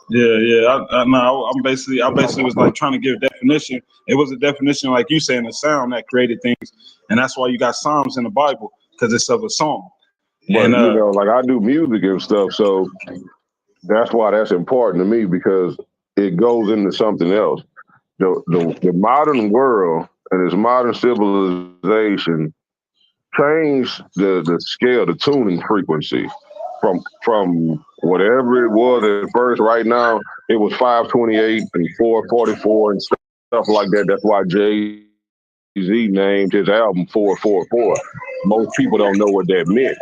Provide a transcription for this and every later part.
Yeah. No, I basically was like trying to give a definition. It was a definition, like you saying, a sound that created things, and that's why you got Psalms in the Bible because it's of a song. But And like I do music and stuff, so that's why that's important to me because it goes into something else. The modern world and its modern civilization changed the scale, the tuning frequency from whatever it was at first. Right now, it was 528 and 444 and stuff like that. That's why Jay Z named his album 444. Most people don't know what that meant.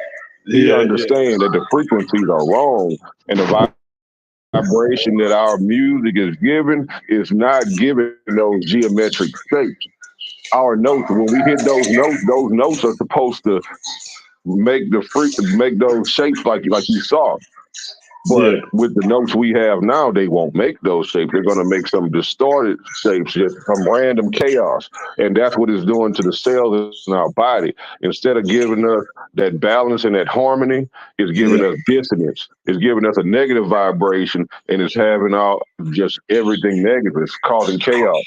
He yeah, understands that the frequencies are wrong and the vibration that our music is not giving those geometric shapes. Our notes, when we hit those notes are supposed to make those shapes like you saw. But yeah. with the notes we have now, they won't make those shapes. They're going to make some distorted shapes, just some random chaos. And that's what it's doing to the cells in our body. Instead of giving us that balance and that harmony, it's giving Yeah, us dissonance. It's giving us a negative vibration and it's having all just everything negative. It's causing chaos.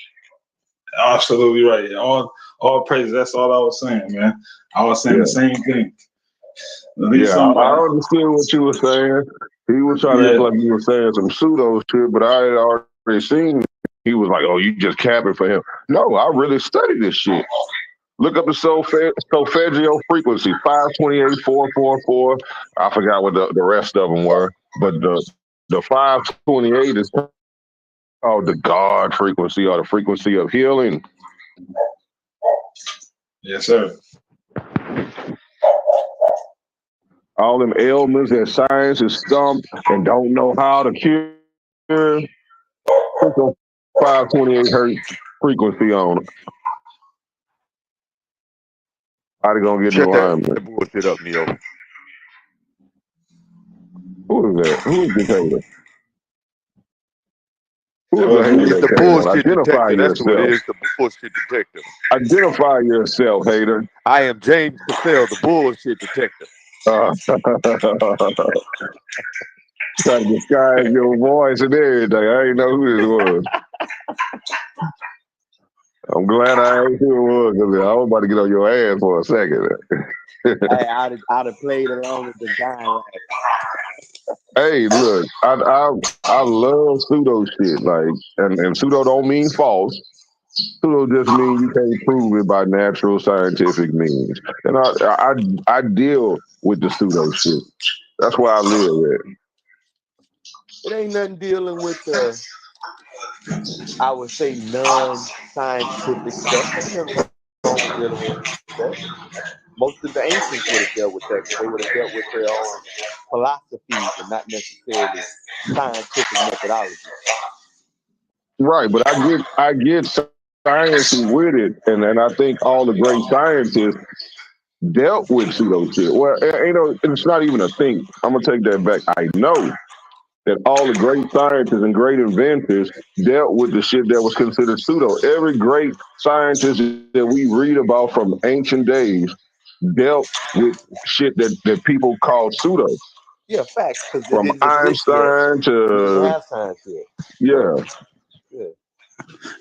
absolutely right. All praise. That's all I was saying, man. I was saying the Yeah. same thing. At least Yeah, somebody. I understood what you were saying. He was trying to act Yeah, like you were saying some pseudo shit, but I had already seen. He was like, "Oh, you just capping for him." No, I really studied this shit. Look up the solfeggio frequency 528 444. I forgot what the rest of them were, but the 528 is called the God frequency or the frequency of healing. yes, sir. All them ailments that science is stumped and don't know how to cure. Put your 528 hertz frequency on. How they gonna get in Shut that alignment? bullshit up, Neo. Who is that? Who is this hater? Who That is the was hater me. It's that the came on? bullshit Identify detector. That's who it yourself. is. The bullshit detector. Identify yourself, hater. I am James Cassell, the bullshit detector. Trying to disguise your voice and everything. I didn't know who this was. I'm glad I ain't who it was because I was about to get on your ass for a second. Hey, I'd have played along with the guy. Hey, look, I love pseudo shit. Like, and pseudo don't mean false. Pseudo just means you can't prove it by natural scientific means. And I deal with the pseudo shit. That's where I live at. It ain't nothing dealing with the, I would say, non-scientific stuff. Ain't nothing wrong with dealing with that. Most of the ancients would have dealt with that because they would have dealt with their own philosophies and not necessarily scientific methodology. Right, but I get science with it, and I think all the great scientists dealt with pseudo shit. Well, it's not even a thing. I'm gonna take that back. I know that all the great scientists and great inventors dealt with the shit that was considered pseudo. Every great scientist that we read about from ancient days dealt with shit that people called pseudo. Yeah, facts, because it From didn't exist yet. Einstein We didn't to have science yet. yeah, So, yeah.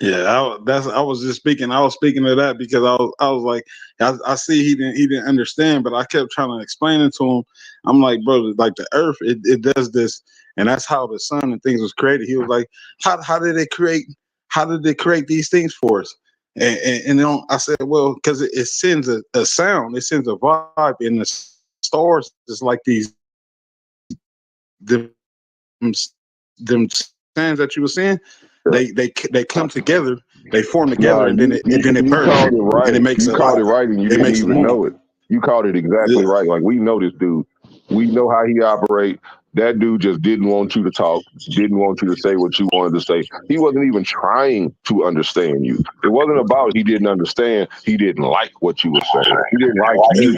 Yeah, I was just speaking. I was speaking to that because I was like, I see he didn't understand, but I kept trying to explain it to him. I'm like, bro, like the Earth, it does this, and that's how the sun and things was created. He was like, how did they create? How did they create these things for us? And then I said, well, because it sends a sound, it sends a vibe, and the stars is like these them them sands that you were saying. They come together, they form together, nah, and you, then it you bursts, called it and right. it makes You a called light. it right, and you It didn't makes a even movie. know it. You called it Yeah, exactly right. Like we know this dude. We know how he operate. That dude just didn't want you to talk. Didn't want you to say what you wanted to say. He wasn't even trying to understand you. It wasn't about he didn't understand. He didn't like what you were saying. He didn't like you.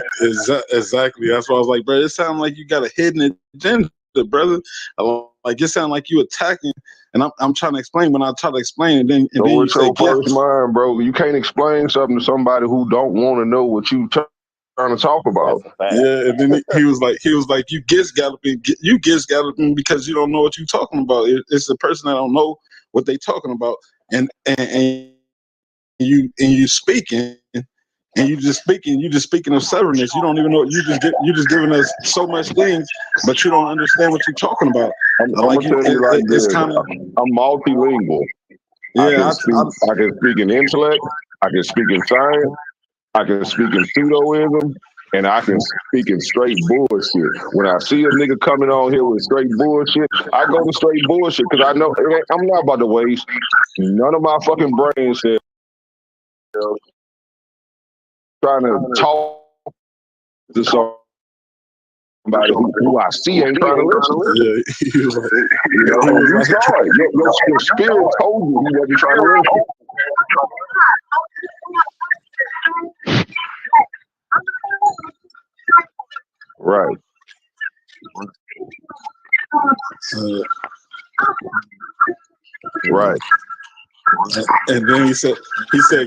exactly. That's why I was like, bro, it sounds like you got a hidden agenda, brother. Like it sounds like you attacking, and I'm trying to explain. When I try to explain, and then So you with say your capping. first mind, bro, you can't explain something to somebody who don't want to know what you trying to talk about. That's a fact. Yeah, and then he was like, you Gish Galloping because you don't know what you're talking about. It's the person that don't know what they talking about, and you speaking, and you just speaking of severness. You don't even know. You just giving us so much things, but you don't understand what you're talking about. I'm Like gonna tell you like it's this. kind of I'm multilingual. I yeah. can speak in intellect. I can speak in science. I can speak in pseudoism. And I can speak in straight bullshit. When I see a nigga coming on here with straight bullshit, I go to straight bullshit because I know I'm not about to waste none of my fucking brain cells trying to talk to somebody who I see ain't trying to listen. Yeah, he was like, You know, and you saw it. Your spirit told you he wasn't trying to listen. Right. Right. and then he said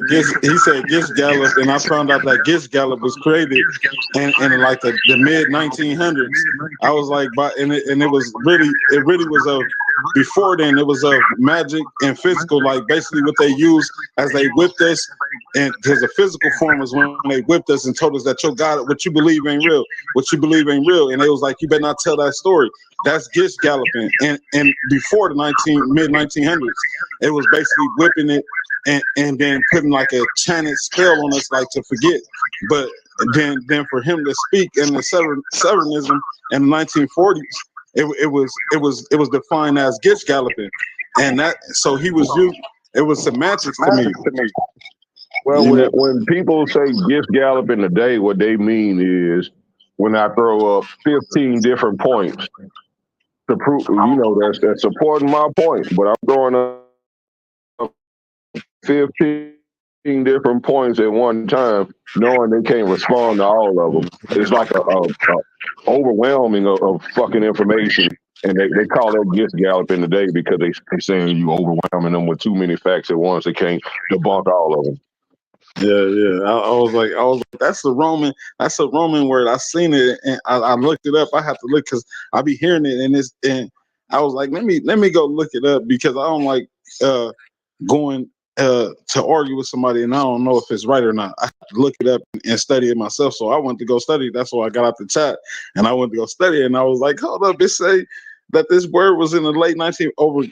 Gish Gallop, and I found out that Gish Gallop was created in like the mid 1900s. I was like, and it really was of before then. It was of magic and physical, like basically what they used as they whipped us, and because the physical form was when they whipped us and told us that your God, what you believe ain't real, and it was like, you better not tell that story. That's Gish Galloping, and before the mid 1900s, it was basically whipping it and then putting like a chanted spell on us, like to forget. But then for him to speak in the Severism in the 1940s, it was defined as Gish Galloping, and that so he was used. It was semantics to me. Well, when people say gift galloping today, what they mean is when I throw up 15 different points to prove, that's supporting my point, but I'm throwing up 15 different points at one time, knowing they can't respond to all of them. It's like a overwhelming of fucking information. And they call that gift galloping today because they saying you overwhelming them with too many facts at once. They can't debunk all of them. Yeah. I was like, that's a Roman word. I seen it and I looked it up. I have to look because I be hearing it and I was like, let me go look it up because I don't like going to argue with somebody and I don't know if it's right or not. I have to look it up and study it myself. So I went to go study. That's why I got out the chat and I went to go study it, and I was like, hold up, it say that this word was in the late 19 over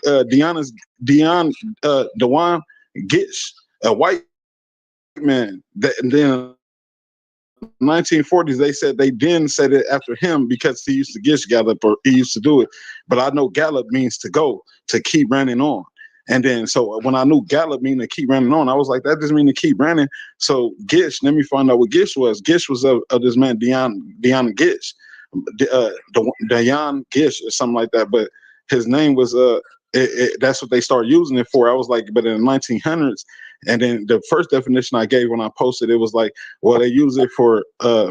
Dewan Gish, a white man. And then 1940s, they said they then said it after him because he used to Gish Gallop, or he used to do it. But I know Gallop means to go, to keep running on. And then so when I knew Gallop mean to keep running on, I was like, that doesn't mean to keep running. So Gish, let me find out what Gish was. Gish was of this man Deon Gish, Deon Gish or something like that. But his name was that's what they started using it for. I was like, but in the 1900s, and then the first definition I gave when I posted it was like, well, they use it for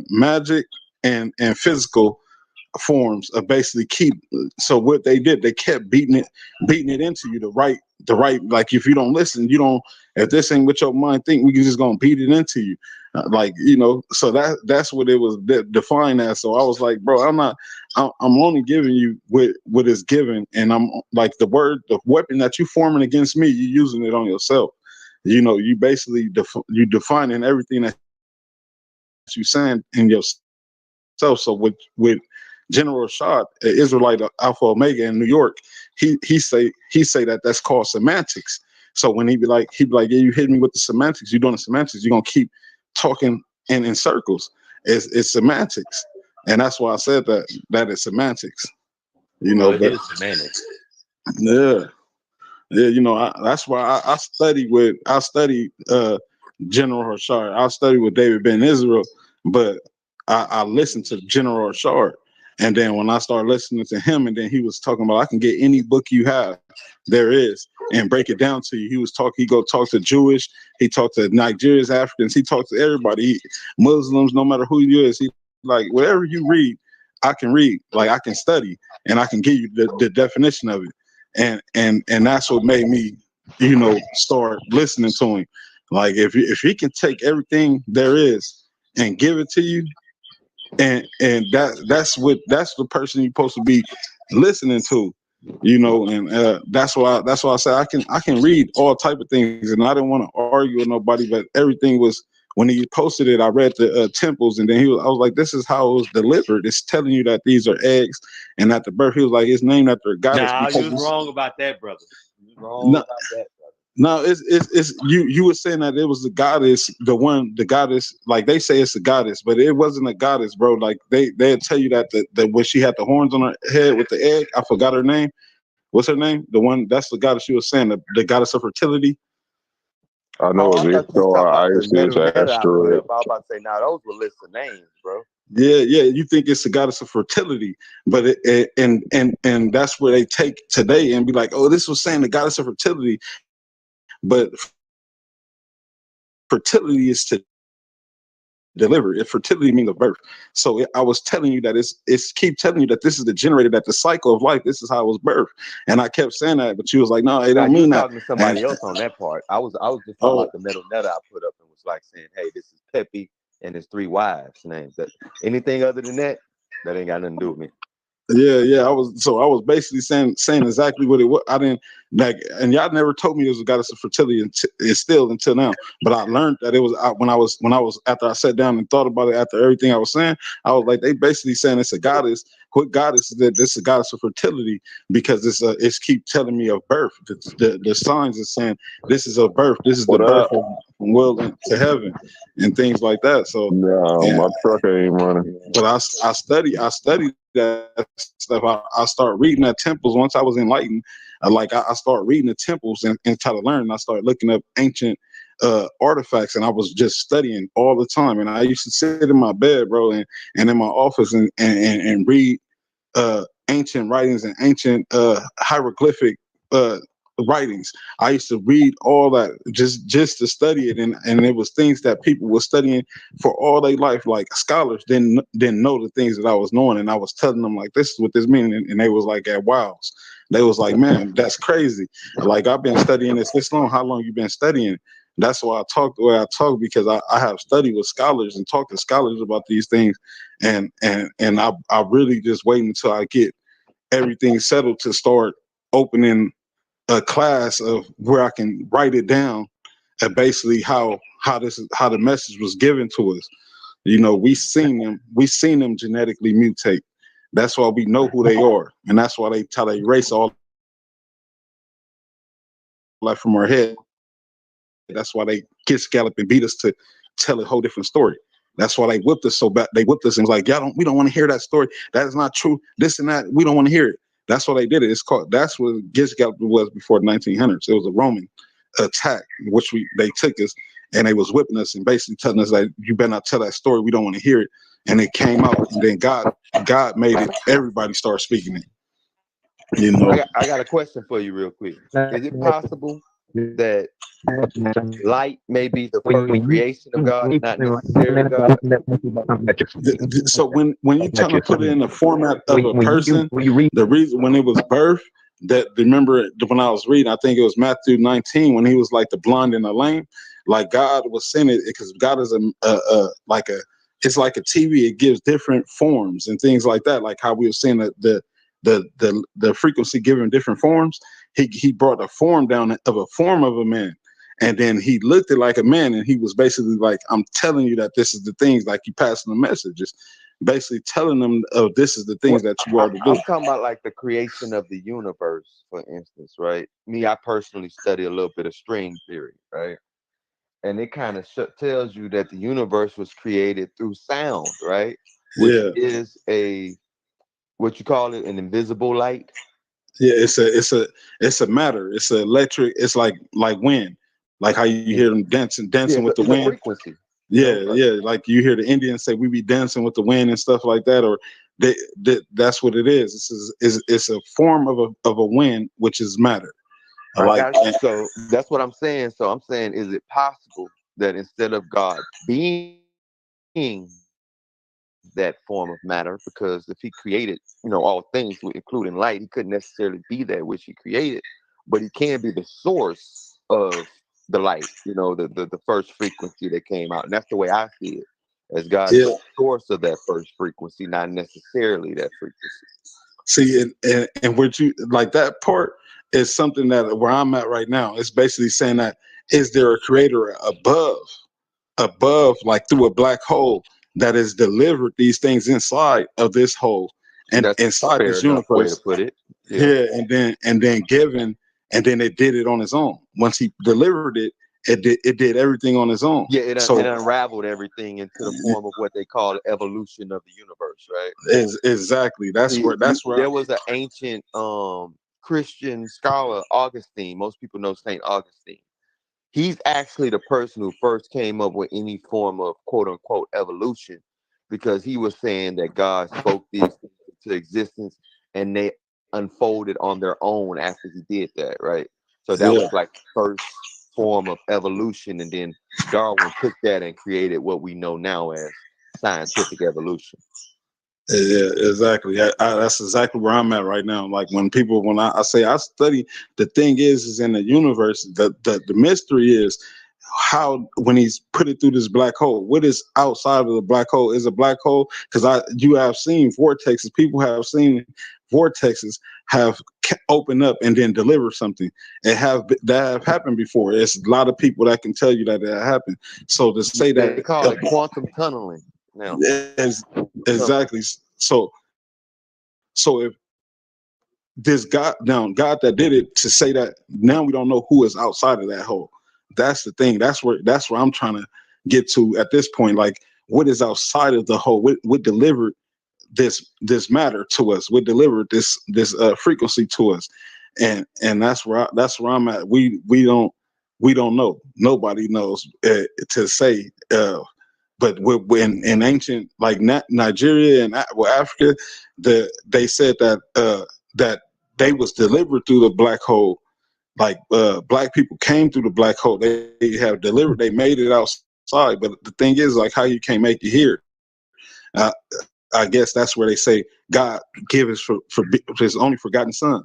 magic and physical forms of basically keep. So what they did, they kept beating it into you. The right. Like if you don't listen, you don't. If this ain't what your mind think, we just gonna beat it into you. So that's what it was defined as. So I was like, bro, I'm only giving you what is given, and I'm like the weapon that you forming against me, you using it on yourself. You basically you defining everything that you saying in yourself. So with General Rashad, Israelite Alpha Omega in New York, he say that's called semantics. So when he be like, yeah, you hit me with the semantics. You're doing the semantics. You're gonna keep talking in circles. It's semantics, and that's why I said that is semantics. It is semantics. Yeah. That's why I study General Rashad. I study with David Ben Israel, but I listened to General Rashad. And then when I started listening to him, and then he was talking about, I can get any book you have, there is, and break it down to you. He go talk to Jewish, he talked to Nigerians, Africans, he talked to everybody, Muslims, no matter who you is. He like, whatever you read, I can read, like I can study, and I can give you the definition of it. And that's what made me, start listening to him. Like if he can take everything there is and give it to you, and that's the person you're supposed to be listening to, and that's why I say I can read all type of things, and I didn't want to argue with nobody, but everything was when he posted it. I read the temples, and then I was like, this is how it was delivered. It's telling you that these are eggs, and at the birth he was like, it's named after a goddess Nah, because you was wrong about that, brother. You was wrong no, about that, brother. no, it's you were saying that it was the goddess, the goddess, like they say it's a goddess, but it wasn't a goddess, bro. Like they'd tell you that the when she had the horns on her head with the egg, I forgot her name. What's her name? The one that's the goddess she was saying, the goddess of fertility. I Oh, know I it's thought you was talking Ishtar, about the Isis, metal net I put asteroid. up. I was about to say, nah, those were lists of names, bro. Yeah, you think it's the goddess of fertility, but and that's where they take today and be like, oh, this was saying the goddess of fertility, but fertility is to deliver. If fertility means a birth, so I was telling you that it's keep telling you that this is the generator, that the cycle of life, this is how it was birthed, and I kept saying that, but you was like, no, it Now don't you mean was that. talking to And somebody else on that part. I was just talking oh about the metal net I put up and was like saying, hey, this is Pepe and his 3 wives' names. That anything other than that, that ain't got nothing to do with me. yeah, I was basically saying exactly what it was. I didn't like, and y'all never told me it was a goddess of fertility, and it's still until now. But I learned that it was when I was after I sat down and thought about it after everything I was saying. I was like, they basically saying it's a goddess. What goddess is that? This is a goddess of fertility because it's keep telling me of birth. The signs is saying this is a birth. This is the What birth up? from will to heaven and things like that. So. No, And my truck ain't running. but I studied that stuff. I start reading at temples once I was enlightened. I start reading the temples and try to learn. I started looking up ancient artifacts, and I was just studying all the time. And I used to sit in my bed, bro, and in my office and read ancient writings and ancient hieroglyphic uh, writings. I used to read all that just to study it, and it was things that people were studying for all their life. Like scholars didn't know the things that I was knowing, and I was telling them like, this is what this means, and they was like at wows. They was like, man, that's crazy. Like I've been studying this long. How long you been studying? That's why I talk the way I talk, because I have studied with scholars and talked to scholars about these things, and I really just wait until I get everything settled to start opening a class of where I can write it down and basically how the message was given to us. We seen them genetically mutate. That's why we know who they are, and that's why they try to erase all that from our head. That's why they get scallop and beat us to tell a whole different story. That's why they whipped us so bad. They whipped us and was like, we don't want to hear that story. That is not true. This and that. We don't want to hear it. That's why they did it. That's what Gishgalp was before the 1900s. It was a Roman attack, which they took us and they was whipping us and basically telling us like, you better not tell that story. We don't want to hear it. And it came out, and then God made it. Everybody started speaking it. You know. I got a question for you real quick. Is it possible that light may be the first creation of God and not necessarily God? So when you're trying to put it in the format of a person, the reason when it was birth, that remember when I was reading, I think it was Matthew 19 when he was like the blind and the lame, like God was saying it because God is it's like a TV. It gives different forms and things like that, like how we were seeing the frequency given different forms. He brought a form down of a form of a man. And then he looked at like a man, and he was basically like, I'm telling you that this is the things, like he passing the messages, basically telling them, oh, this is the things that you are to do. I'm talking about like the creation of the universe, for instance, right? Me, I personally study a little bit of string theory, right? And it kind of tells you that the universe was created through sound, right? Which Yeah. is what you call it, an invisible light. Yeah. It's a matter. It's an electric. It's like wind, like how you hear them dancing with the It's a wind. frequency. Yeah. Like you hear the Indians say, we be dancing with the wind and stuff like that, or that's what it is. It's a form of a wind, which is matter. So that's what I'm saying. So I'm saying, is it possible that instead of God being that form of matter, because if he created, all things, including light, he couldn't necessarily be that which he created, but he can be the source of the light, the first frequency that came out. And that's the way I see it. as God is Yeah. the source of that first frequency, not necessarily that frequency. See, and what you like that part is something that where I'm at right now. It's basically saying that is there a creator above, like through a black hole that has delivered these things inside of this hole and That's a inside fair this enough way to universe put it. Yeah. here, and then given, and then it did it on its own. Once he delivered it, it did everything on its own. Yeah, it So unraveled everything into the form of what they call the evolution of the universe, right? is exactly that's where There was an ancient Christian scholar, Augustine. Most people know Saint Augustine. He's actually the person who first came up with any form of quote unquote evolution, because he was saying that God spoke these things into existence and they unfolded on their own after he did that, right? So that yeah. was like the first form of evolution, and then Darwin took that and created what we know now as scientific evolution. Yeah, exactly. That's exactly where I'm at right now. Like when I say I study, the thing is in the universe, the mystery is how when he's put it through this black hole, what is outside of the black hole is a black hole. Because you have seen vortexes, people have seen vortexes have opened up and then deliver something. That have happened before. It's a lot of people that can tell you that happened. So to say They that call it quantum tunneling now. is exactly so if this God that did it, to say that now we don't know who is outside of that hole. That's the thing. That's where I'm trying to get to at this point. Like, what is outside of the hole? What delivered this matter to us? What delivered this frequency to us? And that's where I'm at. We don't know. Nobody knows to say. But in ancient like Nigeria and Africa, they said that they was delivered through the black hole. Like black people came through the black hole. They have delivered. They made it outside. But the thing is, like, how you can't make it here. Uh, I guess that's where they say God give for his only forgotten son.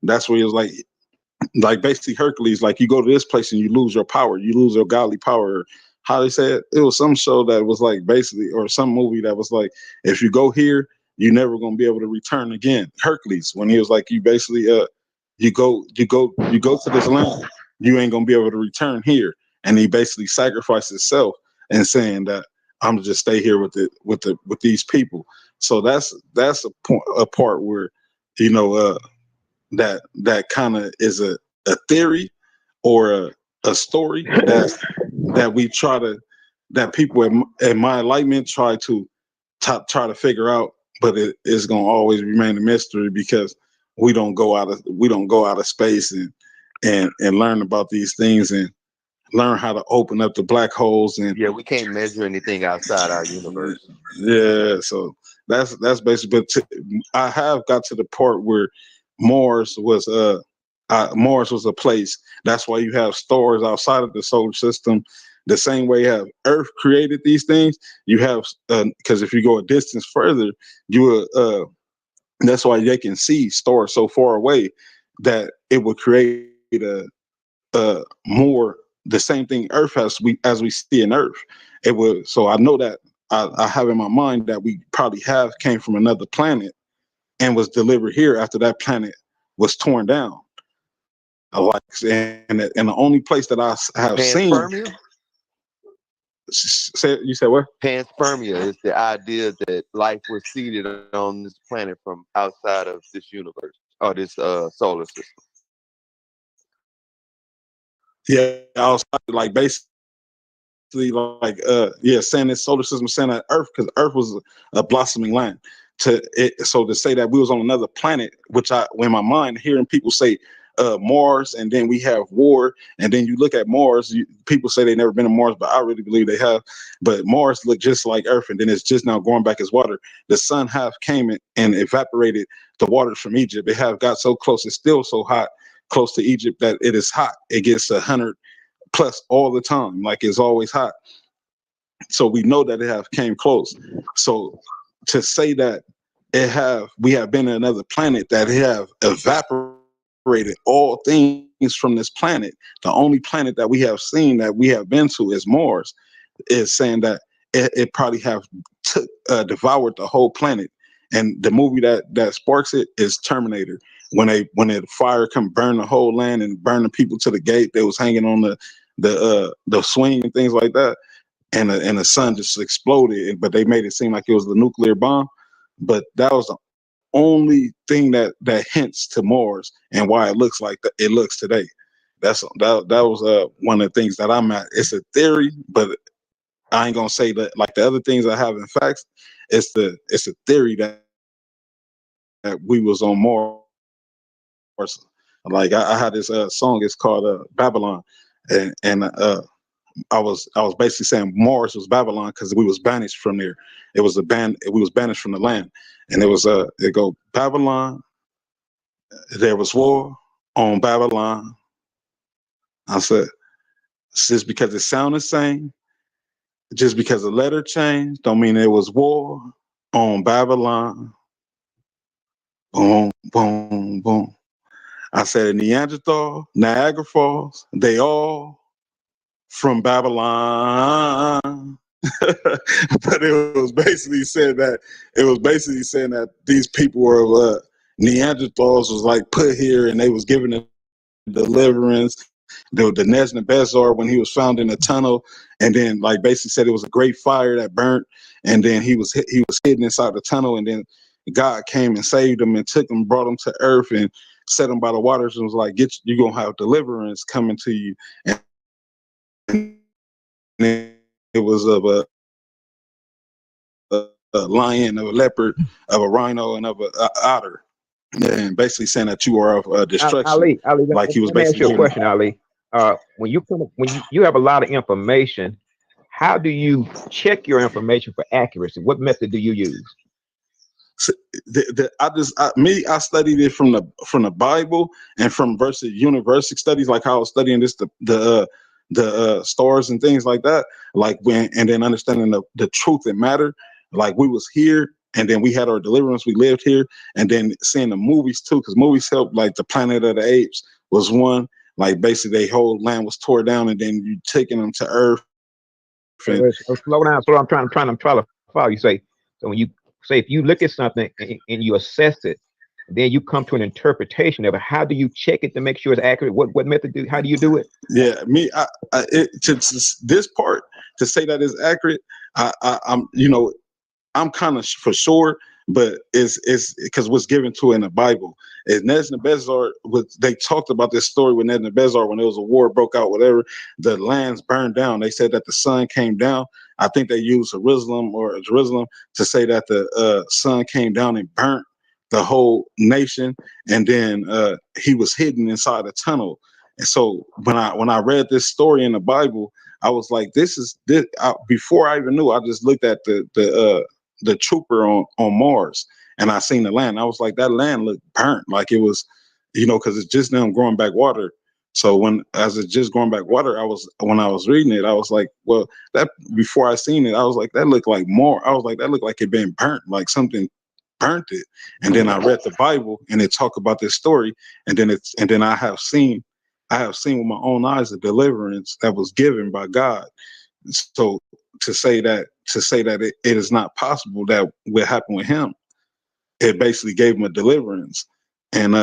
That's where he was like basically Hercules, like you go to this place and you lose your power, you lose your godly power. How they say it? It was some show that was like basically, or some movie that was like, if you go here, you're never gonna be able to return again. Hercules, when he was like, you basically you go to this land, you ain't gonna be able to return here, and he basically sacrificed himself and saying that I'm gonna just stay here with these people. So that's a part where you know that kind of is a theory or a story that we try to that people in my enlightenment try to figure out, but it is going to always remain a mystery because we don't go out of space and learn about these things and learn how to open up the black holes and Yeah, we can't measure anything outside our universe. yeah. So that's basically. But I have got to the part where Mars was Mars was a place. That's why you have stars outside of the solar system. The same way you have Earth created these things, you have because if you go a distance further, you that's why they can see stars so far away that it would create a more the same thing Earth has as we see in Earth. It would. So I know that I have in my mind that we probably have came from another planet and was delivered here after that planet was torn down. Like and the only place that I have seen. Panspermia? You said what? Panspermia is the idea that life was seeded on this planet from outside of this universe or this solar system. Yeah, I was like basically like saying this solar system, saying that Earth, because Earth was a blossoming land. So to say that we was on another planet, which in my mind hearing people say Mars, and then we have war, and then you look at Mars, people say they've never been to Mars, but I really believe they have. But Mars looked just like Earth, and then it's just now going back as water. The sun have came in and evaporated the waters from Egypt. It have got so close, it's still so hot close to Egypt that it is hot. It gets 100 plus all the time, like it's always hot. So we know that it have came close. So to say that we have been in another planet that have evaporated all things from this planet, the only planet that we have seen that we have been to is Mars, is saying that it probably have devoured the whole planet. And the movie that sparks it is Terminator. When the fire come burn the whole land and burn the people to the gate, they was hanging on the swing and things like that, and the sun just exploded. But they made it seem like it was the nuclear bomb. But that was the only thing that hints to Mars and why it looks like it looks today. That was one of the things that I'm at. It's a theory, but I ain't gonna say that like the other things I have in facts. It's a theory that we was on Mars. Like I had this song. It's called Babylon, and I was basically saying Mars was Babylon because we was banished from there. It was we was banished from the land, and it was it go Babylon. There was war on Babylon. I said, just because it sound the same, just because the letter changed, don't mean it was war on Babylon. Boom, boom, boom. I said Neanderthal, Niagara Falls, they all from Babylon. But it was basically saying that these people were Neanderthals was like put here and they was given a deliverance. The Nebuchadnezzar, when he was found in a tunnel, and then like basically said it was a great fire that burnt, and then he was hidden inside the tunnel, and then God came and saved him and took him, brought him to earth, and set him by the waters, and was like, you're gonna have deliverance coming to you. And it was of a lion, of a leopard, of a rhino, and of a otter, and basically saying that you are of destruction. Ali, Like he was let me ask you a basically question, Ali. When you have a lot of information, how do you check your information for accuracy? What method do you use? I studied it from the Bible and from versus university studies, like how I was studying this the stars and things like that, like and then understanding the truth and matter. Like we was here, and then we had our deliverance, we lived here, and then seeing the movies too, because movies helped. Like the Planet of the Apes was one. Like basically, their whole land was tore down, and then you taking them to Earth. Slow down. So I'm trying to follow you. Say, so when you say, if you look at something and you assess it, then you come to an interpretation of it. How do you check it to make sure it's accurate? What method how do you do it? Yeah, to this part, to say that is accurate, I'm kind of for sure, but it's because what's given to in the Bible is Nebuchadnezzar. They talked about this story with Nebuchadnezzar when there was a war broke out, whatever. The lands burned down. They said that the sun came down. I think they used Jerusalem to say that the sun came down and burnt the whole nation, and then he was hidden inside a tunnel. And so when I read this story in the Bible, I was like, before I even knew, I just looked at the trooper on Mars, and I seen the land. I was like, that land looked burnt, like it was, because it's just them growing back water. So as it's just growing back water, when I was reading it, I was like, well, that before I seen it, I was like, that looked like more. I was like, that looked like it been burnt, like something burnt it. And then I read the Bible, and it talked about this story, and then I have seen with my own eyes the deliverance that was given by God. So to say that it is not possible that what happened with him, it basically gave him a deliverance. And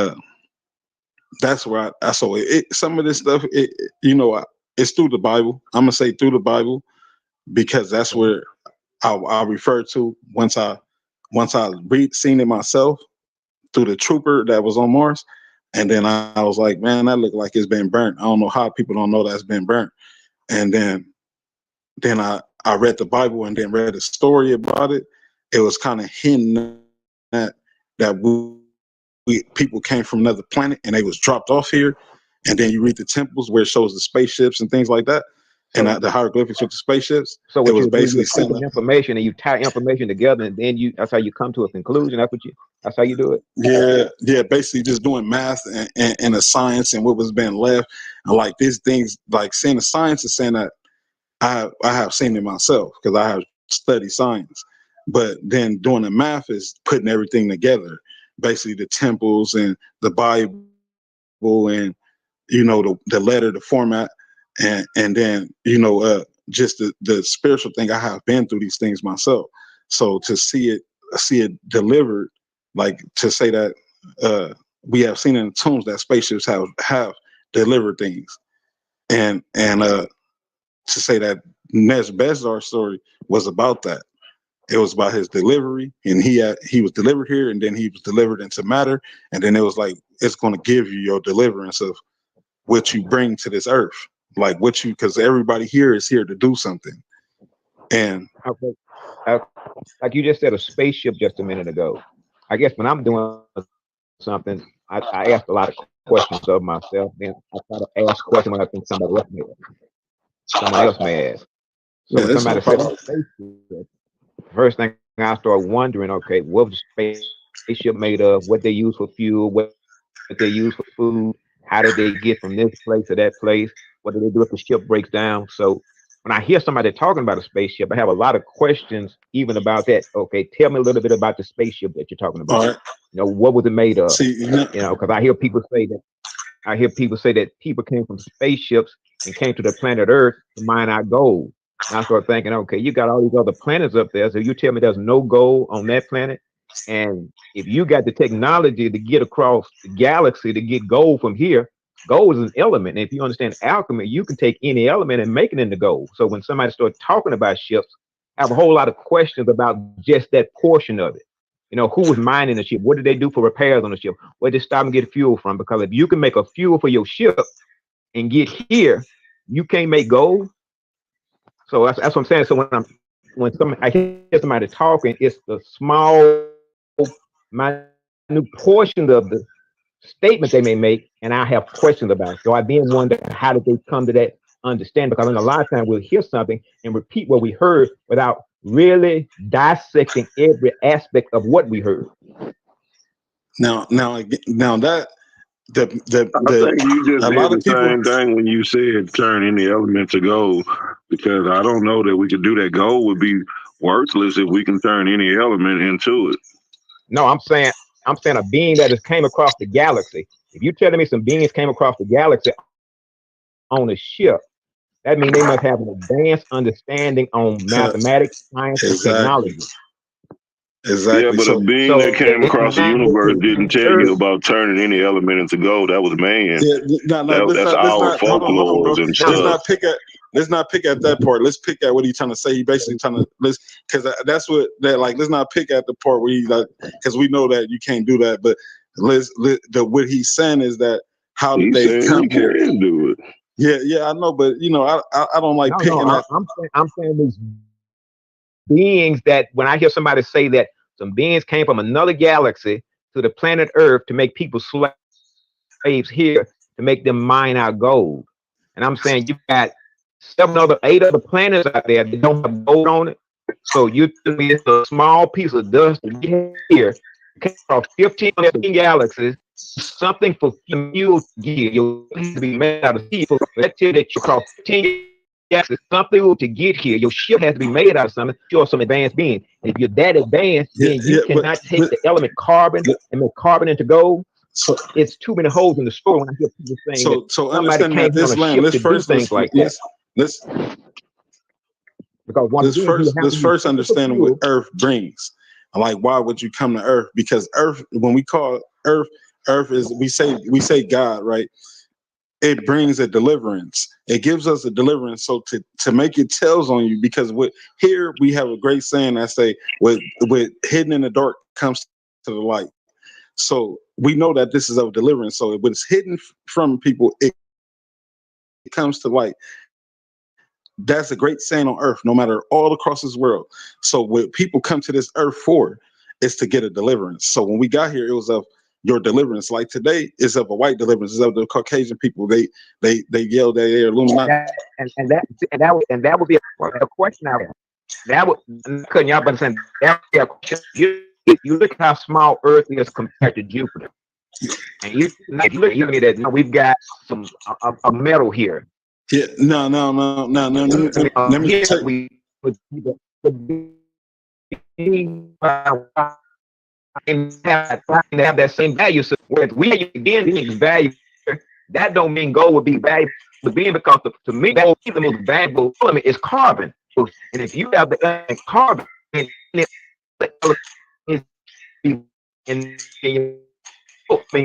that's where I saw it. Some of this stuff, it's through the Bible. I'm gonna say through the Bible, because that's where I refer to once I seen it myself through the trooper that was on Mars. And then I was like, man, that looked like it's been burnt. I don't know how people don't know that's been burnt. And then I read the Bible and then read a story about it. It was kind of hinting that people came from another planet and they was dropped off here. And then you read the temples where it shows the spaceships and things like that, and the hieroglyphics with the spaceships. So what it was basically saying information, and you tie information together, and then that's how you come to a conclusion. That's how you do it. Yeah, basically just doing math and the science and what was being left, and like these things, like saying the science is saying that I have seen it myself because I have studied science, but then doing the math is putting everything together, basically the temples and the Bible and the letter, the format, and then just the spiritual thing. I have been through these things myself. So to see it delivered, like to say that we have seen in the tombs that spaceships have delivered things, and to say that Nebuchadnezzar's story was about that. It was about his delivery, and he was delivered here, and then he was delivered into matter, and then it was like it's going to give you your deliverance of what you bring to this earth, like what you, because everybody here is here to do something, and Okay. Like you just said, a spaceship just a minute ago. I guess when I'm doing something, I ask a lot of questions of myself. Then I try to ask questions when I think somebody else may ask. So yeah, when it's no somebody said problem. a spaceship, first thing I start wondering, okay, what was the spaceship made of? What they use for fuel? What they use for food? How did they get from this place to that place? What do they do if the ship breaks down? So when I hear somebody talking about a spaceship, I have a lot of questions even about that. Okay, tell me a little bit about the spaceship that you're talking All about. right. You know, what was it made of? See, Because I hear people say that people came from spaceships and came to the planet Earth to mine out gold. And I start thinking, okay, you got all these other planets up there. So you tell me there's no gold on that planet? And if you got the technology to get across the galaxy to get gold from here, gold is an element. And if you understand alchemy, you can take any element and make it into gold. So when somebody starts talking about ships, I have a whole lot of questions about just that portion of it. You know, who was mining the ship? What did they do for repairs on the ship? Where did they stop and get fuel from? Because if you can make a fuel for your ship and get here, you can't make gold. So that's what I'm saying. So when I hear somebody talking, it's the small, minute portion of the statement they may make, and I have questions about it. So I then wonder, how did they come to that understanding? Because in a lot of times we'll hear something and repeat what we heard without really dissecting every aspect of what we heard. now that I the think you just a did lot the of people. same thing when you said turn any element to gold, because I don't know that we could do that. Gold would be worthless if we can turn any element into it. No, I'm saying a being that has came across the galaxy. If you're telling me some beings came across the galaxy on a ship, that means they must have an advanced understanding on Uh, mathematics, science, and exactly, technology. Yeah, exactly. but a So being that So came it's across the not universe the didn't tell Earth. you about turning any element into gold. That was man. yeah, no, That's let's our not hold on, bro. folklores and Let's stuff. not pick at that part. Let's pick at what he's trying to say. He basically trying to because that's what that like. Let's not pick at the part where he like, because we know that you can't do that. But what he's saying is that how did He they said come we here? can do it. Yeah, I know, but I don't like No, picking at. I'm saying these beings that when I hear somebody say that some beings came from another galaxy to the planet Earth to make people slaves here to make them mine out gold. And I'm saying you got 8 other planets out there that don't have gold on it. So you tell me it's a small piece of dust to get here, came from 15 galaxies, something for fuel to get. Your has to be made out of steel. Let's tell you that you cross 15 galaxies, something to get here. Your ship has to be made out of something. You're some advanced being. And if you're that advanced, then you cannot take the element carbon and make carbon into gold. So It's too many holes in the story when I hear people saying that so somebody understanding came that here on this a land. ship to do things like that. Let's Because once again, you have let's to use first physical understand what fuel. Earth brings. Like, why would you come to Earth? Because Earth, when we call Earth, Earth is we say God, right? It brings a deliverance. It gives us a deliverance. So to make it tells on you, because here we have a great saying that say, with hidden in the dark comes to the light. So we know that this is of deliverance. So when it's hidden from people, it comes to light. That's a great saying on earth, no matter all across this world. So what people come to this earth for is to get a deliverance. So when we got here, it was of your deliverance. Like today is of a white deliverance, is of the Caucasian people. They yell that they're Illuminati. That would be a question out there. That would couldn't y'all understand that would be a question. You look at how small Earth is compared to Jupiter. And you look at that now we've got some a metal here. Yeah, no. Let me Here take. we would have that same value. So whereas we again value, that don't mean gold would be valuable the being, because to me, the most valuable element is carbon. And if you have the carbon, and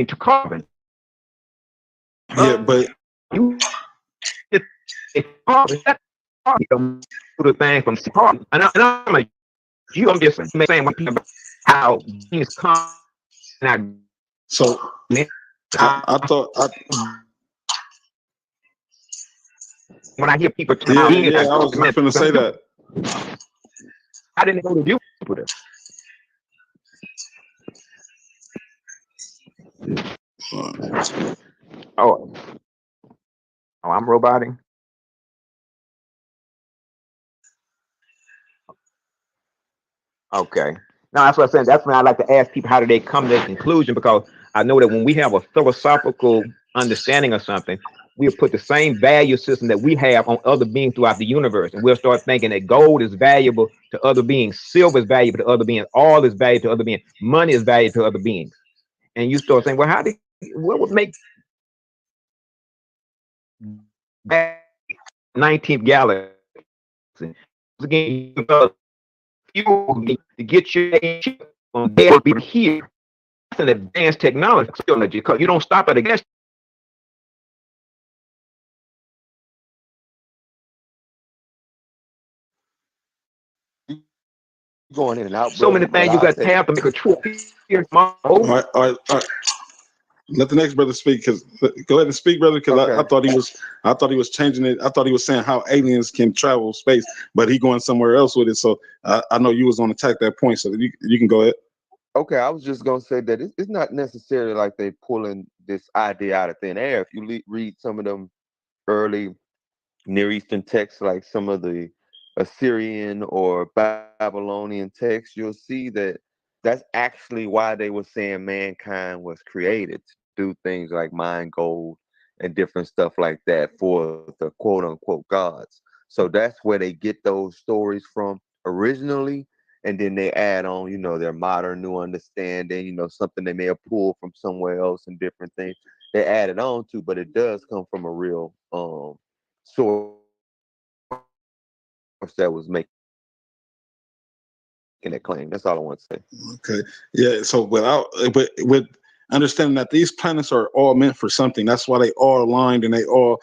to carbon, Yeah, but you carbon, the thing from carbon. And I'm like, I'm just saying one thing about how things come. so I thought when I hear people talking yeah, about I was just gonna say that. I didn't go to you with it. Oh, I'm roboting. Okay. Now that's what I'm saying. That's when I like to ask people, how do they come to their conclusion? Because I know that when we have a philosophical understanding of something, we'll put the same value system that we have on other beings throughout the universe. And we'll start thinking that gold is valuable to other beings, silver is valuable to other beings, oil is valuable to other beings, money is valuable to other beings. And you start saying, well, what would make that 19th galaxy? Again, fuel to get your on there here. That's an advanced technology, because you don't stop at a gas. Going in and out, So brother. many But things you I'll got to say, have to make a trip here. All right. Let the next brother speak. Cause go ahead and speak, brother. Because okay. I thought he was changing it. I thought he was saying how aliens can travel space, but he going somewhere else with it. So I know you was on attack that point. So you can go ahead. Okay, I was just gonna say that it's not necessarily like they pulling this idea out of thin air. If you read some of them early Near Eastern texts, like some of the Assyrian or Babylonian texts, you'll see that that's actually why they were saying mankind was created to do things like mine gold and different stuff like that for the quote unquote gods. So that's where they get those stories from originally. And then they add on, their modern new understanding, something they may have pulled from somewhere else and different things they added on to, but it does come from a real source that was making that claim. That's all I want to say. Okay. Yeah. So with understanding that these planets are all meant for something, that's why they all aligned and they all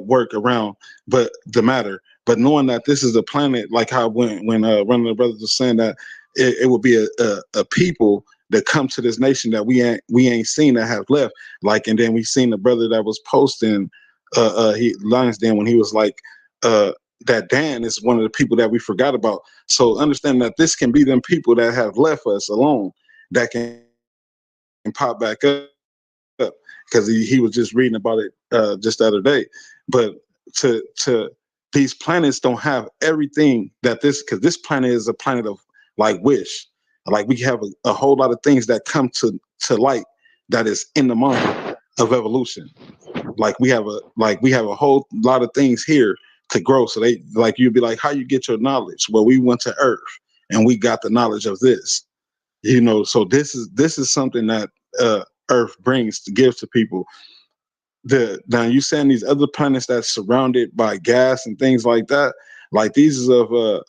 work around. But the matter. But knowing that this is a planet, like how when one of the brothers was saying that it would be a people that come to this nation that we ain't seen that have left. Like, and then we seen the brother that was posting Lions Den when he was like that Dan is one of the people that we forgot about. So understand that this can be them people that have left us alone that can pop back up, because he was just reading about it just the other day. But to these planets don't have everything that because this planet is a planet of like wish. Like we have a whole lot of things that come to light that is in the mind of evolution. Like we have a whole lot of things here to grow. So they like you'd be like, how you get your knowledge? Well, we went to Earth and we got the knowledge of this. So this is something that Earth brings to give to people. Now you saying these other planets that's surrounded by gas and things like that, like these is of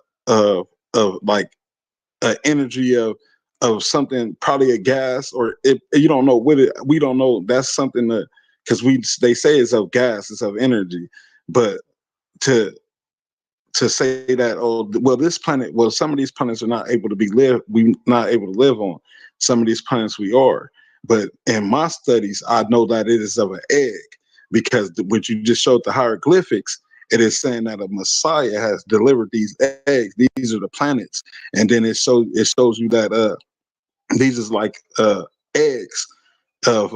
like energy of something, probably a gas, or you don't know what it. We don't know. That's something that, because they say it's of gas, it's of energy, but to say that, oh well, this planet, well, some of these planets are not able to we not able to live on. Some of these planets we are. But in my studies, I know that it is of an egg, because what you just showed, the hieroglyphics, it is saying that a Messiah has delivered these eggs. These are the planets, and then it shows you that these is like eggs of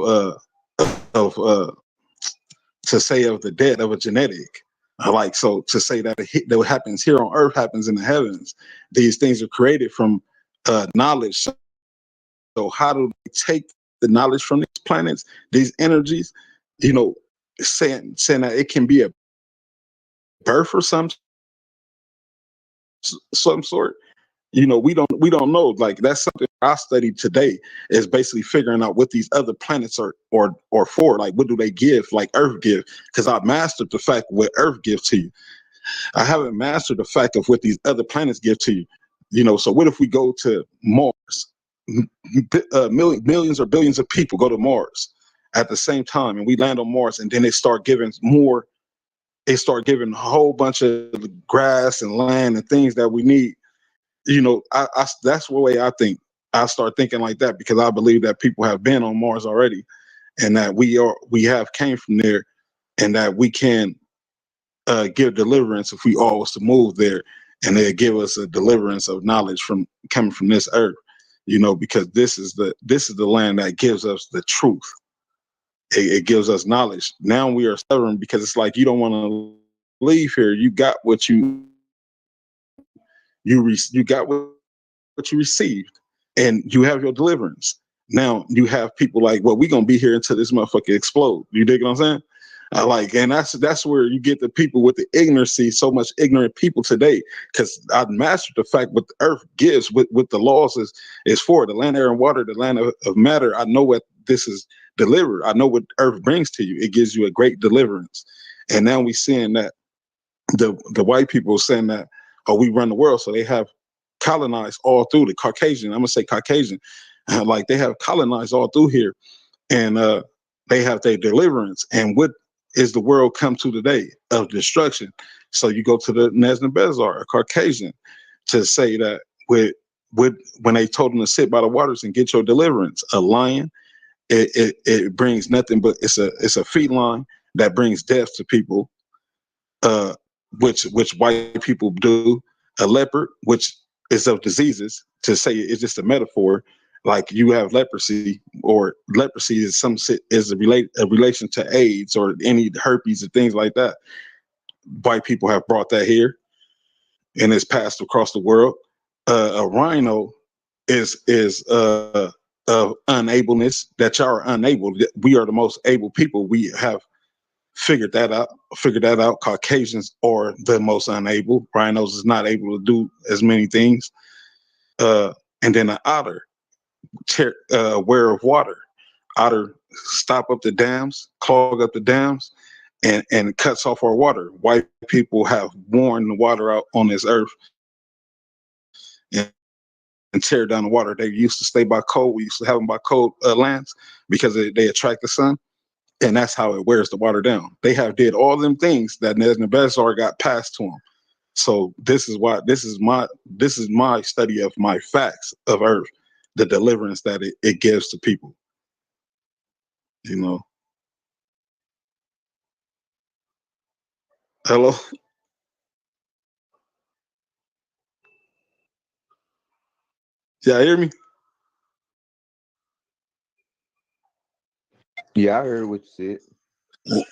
to say of the dead, of a genetic. Like, so to say that that what happens here on Earth happens in the heavens. These things are created from knowledge. So how do they take the knowledge from these planets, these energies? Saying that it can be a birth or some sort. We don't know. Like, that's something I studied today, is basically figuring out what these other planets are or for. Like, what do they give, like Earth give? Because I mastered the fact what Earth gives to you. I haven't mastered the fact of what these other planets give to you. So what if we go to Mars? Millions or billions of people go to Mars at the same time, and we land on Mars, and then they start giving more. They start giving a whole bunch of grass and land and things that we need. That's the way I think. I start thinking like that because I believe that people have been on Mars already, and that we have came from there, and that we can give deliverance if we all was to move there, and they give us a deliverance of knowledge from coming from this earth. Because this is the land that gives us the truth. It gives us knowledge. Now we are stubborn because it's like you don't want to leave here. You got what you got what you received, and you have your deliverance. Now you have people like, well, we're gonna be here until this motherfucker explode. You dig what I'm saying? And that's where you get the people with the ignorancy, so much ignorant people today, because I mastered the fact what the earth gives, what the laws is for, the land, air, and water, the land of matter. I know what this is delivered. I know what earth brings to you. It gives you a great deliverance. And now we seeing that the white people are saying that, oh, we run the world. So they have colonized all through the Caucasian. I'm gonna say Caucasian, like they have colonized all through here, and they have their deliverance. And what is the world come to today? Of destruction. So you go to the Nebuchadnezzar, a Caucasian, to say that when they told him to sit by the waters and get your deliverance, a lion, it brings nothing but it's a feline that brings death to people, which white people do. A leopard, which is of diseases, to say it's just a metaphor. Like you have leprosy, or leprosy is a relation to AIDS or any herpes and things like that. White people have brought that here, and it's passed across the world. A rhino is of unableness, that y'all are unable. We are the most able people. We have figured that out. Caucasians are the most unable. Rhinos is not able to do as many things. And then an otter, aware of water. Otter stop up the dams, clog up the dams, and cuts off our water. White people have worn the water out on this earth and tear down the water. They used to stay by cold. We used to have them by cold lands because they attract the sun. And that's how it wears the water down. They have did all them things that Nebuchadnezzar got passed to them. So this is my study of my facts of earth, the deliverance that it gives to people. Hello? Yeah, hear me? Yeah, I heard what you said.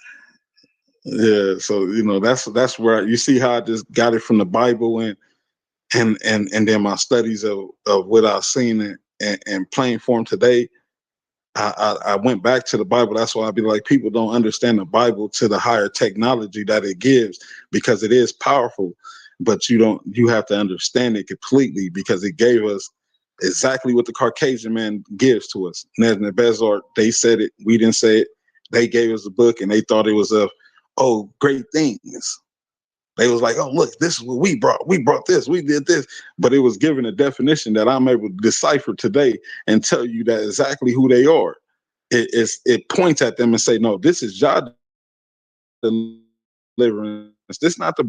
Yeah, so that's where you see how I just got it from the Bible, and then my studies of what I've seen and plain form today. I went back to the Bible. That's why I'd be like, people don't understand the Bible to the higher technology that it gives, because it is powerful, but you have to understand it completely, because it gave us exactly what the Caucasian man gives to us. Nebuchadnezzar, they said it, we didn't say it. They gave us a book, and they thought it was of, oh, great things. They was like, oh, look, this is what we brought. We brought this. We did this. But it was given a definition that I'm able to decipher today and tell you that exactly who they are. It points at them and say, no, this is Jah deliverance. This is not the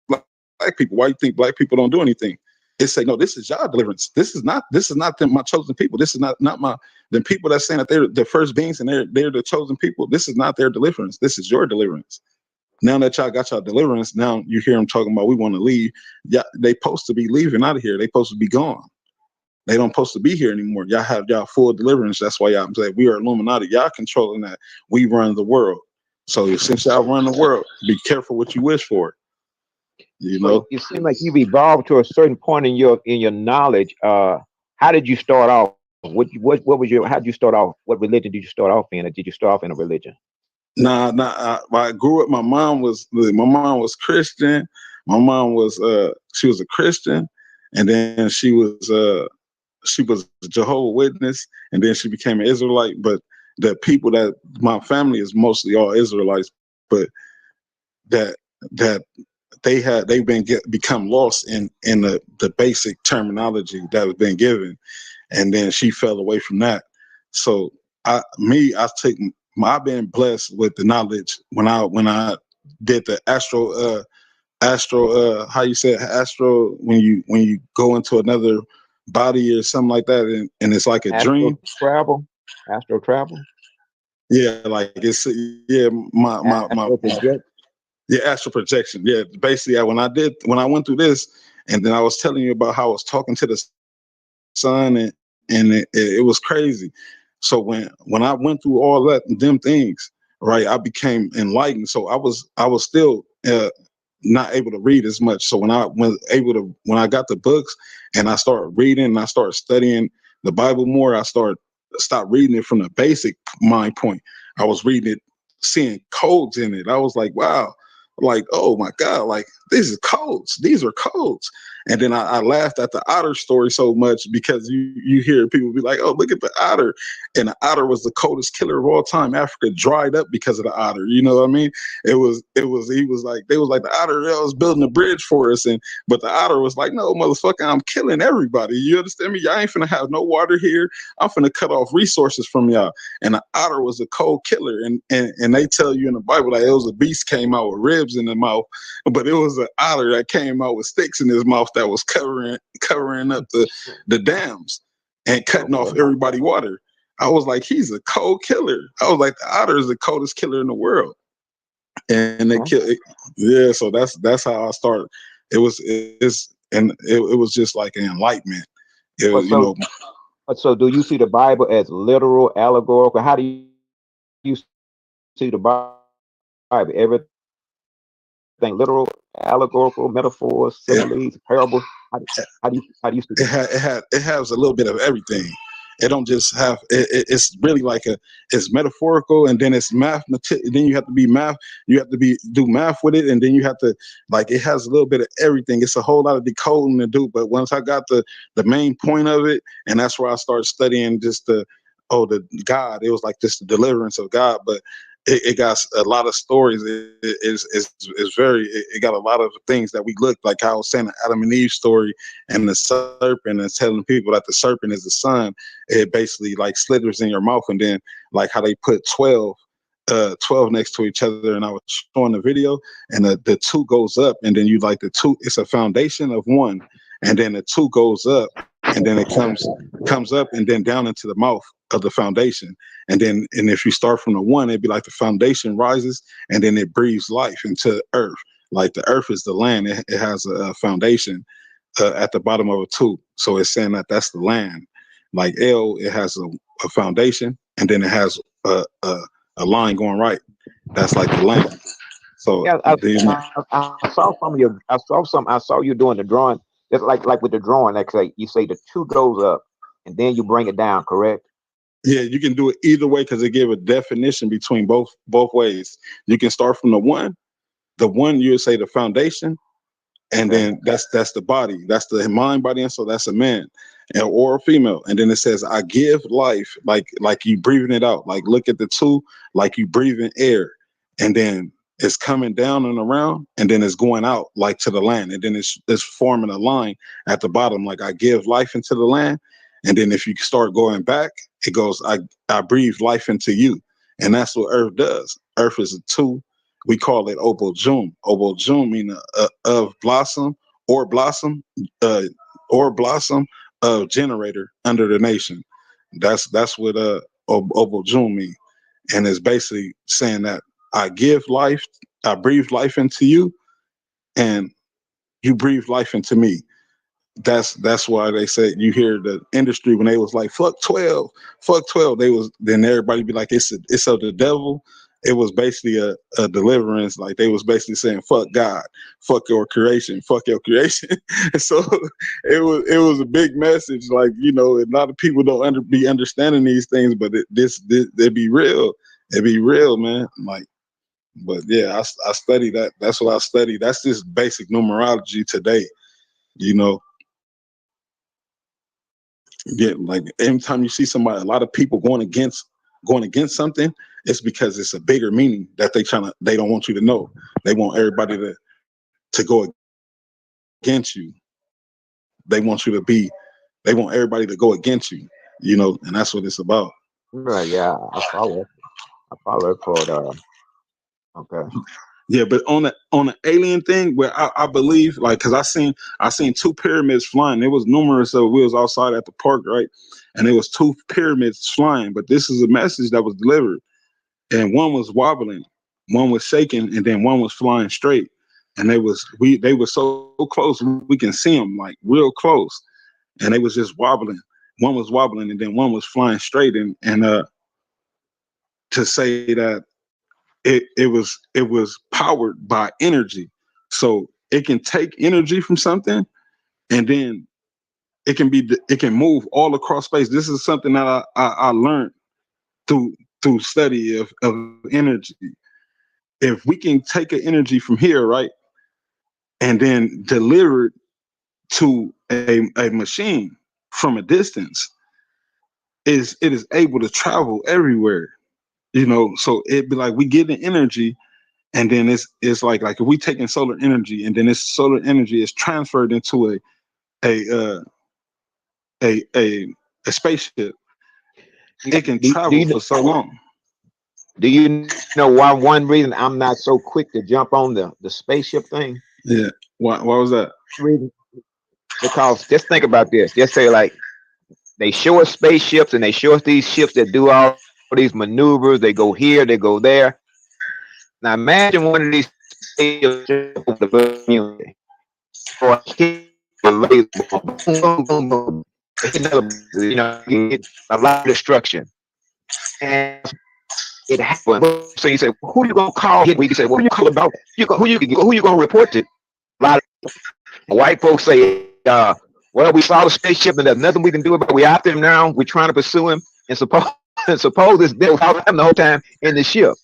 black people. Why you think black people don't do anything? It say, no, this is Jah deliverance. This is not them, my chosen people. This is not the people that's saying that they're the first beings and they're the chosen people. This is not their deliverance. This is your deliverance. Now that y'all got y'all deliverance, now you hear them talking about we want to leave. Yeah, they supposed to be leaving out of here. They supposed to be gone. They don't supposed to be here anymore. Y'all have y'all full deliverance. That's why y'all say we are Illuminati. Y'all controlling that. We run the world. So since y'all run the world, be careful what you wish for. So it seems like you've evolved to a certain point in your knowledge. How did you start off? What was your? How did you start off? What religion did you start off in? Or did you start off in a religion? Nah. I grew up. My mom was Christian. My mom was she was a Christian, and then she was a Jehovah's Witness, and then she became an Israelite. But the people that my family is mostly all Israelites, but that that they've become lost in the basic terminology that has been given, and then she fell away from that. So I've been blessed with the knowledge when I did the astro how you say it, astro when you go into another body or something like that, and it's like a dream. Astro travel, Yeah, like it's yeah my astro project. yeah, astral projection. Yeah, basically, when I went through this, and then I was telling you about how I was talking to the sun, and it was crazy. So when I went through all them things, right, I became enlightened. So I was still not able to read as much. So when I got the books and I started reading and I started studying the Bible more, I stopped reading it from the basic mind point. I was reading it, seeing codes in it. I was like, wow, like, oh my God, like these are codes. These are codes. And then I laughed at the otter story so much because you hear people be like, oh, look at the otter. And the otter was the coldest killer of all time. Africa dried up because of the otter. You know what I mean? He was like, they was like, the otter was building a bridge for us. But the otter was like, no, motherfucker, I'm killing everybody. You understand me? Y'all ain't finna have no water here. I'm finna cut off resources from y'all. And the otter was a cold killer. And they tell you in the Bible that it was a beast came out with ribs in the mouth, but it was an otter that came out with sticks in his mouth that was covering up the dams and cutting off everybody water. I was like, he's a cold killer. I was like, the otter is the coldest killer in the world. And they kill it. Yeah, so that's how I started. It was just like an enlightenment. It was, So do you see the Bible as literal, allegorical? How do you see the Bible? Everything literal, allegorical, metaphors, similes, parables. How do you see it? It has a little bit of everything. It don't just have it's really like it's metaphorical, and then it's then you have to be math, do math with it, and then you have to, like, it has a little bit of everything. It's a whole lot of decoding to do, but once I got the main point of it, and that's where I started studying just the God, it was like just the deliverance of God. But it got a lot of stories. It got a lot of things that we look, like I was saying, the Adam and Eve story and the serpent, and telling people that the serpent is the sun. It basically like slithers in your mouth, and then like how they put 12 next to each other, and I was showing the video, and the two goes up, and then you like the two, it's a foundation of one, and then the two goes up, and then it comes up and then down into the mouth of the foundation. And if you start from the one, it'd be like the foundation rises, and then it breathes life into earth. Like the earth is the land. It has a foundation at the bottom of a two. So it's saying that that's the land. Like L, it has a foundation, and then it has a line going right. That's like the land. So yeah, I saw some of your. I saw you doing the drawing. It's like with the drawing, like say you say the two goes up, and then you bring it down. Correct? yeah, you can do it either way because they give a definition between both ways. You can start from the one. The one, you would say the foundation, and then that's the body. That's the mind, body, and soul. That's a man or a female. And then it says, I give life, like you breathing it out. Like look at the two, like you breathing air, and then it's coming down and around, and then it's going out like to the land, and then it's forming a line at the bottom, like I give life into the land. And then if you start going back, it goes, I breathe life into you. And that's what earth does. Earth is a two. We call it Obojum. Obojum meaning of blossom, or blossom of generator under the nation. That's what Obojum mean. And it's basically saying that I give life, I breathe life into you, and you breathe life into me. That's why they say, you hear the industry when they was like fuck 12, they was, then everybody be like it's of the devil. It was basically a deliverance. Like they was basically saying fuck God, fuck your creation, And so it was a big message. Like, a lot of people don't be understanding these things, but it be real. It be real, man. Like, but yeah, I study that. That's what I study. That's just basic numerology today. Yeah, like anytime you see somebody, a lot of people going against something, it's because it's a bigger meaning that they don't want you to know. They want everybody to go against you. They want you to be. They want everybody to go against you. You know, and that's what it's about. Right, yeah, I follow it. I follow it for okay. Yeah, but on the alien thing, where I believe, like, cause I seen two pyramids flying. There was numerous of wheels outside at the park, right? And there was two pyramids flying. But this is a message that was delivered, and one was wobbling, one was shaking, and then one was flying straight. And they were so close we can see them like real close, and they was just wobbling. One was wobbling, and then one was flying straight. And to say that it was powered by energy, so it can take energy from something, and then it can move all across space. This is something that I learned through study of energy. If we can take an energy from here, right, and then deliver it to a machine from a distance, it is able to travel everywhere. You know, so it'd be like we get the energy, and then it's like if we taking solar energy, and then this solar energy is transferred into a uh, a spaceship. It can Do travel you for so long. do you know why one reason I'm not so quick to jump on the spaceship thing? Yeah. Why was that? Reason because just think about this. Just say like they show us spaceships and they show us these ships that do all these maneuvers. They go here, they go there. Now imagine one of these spaceships the community or hit a laser, boom, boom, boom, boom. Hit another, you get a lot of destruction. And it happened. So you say, who you gonna call? We can say, what you call about? Who you gonna report to? A lot of white folks say, well, we saw the spaceship and there's nothing we can do about it. We after him now. We're trying to pursue him. And suppose it's there without him the whole time in the ship.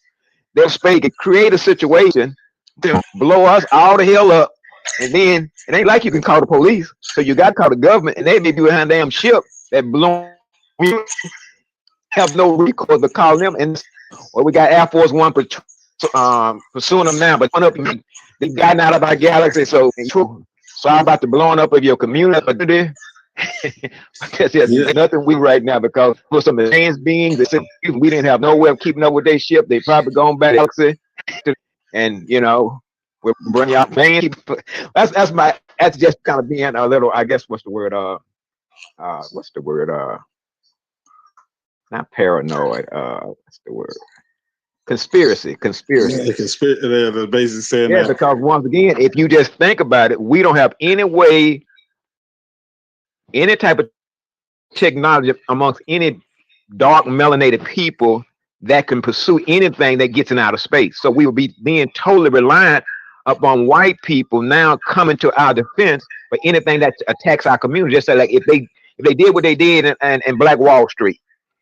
They'll create a situation to blow us all the hell up. And then it ain't like you can call the police. So you got to call the government, and they may be behind damn ship that blown. You have no recourse to call them. And well, we got Air Force One pursuing them now, but one up they've gotten out of our galaxy. So sorry about the blowing up of your community. Because there's Yeah. nothing we right now because for some advanced beings that we didn't have no way of keeping up with their ship. They probably gone back to galaxy, and we're bringing out man. That's just kind of being a little. I guess what's the word? Not paranoid. What's the word? Conspiracy. Yeah, the basic saying Yeah, that. because once again, if you just think about it, we don't have any way, any type of technology amongst any dark melanated people that can pursue anything that gets in outer space. So we will be being totally reliant upon white people now coming to our defense for anything that attacks our community. Just like if they did what they did in Black Wall Street,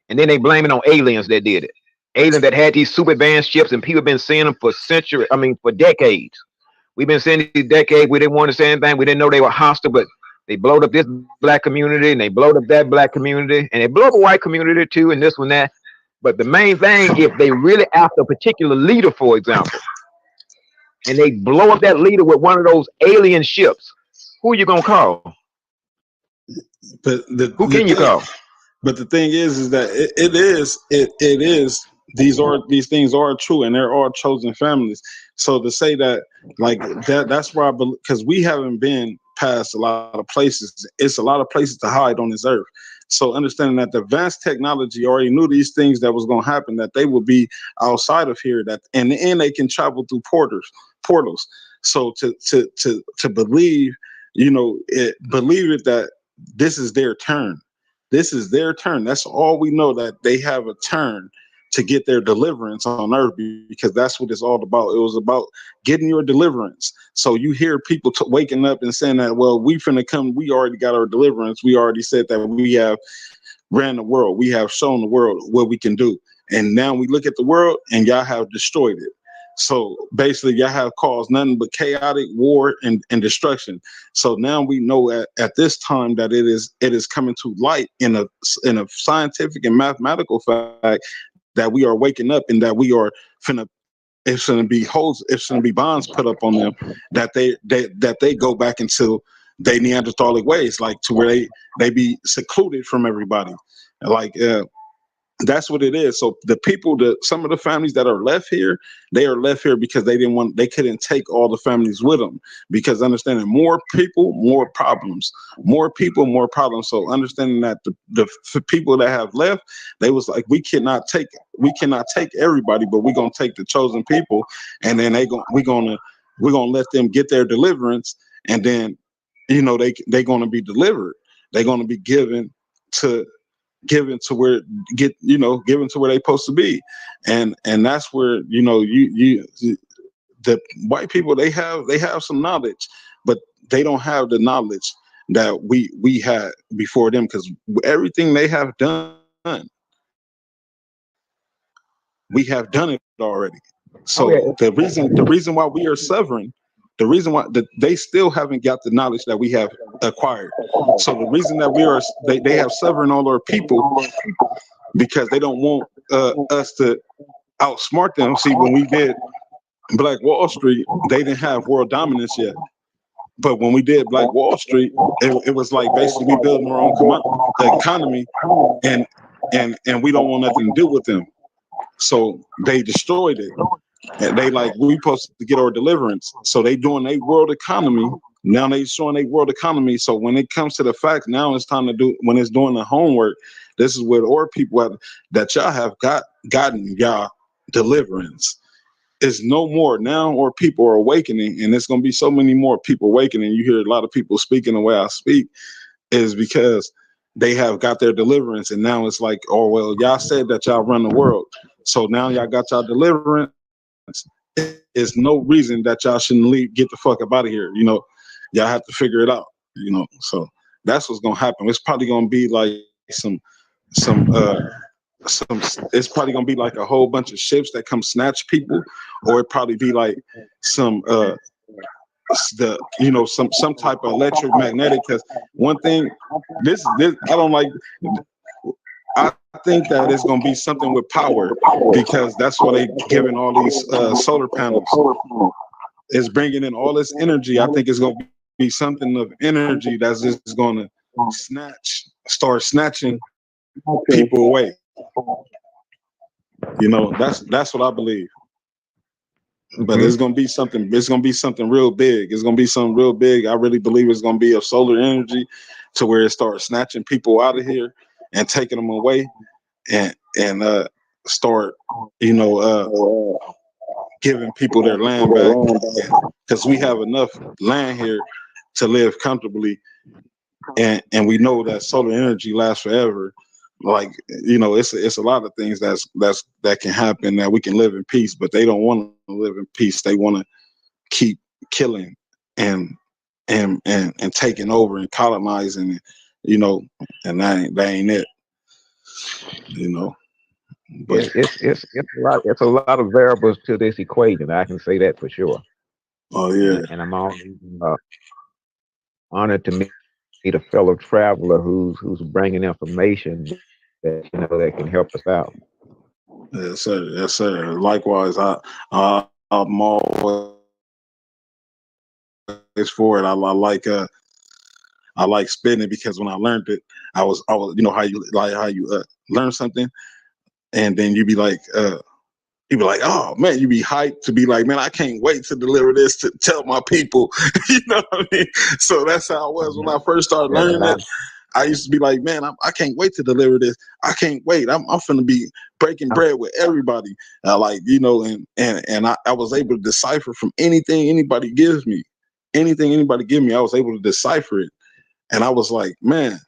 and then they blame it on aliens that did it. Aliens that had these super advanced ships, and people have been seeing them for centuries. I mean, for decades. We've been seeing these decades. We didn't want to say anything. We didn't know they were hostile, but they blowed up this black community, and they blowed up that black community, and they blew up a white community too, and this one that. But the main thing, if they really after a particular leader, for example, and they blow up that leader with one of those alien ships, who are you gonna call? But Who can you call? But the thing is that it is these things are true, and there are chosen families. So to say that like that's why I believe, because we haven't been past a lot of places. It's a lot of places to hide on this earth. So understanding that the advanced technology already knew these things that was going to happen, that they would be outside of here, that and they can travel through portals. So to believe, believe it that this is their turn. This is their turn. That's all we know, that they have a turn to get their deliverance on earth, because that's what it's all about. It was about getting your deliverance. So you hear people waking up and saying that, well, we finna come. We already got our deliverance. We already said that we have ran the world. We have shown the world what we can do. And now we look at the world and y'all have destroyed it. So basically, y'all have caused nothing but chaotic war and destruction. So now we know at this time that it is coming to light in a scientific and mathematical fact that we are waking up and that we are finna. It's gonna be holds. It's gonna be bonds put up on them that they go back into they Neanderthalic ways, like to where they be secluded from everybody, like. That's what it is. So the people, some of the families that are left here, they are left here because they couldn't take all the families with them. Because understanding more people, more problems, more people, more problems. So understanding that the people that have left, they was like, we cannot take everybody, but we're gonna take the chosen people, and then we're gonna let them get their deliverance, and then they gonna be delivered. They're gonna be given to where given to where they supposed to be, and that's where you the white people they have some knowledge, but they don't have the knowledge that we had before them, because everything they have done, we have done it already. So the reason why we are suffering, the reason why they still haven't got the knowledge that we have acquired. So the reason that they have sovereign all our people, because they don't want us to outsmart them. See, when we did Black Wall Street, they didn't have world dominance yet. But when we did Black Wall Street, it was like basically we building our own economy, and we don't want nothing to do with them. So they destroyed it. And they like, we supposed to get our deliverance. So they doing a world economy. Now they showing a world economy. So when it comes to the facts, now it's time to do, when it's doing the homework, this is where our people have, that y'all have gotten y'all deliverance. It's no more now, or people are awakening, and there's going to be so many more people awakening. You hear a lot of people speaking the way I speak is because they have got their deliverance. And now it's like, oh, well, y'all said that y'all run the world. So now y'all got y'all deliverance. It's no reason that y'all shouldn't leave, get the fuck up out of here. Y'all have to figure it out, so that's what's going to happen. It's probably going to be like some, it's probably going to be like a whole bunch of ships that come snatch people, or it probably be like some, some type of electromagnetic, because one thing, this I don't like, I think that it's going to be something with power, because that's why they giving all these solar panels. It's bringing in all this energy. I think it's going to be something of energy that's just going to start snatching people away. That's what I believe. But it's gonna be something. It's gonna be something real big. It's gonna be something real big. I really believe it's gonna be a solar energy, to where it starts snatching people out of here and taking them away, and start giving people their land back, because we have enough land here to live comfortably, and we know that solar energy lasts forever. Like, it's a lot of things that can happen, that we can live in peace, but they don't want to live in peace. They want to keep killing and taking over and colonizing, and that ain't it, But it's a lot. It's a lot of variables to this equation. I can say that for sure. Oh yeah. And I'm always honored to meet a fellow traveler who's bringing information that that can help us out. Yes, sir. Yes, sir. Likewise, I'm always for it. I like spinning, because when I learned it, I was how you learn something, and then you be like oh man, you be hyped to be like, man, I can't wait to deliver this to tell my people. You know what I mean? So that's how I was when I first started learning it. I used to be like, man, I can't wait to deliver this. I can't wait. I'm finna be breaking bread with everybody. And I was able to decipher from anything anybody gives me. Anything anybody give me, I was able to decipher it. And I was like, man,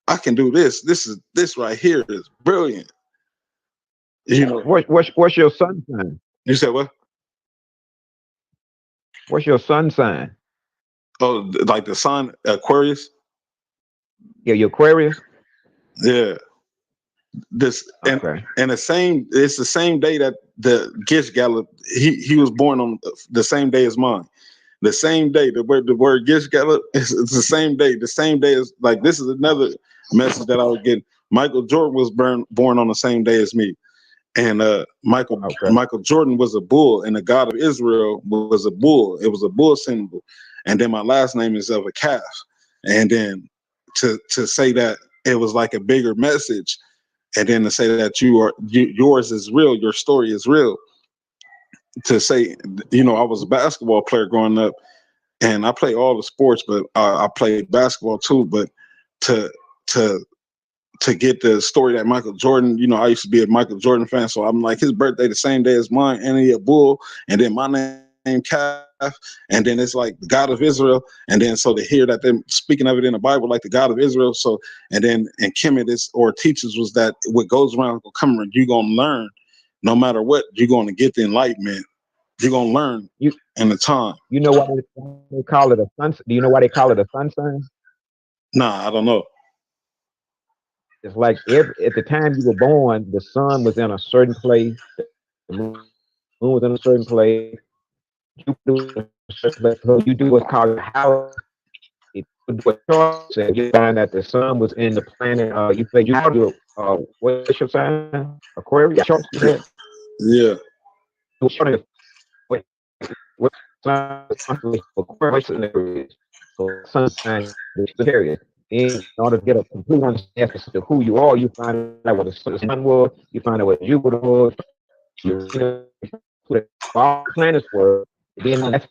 I can do this. This right here is brilliant. What's your sun sign? You said what? What's your sun sign? Oh, like the sun, Aquarius? Yeah, your Aquarius? Yeah. This okay. and it's the same day that the Gish Gallop, he was born on the same day as mine. The same day, the word Gish Gallop is it's the same day. The same day as, like, this is another message that I was getting. Michael Jordan was born on the same day as me. And Michael Jordan was a bull, and the God of Israel was a bull. It was a bull symbol. And then my last name is of a calf. And then to say that it was like a bigger message, and then to say that yours is real, your story is real. To say, I was a basketball player growing up, and I play all the sports, but I played basketball too. But to get the story that Michael Jordan, I used to be a Michael Jordan fan, so I'm like, his birthday the same day as mine, and he a bull, and then my name Calf, and then it's like the God of Israel, and then so to hear that they're speaking of it in the Bible like the God of Israel, so and then and Kemet is or teaches was that what goes around will come around. You're gonna learn, no matter what, you're gonna get the enlightenment. You're gonna learn in the time. You know why they call it a sun? Do you know why they call it a sun sign? Nah, I don't know. It's like at the time you were born, the sun was in a certain place, the moon was in a certain place, Jupiter was in a certain place. So you do what's called a house. If you do a chart, so you find that the sun was in the planet. You say you do what's your sign? Aquarius. Chart. Yeah. What sun Aquarius? So sun sign is the period. In order to get a complete understanding as to who you are, you find out what the sun was, you find out what Jupiter was, all planets were. Then that's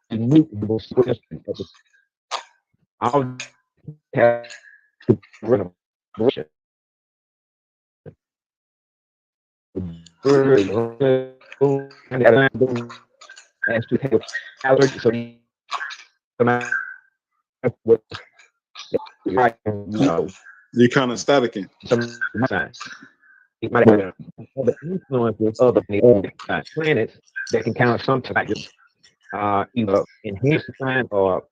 unique. All have as to have allergy, so You're kind of staticking. It might have other influences other planets that can count something like this, either enhance the sign or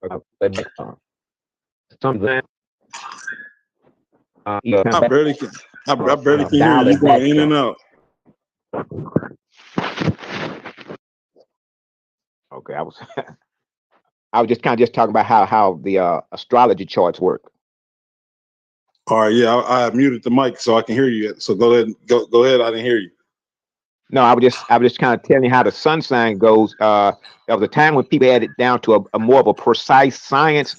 something. I barely can hear you. You're going in and out. Okay, I was just kind of just talking about how the astrology charts work. All right, yeah, I muted the mic so I can hear you. So go ahead, go ahead. I didn't hear you. No, I was just kind of telling you how the sun sign goes. There was a time when people had it down to a more of a precise science.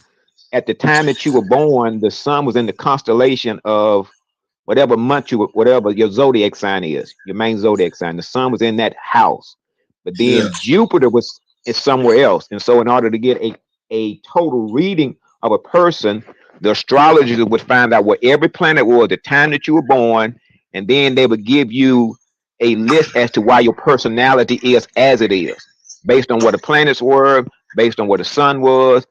At the time that you were born, the sun was in the constellation of whatever month whatever your zodiac sign is, your main zodiac sign. The sun was in that house, but then Jupiter is somewhere else. And so, in order to get a total reading of a person, the astrologers would find out where every planet was, the time that you were born, and then they would give you a list as to why your personality is as it is, based on where the planets were, based on where the sun was,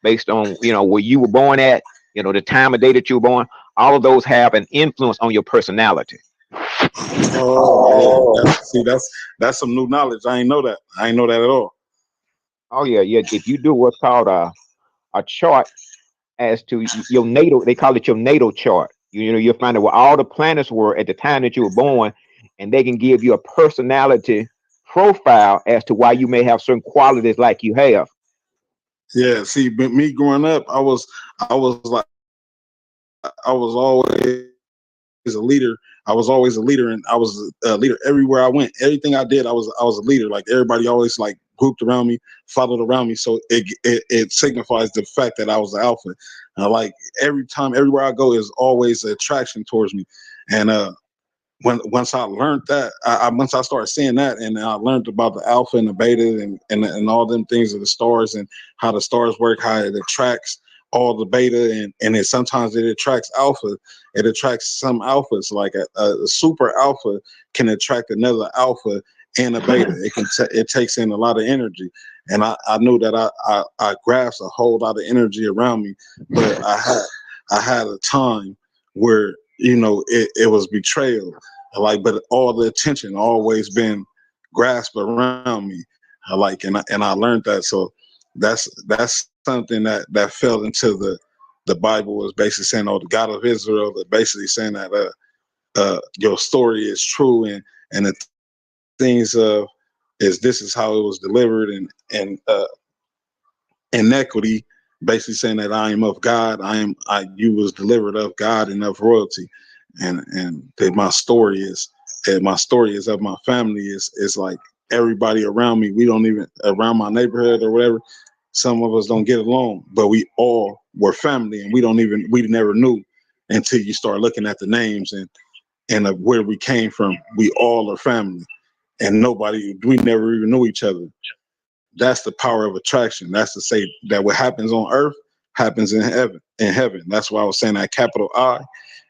based on where you were born at, the time of day that you were born. All of those have an influence on your personality. Oh, yeah. That's some new knowledge. I ain't know that. I ain't know that at all. Oh yeah. If you do what's called a chart as to your natal, they call it your natal chart. You'll find out where all the planets were at the time that you were born, and they can give you a personality profile as to why you may have certain qualities like you have. Yeah. See, but me growing up, I was always a leader. I was always a leader, and I was a leader everywhere I went. Everything I did, I was a leader. Like everybody always like grouped around me, followed around me. So it signifies the fact that I was the alpha. Like everywhere I go is always an attraction towards me. And once I learned that, once I started seeing that, and I learned about the alpha and the beta and all them things of the stars and how the stars work, how it attracts all the beta and sometimes it attracts alpha. It attracts some alphas, like a super alpha can attract another alpha and a beta. It takes in a lot of energy, and I knew that I grasped a whole lot of energy around me, but I had a time where it was betrayal, but all the attention always been grasped around me, and I learned that. So that's something that fell into the Bible, was basically saying, the God of Israel, that basically saying that your story is true, and the things of is this is how it was delivered, and inequity, basically saying that I am of God, you was delivered of God and of royalty, and that my story is of my family is like everybody around me. We don't even around my neighborhood or whatever. Some of us don't get along, but we all were family, and we never knew until you start looking at the names and of where we came from. We all are family, and we never even knew each other. That's the power of attraction. That's to say that what happens on earth happens in heaven. That's why I was saying that capital I,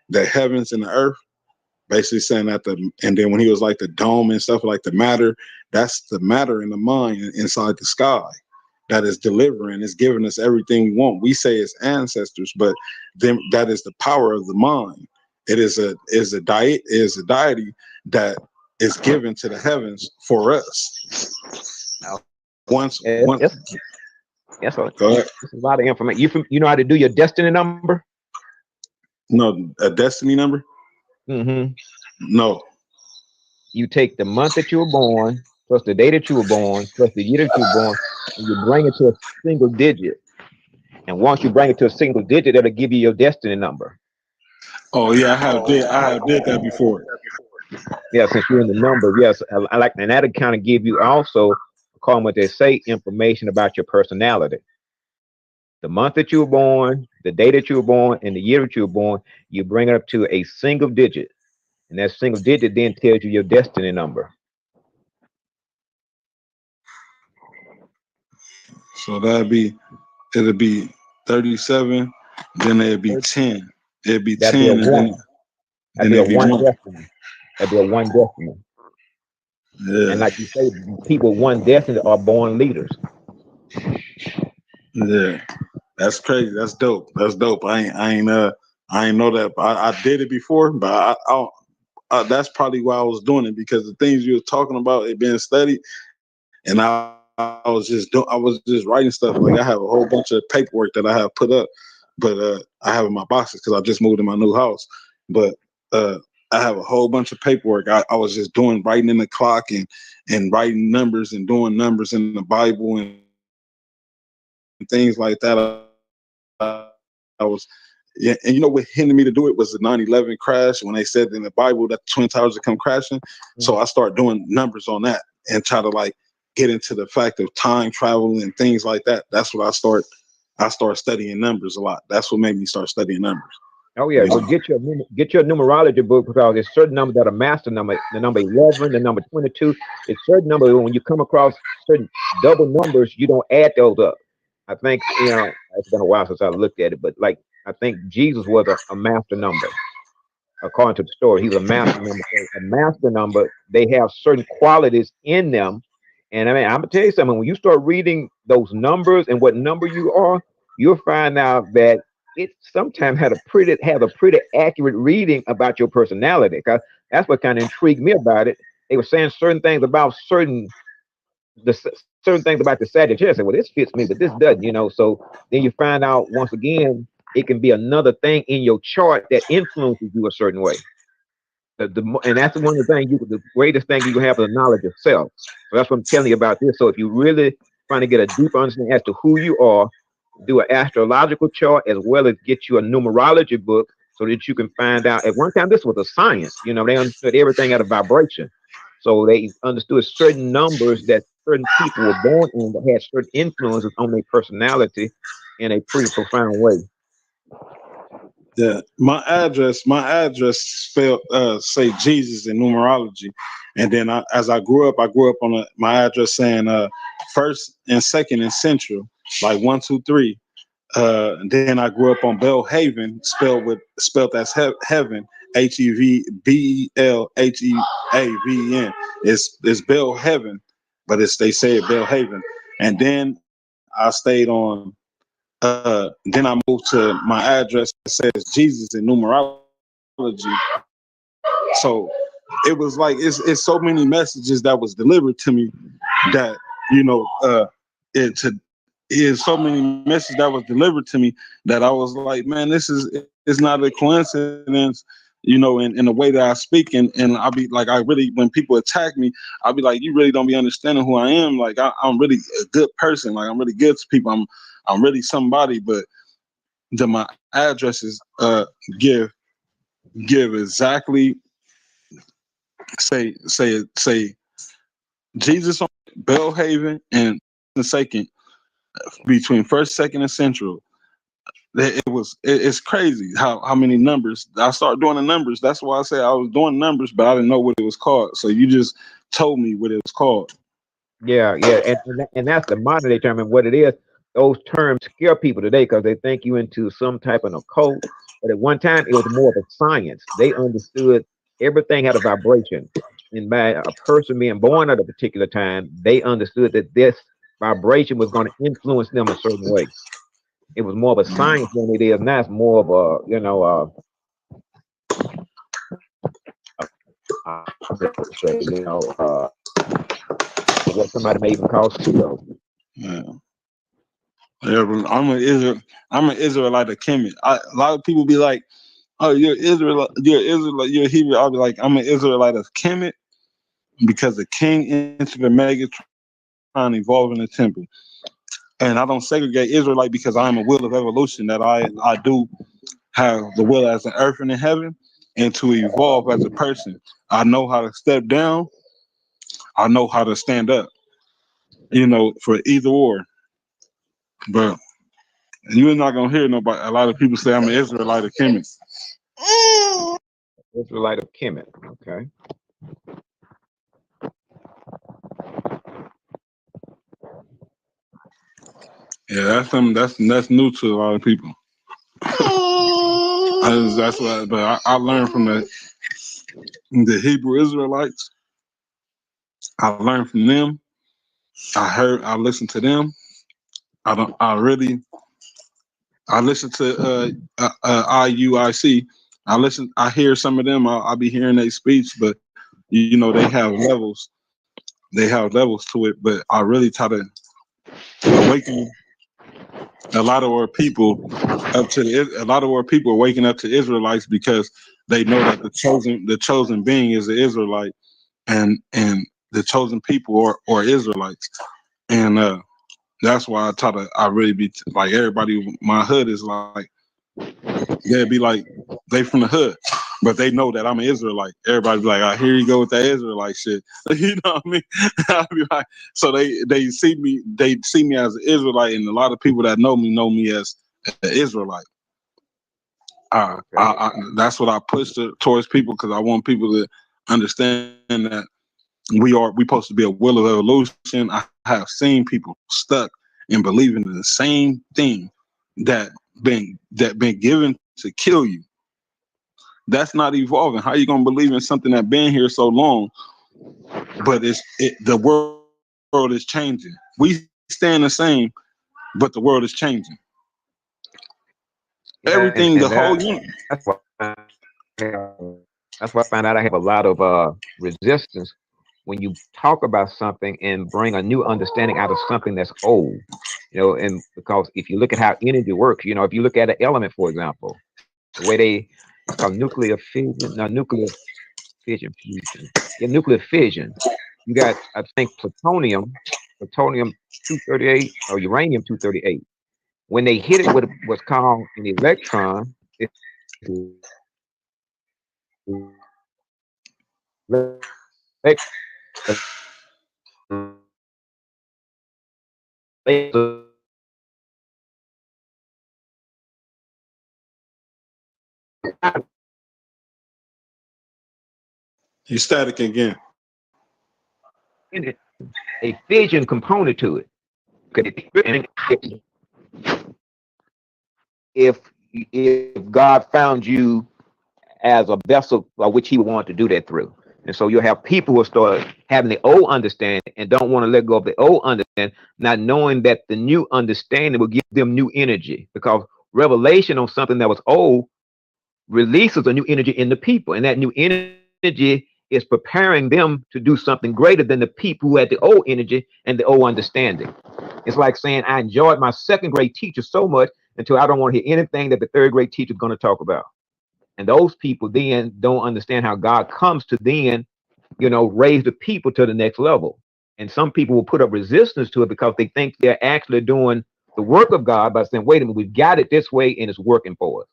the heavens and the earth, basically saying that and then when he was like the dome and stuff like the matter, that's the matter in the mind inside the sky that is delivering, is giving us everything we want. We say it's ancestors, but then that is the power of the mind. It is a deity that is given to the heavens for us. Once, Yes. So go ahead. this is a lot of information. You know how to do your destiny number? No, a destiny number? Mm-hmm. No. You take the month that you were born, plus the day that you were born, plus the year that you were born, and you bring it to a single digit. And once you bring it to a single digit, it'll give you your destiny number. Oh yeah, I have did that before. Yeah, since you're in the number, yes, I like, and that'll kind of give you also, call what they say, information about your personality. The month that you were born, the day that you were born, and the year that you were born, you bring it up to a single digit. And that single digit then tells you your destiny number. So it'll be 37, then it'll be 10. It'll be That'd be a 10, and one. then That'd be it'll a be one 1. destiny. That'd be a one destiny. Yeah. And like you say, people with one destiny are born leaders. Yeah. That's crazy. That's dope. I ain't know that. I did it before, but that's probably why I was doing it, because the things you were talking about, it being studied, and I was just writing stuff. Like I have a whole bunch of paperwork that I have put up, but I have in my boxes because I just moved in my new house. But I have a whole bunch of paperwork. I was just writing in the clock and writing numbers and doing numbers in the Bible and things like that. I was, yeah, and you know what hindered me to do it was the 9/11 crash, when they said in the Bible that the Twin Towers would come crashing. Mm-hmm. So I started doing numbers on that and try to like get into the fact of time travel and things like that. That's what I started studying numbers a lot. That's what made me start studying numbers. Oh yeah, well get your numerology book, because there's certain numbers that are master number. The number 11, the number 22. It's certain number when you come across certain double numbers, you don't add those up. I think, it's been a while since I looked at it, but like I think Jesus was a master number. According to the story, he was a master number. A master number, they have certain qualities in them. And I mean, I'm gonna tell you something. When you start reading those numbers and what number you are, you'll find out that it sometimes has a pretty accurate reading about your personality. Because that's what kind of intrigued me about it. They were saying certain things about certain things about the Sagittarius. I said, well, this fits me, but this doesn't, So then you find out once again, it can be another thing in your chart that influences you a certain way. And that's one of the things the greatest thing you can have is the knowledge of self. So that's what I'm telling you about this. So if you really trying to get a deeper understanding as to who you are, do an astrological chart as well as get you a numerology book so that you can find out. At one time, this was a science. They understood everything at a vibration. So they understood certain numbers that certain people were born in that had certain influences on their personality in a pretty profound way. Yeah, my address spelled say Jesus in numerology, and then as I grew up on my address saying first and second and central, like 1, 2, 3. And then I grew up on Belhaven, spelled as heaven, HEVBELHEAVEN. It's Belhaven, but they say it Belhaven. And then I stayed on. Then I moved to my address that says Jesus in numerology. So it was like it's so many messages that was delivered to me that is so many messages that was delivered to me that I was like, man, it's not a coincidence you know, in the way that I speak, and I'll be like, I really, when people attack me, I'll be like, you really don't be understanding who I am. Like I'm really a good person. Like I'm really good to people. I'm really somebody. But my addresses give exactly say Jesus on Bellhaven and second between First, Second, and Central. It's crazy how many numbers I start doing the numbers. That's why I say I was doing numbers, but I didn't know what it was called. So you just told me what it was called. Yeah, yeah, and that's the modern day term. And what it is, those terms scare people today because they think you into some type of occult. But at one time, it was more of a science. They understood everything had a vibration, and by a person being born at a particular time, they understood that this vibration was going to influence them a certain way. It was more of a science than it is now. It's more of a, you know, you know, what somebody may even call pseudo. Yeah. Yeah, but I'm an Israelite of Kemet. A lot of people be like, "Oh, you're Israel, you're a Hebrew." I'll be like, "I'm an Israelite of Kemet because the king entered the Megatron, evolving the temple." And I don't segregate Israelite because I am a will of evolution. That I do have the will as an earth and in heaven, and to evolve as a person. I know how to step down. I know how to stand up. You know, for either or. But you're not gonna hear nobody. A lot of people say I'm an Israelite of Kemet. Israelite of Kemet. Okay. Yeah, that's something that's new to a lot of people. That's what, but I learned from the Hebrew Israelites. I learned from them. I listened to them. I listen to IUIC. I hear some of them. I'll be hearing their speech, but you know they have levels. They have levels to it, but I really try to awaken a lot of our people a lot of our people are waking up to Israelites because they know that the chosen being is the Israelite, and the chosen people are Israelites, and that's why I really be like everybody. My hood is like they'd be like they from the hood, but they know that I'm an Israelite. Everybody be like, "I here you go with that Israelite shit." You know what I mean? I'd be like, so they see me as an Israelite, and a lot of people that know me as an Israelite. That's what I push towards people because I want people to understand that we supposed to be a will of evolution. I have seen people stuck in believing in the same thing that been given to kill you. That's not evolving. How you gonna believe in something that been here so long? But the world is changing. We stand the same, but the world is changing. Yeah, Everything, the whole that's why I find out I have a lot of resistance when you talk about something and bring a new understanding out of something that's old. You know, and because if you look at how energy works, you know, if you look at an element, for example, the way it's called nuclear fission, no, nuclear fission, yeah, nuclear fission. You got, I think, plutonium 238 or uranium 238. When they hit it with what's called an electron, it's he's static again. a fission component to it. If God found you as a vessel by which He would want to do that through, and so you'll have people who start having the old understanding and don't want to let go of the old understanding, not knowing that the new understanding will give them new energy, because revelation on something that was old releases a new energy in the people, and that new energy is preparing them to do something greater than the people who had the old energy and the old understanding. It's like saying I enjoyed my second grade teacher so much until I don't want to hear anything that the third grade teacher is going to talk about. And those people then don't understand how God comes to then, raise the people to the next level. And some people will put up resistance to it because they think they're actually doing the work of God by saying, wait a minute, we've got it this way and it's working for us.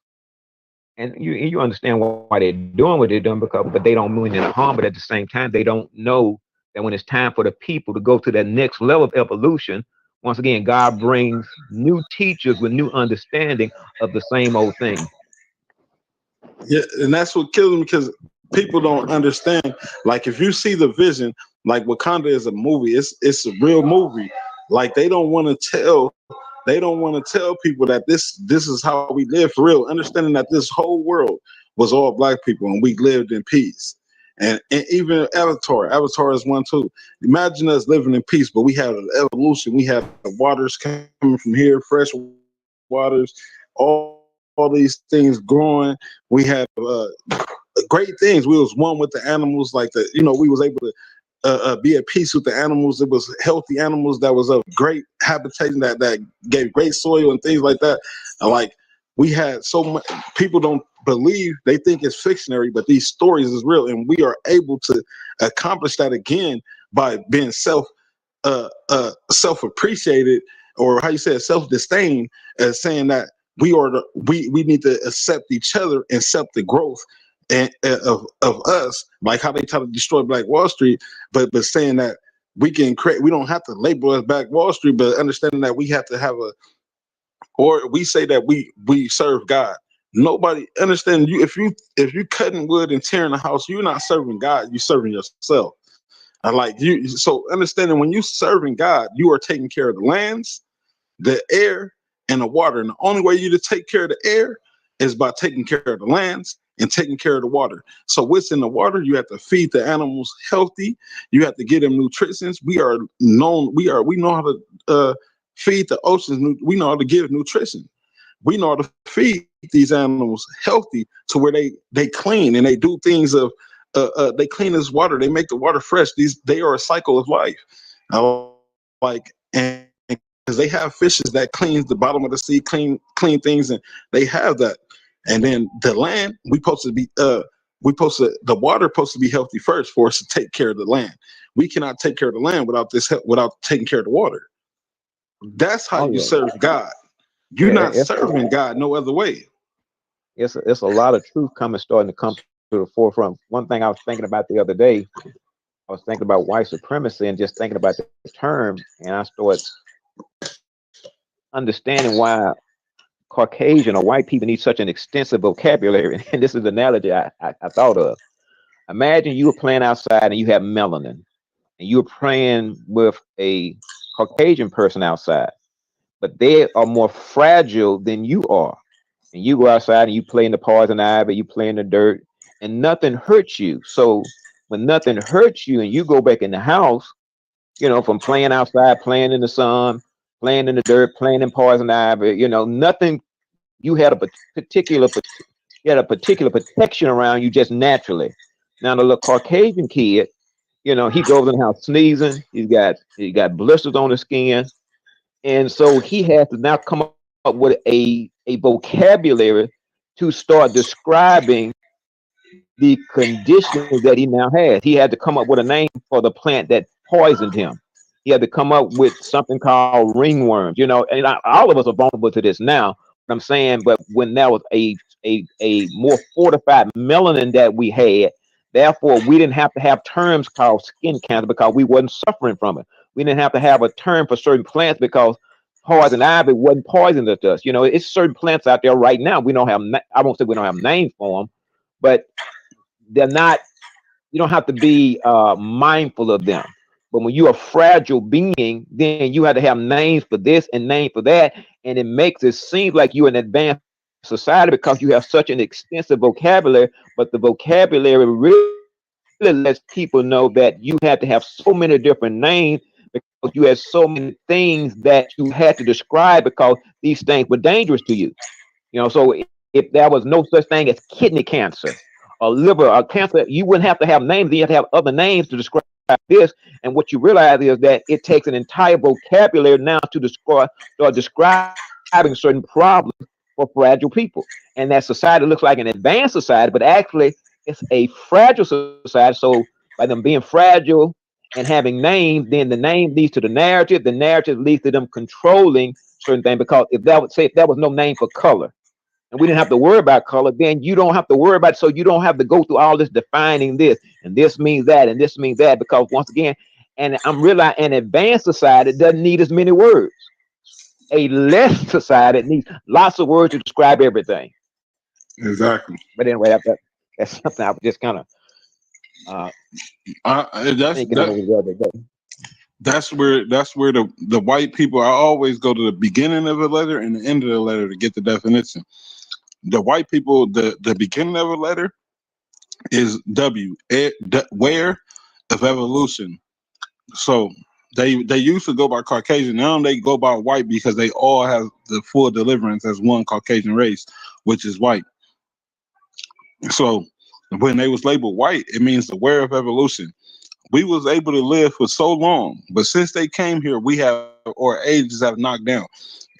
And you understand why they're doing what they're doing, but they don't mean any harm. But at the same time, they don't know that when it's time for the people to go to that next level of evolution, once again, God brings new teachers with new understanding of the same old thing. Yeah, and that's what kills them, because people don't understand. Like, if you see the vision, like Wakanda is a movie, it's a real movie. Like, they don't want to tell people that this is how we live for real, understanding that this whole world was all black people and we lived in peace. And even Avatar is one too. Imagine us living in peace, but we have an evolution. We have the waters coming from here, fresh waters, all these things growing. We had great things. We was one with the animals, like we was able to be at peace with the animals. It was healthy animals that was of great habitation that gave great soil and things like that. And like, we had so much. People don't believe, they think it's fictionary, but these stories is real, and we are able to accomplish that again by being self appreciated, or how you say it, self disdain, as saying that we need to accept each other and accept the growth and of us, like how they try to destroy Black Wall Street, but saying that we can create, we don't have to label us Black Wall Street, but understanding that we have to have or we say that we serve God. Nobody understand you. If you cutting wood and tearing a house, you're not serving God, you're serving yourself. So understanding, when you serving God, you are taking care of the lands, the air, and the water. And the only way you to take care of the air is by taking care of the lands and taking care of the water. So what's in the water, you have to feed the animals healthy. You have to give them nutritions. We know how to feed the oceans. We know how to give nutrition. We know how to feed these animals healthy to where they clean, and they do things of they clean this water. They make the water fresh. They are a cycle of life. And because they have fishes that cleans the bottom of the sea, clean things, and they have that. And then the land, the water supposed to be healthy first for us to take care of the land. We cannot take care of the land without taking care of the water. That's how you serve God. You're not serving God no other way. It's a lot of truth starting to come to the forefront. One thing I was thinking about the other day, I was thinking about white supremacy and just thinking about the term, and I started understanding why Caucasian or white people need such an extensive vocabulary. And this is the analogy I thought of. Imagine you were playing outside and you have melanin, and you're playing with a Caucasian person outside, but they are more fragile than you are. And you go outside and you play in the poison ivy, you play in the dirt, and nothing hurts you. So when nothing hurts you and you go back in the house, from playing outside, playing in the sun, playing in the dirt, playing in poison ivy, nothing, you had a particular protection around you just naturally. Now the little Caucasian kid, he goes in the house sneezing, he got blisters on his skin. And so he has to now come up with a vocabulary to start describing the conditions that he now has. He had to come up with a name for the plant that poisoned him. He had to come up with something called ringworms, and all of us are vulnerable to this now. What I'm saying, but when that was a more fortified melanin that we had, therefore we didn't have to have terms called skin cancer because we wasn't suffering from it. We didn't have to have a term for certain plants because poison ivy wasn't poisonous to us. It's certain plants out there right now. We don't have, I won't say we don't have names for them, but they're not, you don't have to be mindful of them. But when you're a fragile being, then you have to have names for this and names for that. And it makes it seem like you're an advanced society because you have such an extensive vocabulary, but the vocabulary really lets people know that you have to have so many different names because you had so many things that you had to describe because these things were dangerous to you. So if there was no such thing as kidney cancer or liver or cancer, you wouldn't have to have names. You have to have other names to describe this. And what you realize is that it takes an entire vocabulary now to describing certain problems for fragile people. And that society looks like an advanced society, but actually it's a fragile society. So by them being fragile and having names, then the name leads to the narrative leads to them controlling certain things. Because if that would say if there was no name for color and we didn't have to worry about color, then you don't have to worry about it. So you don't have to go through all this defining this and this means that and this means that, because once again, and I'm realizing an advanced society doesn't need as many words. A less society needs lots of words to describe everything. Exactly. But anyway, that's something I was just kind of uh, That's thinking over the other day. that's where the white people. I always go to the beginning of a letter and the end of the letter to get the definition. The white people, the beginning of a letter is W, where of evolution. So they used to go by Caucasian. Now they go by white because they all have the full deliverance as one Caucasian race, which is white. So when they was labeled white, it means the where of evolution. We was able to live for so long, but since they came here, we have our ages have knocked down.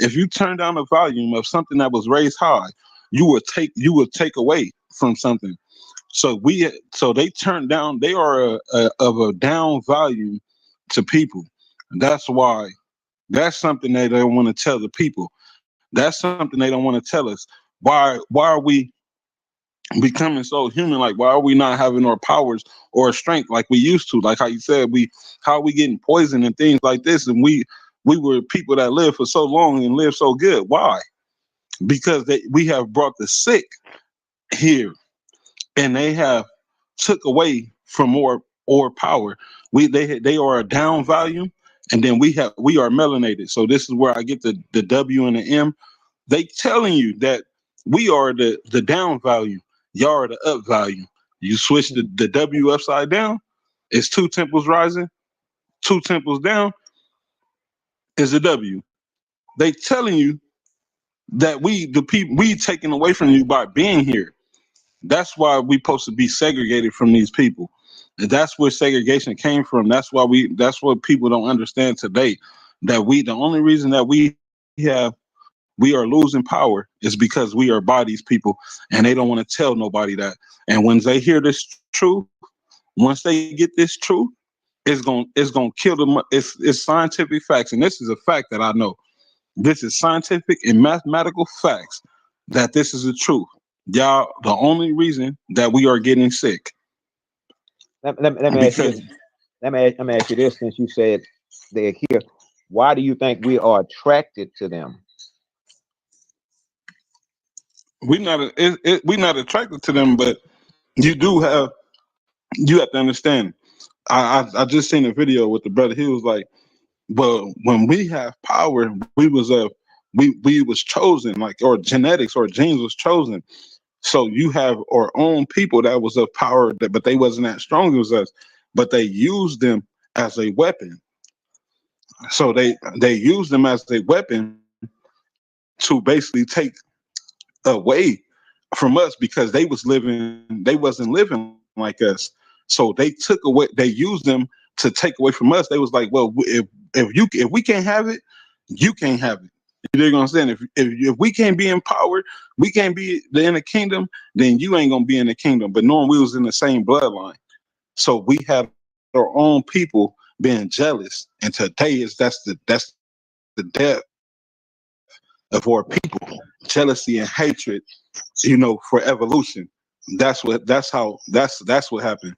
If you turn down the volume of something that was raised high, you would take away from something. So they turned down. They are of a down volume to people. That's why. That's something they don't want to tell the people. That's something they don't want to tell us. Why are we becoming so human? Like, why are we not having our powers or strength like we used to? Like how you said, how are we getting poisoned and things like this? And we were people that lived for so long and lived so good. Why? Because we have brought the sick here, and they have took away from more or power. They are a down volume, and then we are melanated. So this is where I get the W and the M. They telling you that we are the down value, y'all are the up value. You switch the W upside down, it's two temples rising, two temples down is a W. They telling you that the people we taken away from you by being here. That's why we supposed to be segregated from these people. And that's where segregation came from. That's what people don't understand today. That the only reason that we are losing power is because we are bodies people, and they don't want to tell nobody that. And when they hear this truth, once they get this truth, it's gonna kill them. It's scientific facts, and this is a fact that I know. This is scientific and mathematical facts that this is the truth. Y'all, the only reason that we are getting sick. Let me ask you this. Let me ask you this. Since you said they're here, why do you think we are attracted to them? We not attracted to them, but you have to understand. I just seen a video with the brother. He was like, "Well, when we have power, we was chosen, like our genetics or genes was chosen. So you have our own people that was of power, but they wasn't that strong as us. But they used them as a weapon. So they used them as a weapon to basically take away from us because they wasn't living like us. So they took away, they used them to take away from us. They was like, well, if we can't have it, you can't have it. You know what I'm saying? If we can't be in power, we can't be in the kingdom, then you ain't gonna be in the kingdom. But knowing we was in the same bloodline, so we had our own people being jealous. And today that's the death of our people, jealousy and hatred, for evolution. That's what happened.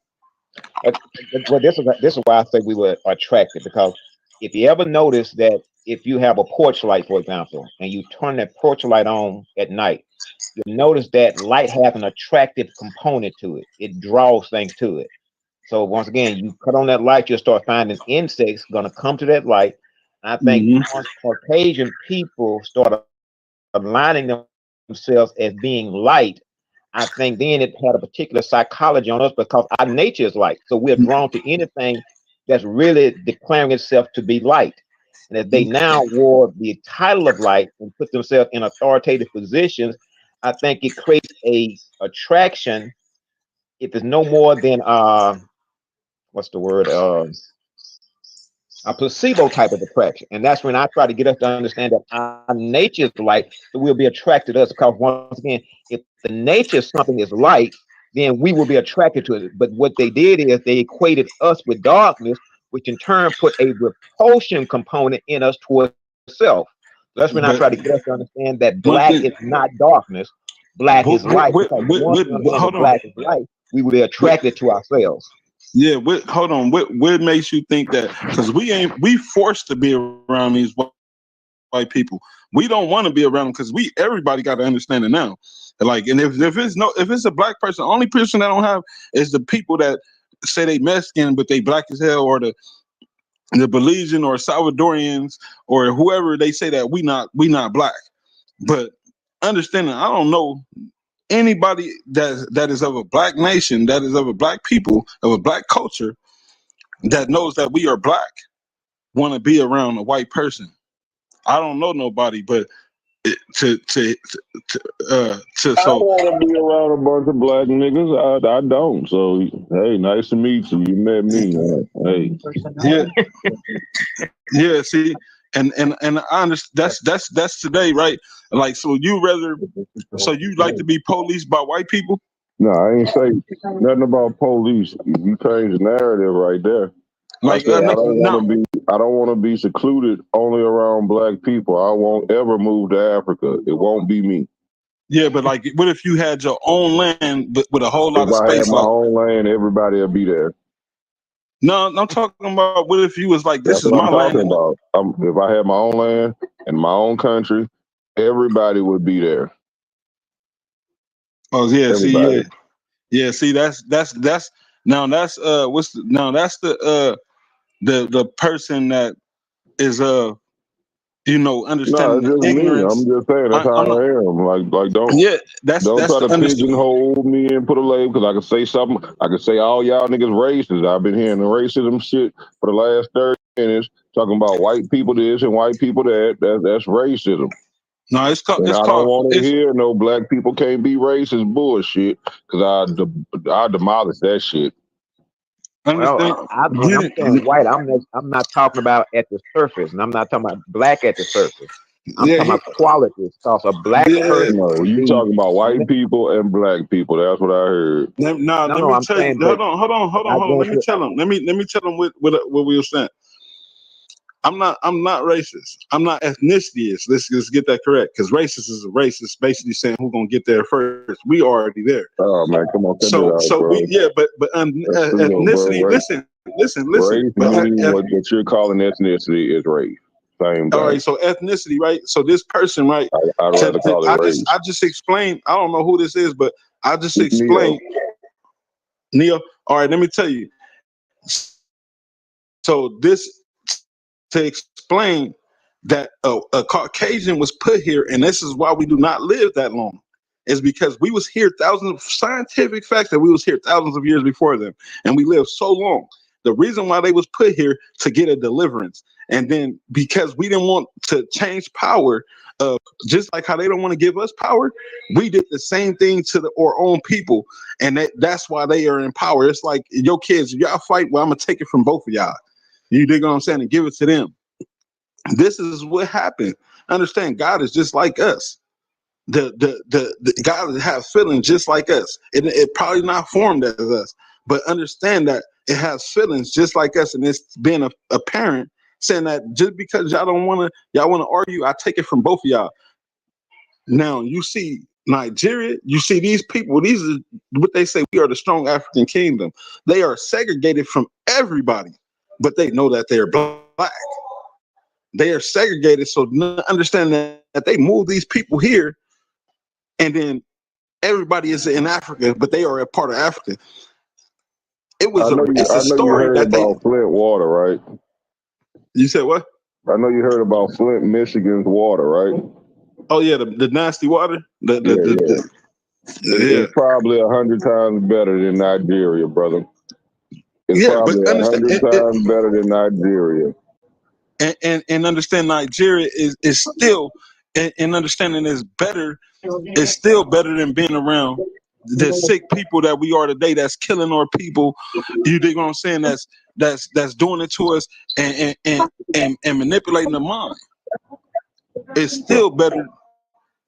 Well, this is why I say we were attracted, because if you ever notice that if you have a porch light, for example, and you turn that porch light on at night, you'll notice that light has an attractive component to it. It draws things to it. So once again, you cut on that light, you'll start finding insects gonna come to that light. I think Hmm. once Caucasian people start aligning themselves as being light, I think then it had a particular psychology on us because our nature is light. So we're drawn to anything that's really declaring itself to be light. And if they now wore the title of light and put themselves in authoritative positions, I think it creates a attraction. If it's no more than what's the word? a placebo type of attraction. And that's when I try to get us to understand that our nature is light, so we'll be attracted to us. Because once again, if the nature of something is light, then we will be attracted to it. But what they did is they equated us with darkness, which in turn put a repulsion component in us towards self. So that's when I But try to get us to understand that one black thing, is not darkness, black is light. Because once we understand hold that on. black is light, we will be attracted to ourselves. Yeah, hold on. What makes you think that? Because we forced to be around these white people. We don't want to be around them because everybody got to understand it now. Like, and if it's a black person, the only person that don't have is the people that say they Mexican but they black as hell, or the Belizean or Salvadorians or whoever they say that we not black. But understanding, I don't know anybody that is of a black nation, that is of a black people, of a black culture, that knows that we are black, want to be around a white person. I don't know nobody, but I so want to be around a bunch of black niggas. I don't. So hey, nice to meet you. You met me. Hey, yeah. See, and I understand that's today, right? Like, so you like to be policed by white people? no, I ain't say nothing about police. You changed the narrative right there. I Like, said I don't no. want to be. I don't want to be secluded only around black people. I won't ever move to Africa. It won't be me. Yeah, but like, what if you had your own land, but with a whole lot If of I had space? my Like, own land, everybody will be there. no, I'm talking about what if you was like, this That's is what my I'm land. talking about. If I had my own land and my own country, everybody would be there. Oh yeah, Everybody. see, that's now that's that's the person that is No, understanding it's the just me. I'm ignorance. just saying that's I'm how not. I am. Like don't Yeah, that's try the to understand. pigeonhole me and put a label because I can say something. I can say all y'all niggas racist. I've been hearing the racism shit for the last 30 minutes talking about white people this and white people that. That's racism. No, it's called. And It's I don't called. want to It's hear no black people can't be racist bullshit because I demolish that shit. understand. Well, when I'm saying white, I'm not talking about at the surface, and I'm not talking about black at the surface. I'm talking about qualities. Because a black person No, can you be. talking about white people and black people. That's what I heard. No, No, let no, me I'm tell you. saying, but Hold not on. going Let me to. tell him. Let me tell him what we were saying. I'm not racist. I'm not ethnicity. Let's get that correct. Because racist is a racist, basically saying who's gonna get there first. We already there. Oh man, come on, cut that out, So bro. but That's too low, bro. ethnicity. Listen. Race But meaning what you're calling ethnicity is race. Same all thing. right. So ethnicity, right? So this person, right? I'd rather call it race. I just explained. I don't know who this is, but I just It's Neo. explained. Neo. All right. Let me tell you. So this to explain that a Caucasian was put here, and this is why we do not live that long, is because we was here thousands of scientific facts that we was here thousands of years before them, and we lived so long. The reason why they was put here to get a deliverance, and then because we didn't want to change power, just like how they don't want to give us power, we did the same thing to our own people, and that's why they are in power. It's like your kids, if y'all fight, well, I'm gonna take it from both of y'all. You dig what I'm saying? And give it to them. This is what happened. Understand, God is just like us. The God has feelings just like us. It probably not formed as us, but understand that it has feelings just like us. And it's being a parent saying that just because y'all want to argue, I take it from both of y'all. Now you see Nigeria, you see these people. These are what they say. We are the strong African kingdom. They are segregated from everybody, but they know that they're black. They are segregated, so understand that they move these people here, and then everybody is in Africa, but they are a part of Africa. I know It's a you story heard that they. about Flint water, right? You said what? I know you heard about Flint, Michigan's water, right? Oh yeah, the nasty water. Yeah. It's probably 100 times better than Nigeria, brother. It's Yeah, but probably understand 100 times better than Nigeria. and understand Nigeria is still and understanding is better. It's still better than being around the sick people that we are today, that's killing our people. You dig what I'm saying? That's doing it to us and manipulating the mind. It's still better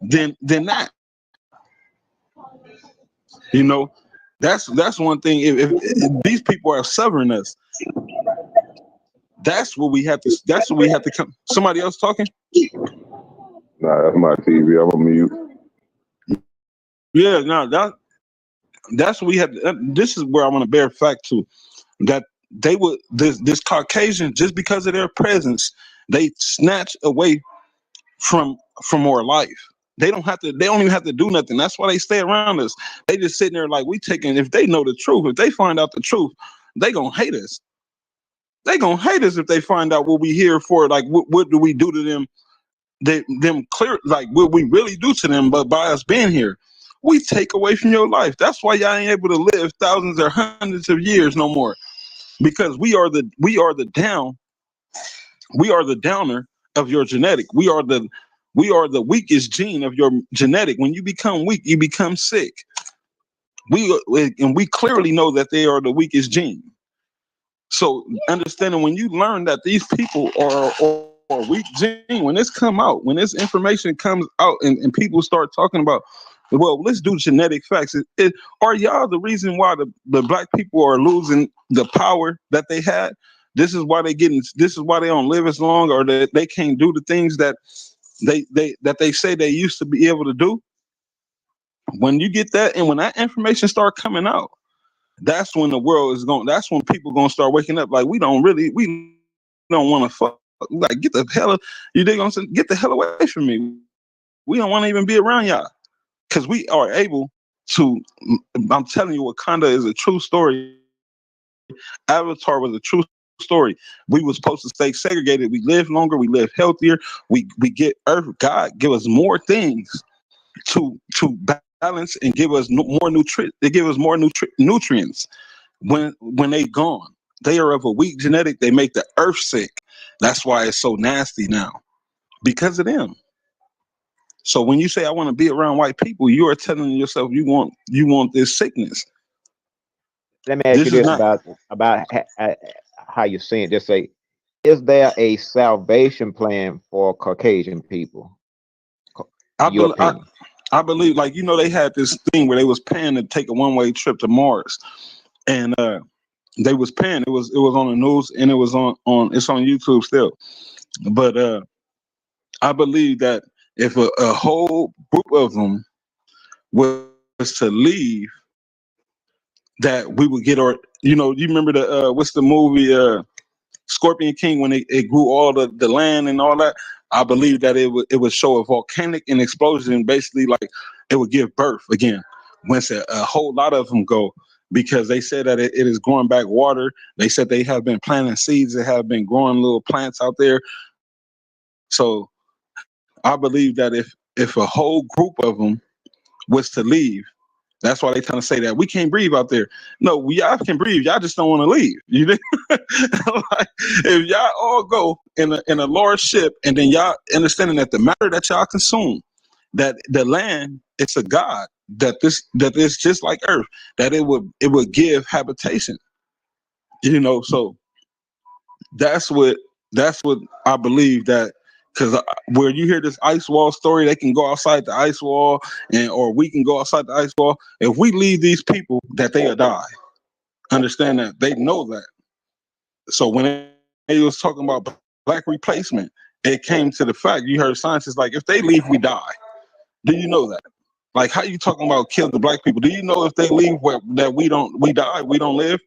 than that. You know, that's one thing. If these people are severing us, that's what we have to. That's what we have to come. Somebody else talking? Nah, that's my TV. I'm on mute. Yeah, no, that's what we have. This is where I want to bear fact to that they would this Caucasian, just because of their presence, they snatch away from our life. They don't have to. They don't even have to do nothing. That's why they stay around us. They just sitting there like we taking. If they know the truth, if they find out the truth, they gonna hate us. They gonna hate us if they find out what we here for. Like what do we do to them? Them clear, like what we really do to them, but by us being here, we take away from your life. That's why y'all ain't able to live thousands or hundreds of years no more, because we are the downer of your genetic. We are the weakest gene of your genetic. When you become weak, you become sick. We clearly know that they are the weakest gene. So understanding, when you learn that these people are weak gene, when this come out, when this information comes out and people start talking about, well, let's do genetic facts. Are y'all the reason why the black people are losing the power that they had? This is why this is why they don't live as long, or that they can't do the things that they say they used to be able to do. When you get that, and when that information start coming out, that's when the world is going. That's when people gonna start waking up. Like we don't want to fuck. Like get the hell. You dig? Get the hell away from me. We don't want to even be around y'all, because we are able to. I'm telling you, Wakanda is a true story. Avatar was a true story. We were supposed to stay segregated. We live longer. We live healthier. We get Earth. God give us more things to balance and give us more nutrients. They give us more nutrients. When they gone, they are of a weak genetic. They make the Earth sick. That's why it's so nasty now, because of them. So when you say I want to be around white people, you are telling yourself you want this sickness. Let me ask you this about how you're saying. Just say, is there a salvation plan for Caucasian people? I believe, like, they had this thing where they was paying to take a one-way trip to Mars, and they was paying. It was on the news, and it was on it's on YouTube still. But I believe that if a whole group of them was to leave, that we would get our, you remember the what's the movie Scorpion King, when it grew all the land and all that. I believe that it would show a volcanic and explosion, basically, like it would give birth again once a whole lot of them go, because they said that it is growing back water. They said they have been planting seeds that have been growing little plants out there. So I believe that if a whole group of them was to leave, that's why they trying to say that we can't breathe out there. No, y'all can breathe. Y'all just don't want to leave. You think? Like, if y'all all go in a large ship, and then y'all understanding that the matter that y'all consume, that the land, it's a God, that is just like Earth, that it would give habitation. So that's what I believe, that because where you hear this ice wall story, they can go outside the ice wall, or we can go outside the ice wall. If we leave these people, that they'll die. Understand that. They know that. So when they was talking about black replacement, it came to the fact, you heard scientists like, if they leave, we die. Do you know that? Like, how you talking about kill the black people? Do you know if they leave that we die, we don't live?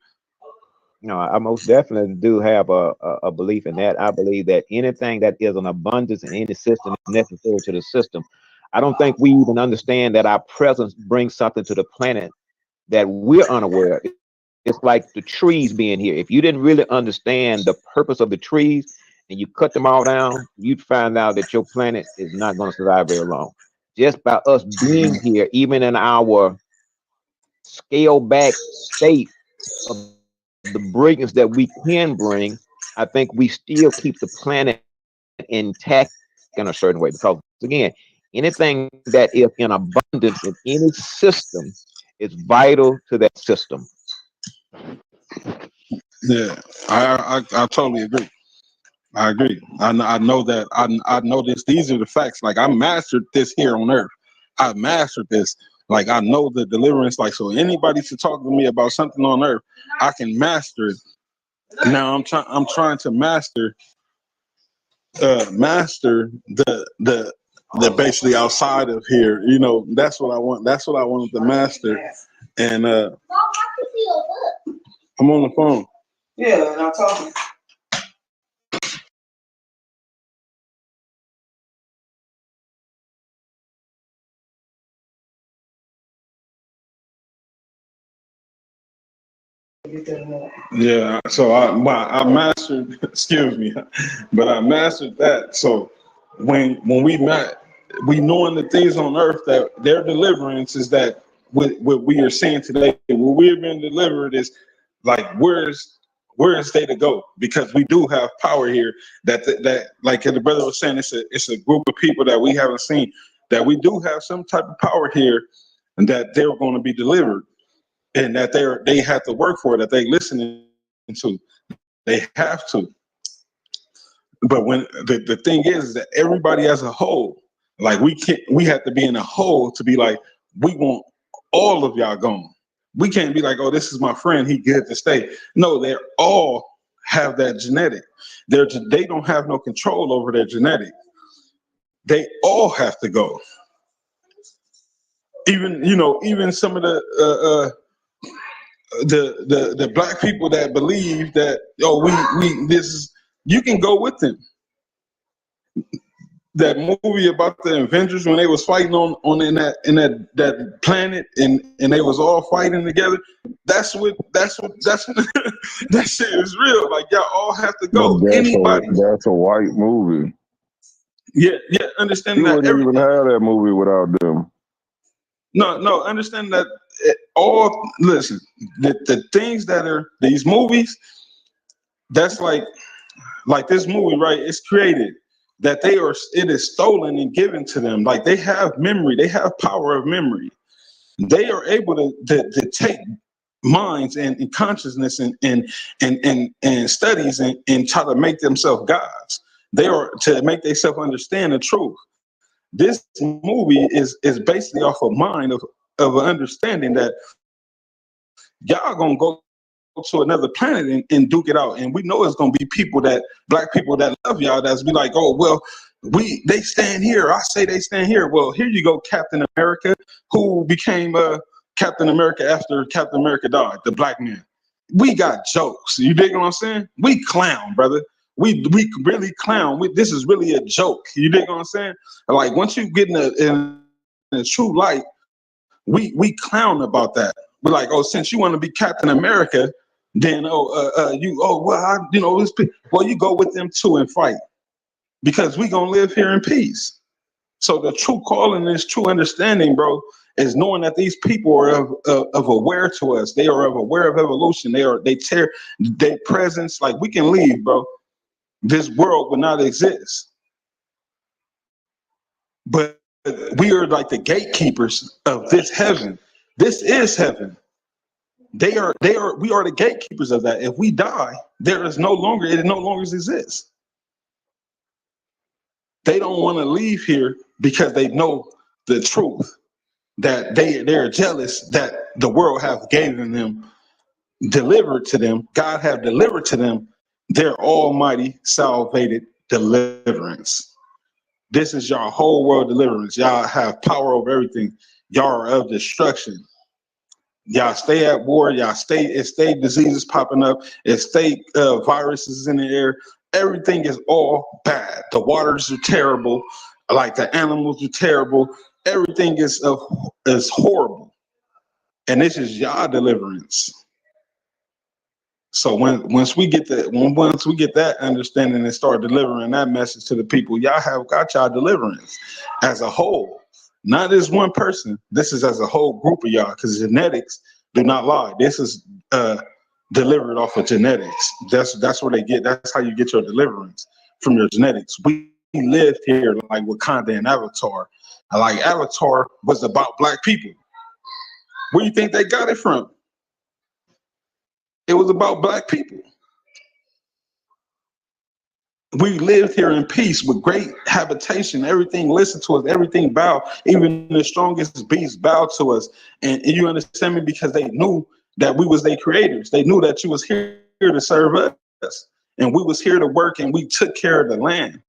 No, I most definitely do have a belief in that. I believe that anything that is an abundance in any system is necessary to the system. I don't think we even understand that our presence brings something to the planet that we're unaware of. It's like the trees being here. If you didn't really understand the purpose of the trees and you cut them all down, you'd find out that your planet is not going to survive very long. Just by us being here, even in our scale back state of the brilliance that we can bring, I think we still keep the planet intact in a certain way. Because again, anything that is in abundance in any system is vital to that system. Yeah, I totally agree. I agree. I know that. I know this. These are the facts. Like I mastered this here on earth. I mastered this. Like I know the deliverance. Like so, anybody to talk to me about something on earth, I can master it. Now I'm trying to master master the basically outside of here. You know, that's what I want. That's what I wanted to master. And I'm on the phone. Yeah, and I'm talking. Yeah, so I mastered. Excuse me, but I mastered that. So when we met, we knowing the things on earth that their deliverance is that what we are seeing today. What we've been delivered is like where's they to go, because we do have power here. That like the brother was saying, it's a group of people that we haven't seen. That we do have some type of power here, and that they're going to be delivered, and that they have to work for it, that they listening to, they have to. But when the thing is that everybody as a whole, like we have to be in a whole to be like, we want all of y'all gone. We can't be like, oh, this is my friend, he good to stay. No, they all have that genetic. They don't have no control over their genetic. They all have to go. Even some of the black people that believe that, oh, we this is, you can go with them. That movie about the Avengers when they was fighting on in that planet, and they was all fighting together. That's what that shit is real. Like y'all all have to go. Anybody. That's a white movie. Yeah, understanding You that wouldn't even have that movie without them. No, understand that listen, the things that are these movies, that's like this movie, right? It's created that it is stolen and given to them. Like they have memory, they have power of memory. They are able to take minds and consciousness and studies and try to make themselves gods. They are to make themselves understand the truth. This movie is basically off a mind of an understanding that y'all gonna go to another planet and duke it out. And we know it's gonna be black people that love y'all, that's be like, oh well, they stand here. I say they stand here. Well, here you go, Captain America, who became Captain America after Captain America died, the black man. We got jokes. You dig what I'm saying? We clown, brother. We really clown. This is really a joke. You dig what I'm saying? Like once you get in a true light, we clown about that. We're like, oh, since you want to be Captain America, then well, you go with them too and fight, because we gonna live here in peace. So the true calling, this true understanding, bro, is knowing that these people are of aware to us. They are aware of evolution. They tear their presence. Like we can leave, bro. This world would not exist. But we are like the gatekeepers of this heaven. This is heaven. We are the gatekeepers of that. If we die, it no longer exists. They don't want to leave here because they know the truth, that they're jealous that the world have given them, delivered to them, God have delivered to them their almighty salvated deliverance. This is your whole world deliverance. Y'all have power over everything. Y'all are of destruction. Y'all stay at war. Y'all stay diseases popping up. It stay viruses in the air. Everything is all bad. The waters are terrible. Like the animals are terrible. Everything is horrible. And this is y'all deliverance. So once we get that understanding and start delivering that message to the people, y'all have got y'all deliverance as a whole, not as one person. This is as a whole group of y'all, because genetics do not lie. This is delivered off of genetics. That's where they get. That's how you get your deliverance, from your genetics. We lived here like Wakanda and Avatar. Like Avatar was about black people. Where do you think they got it from? It was about black people. We lived here in peace with great habitation. Everything listened to us. Everything bowed. Even the strongest beasts bowed to us. And you understand me? Because they knew that we was their creators. They knew that you was here to serve us. And we was here to work, and we took care of the land.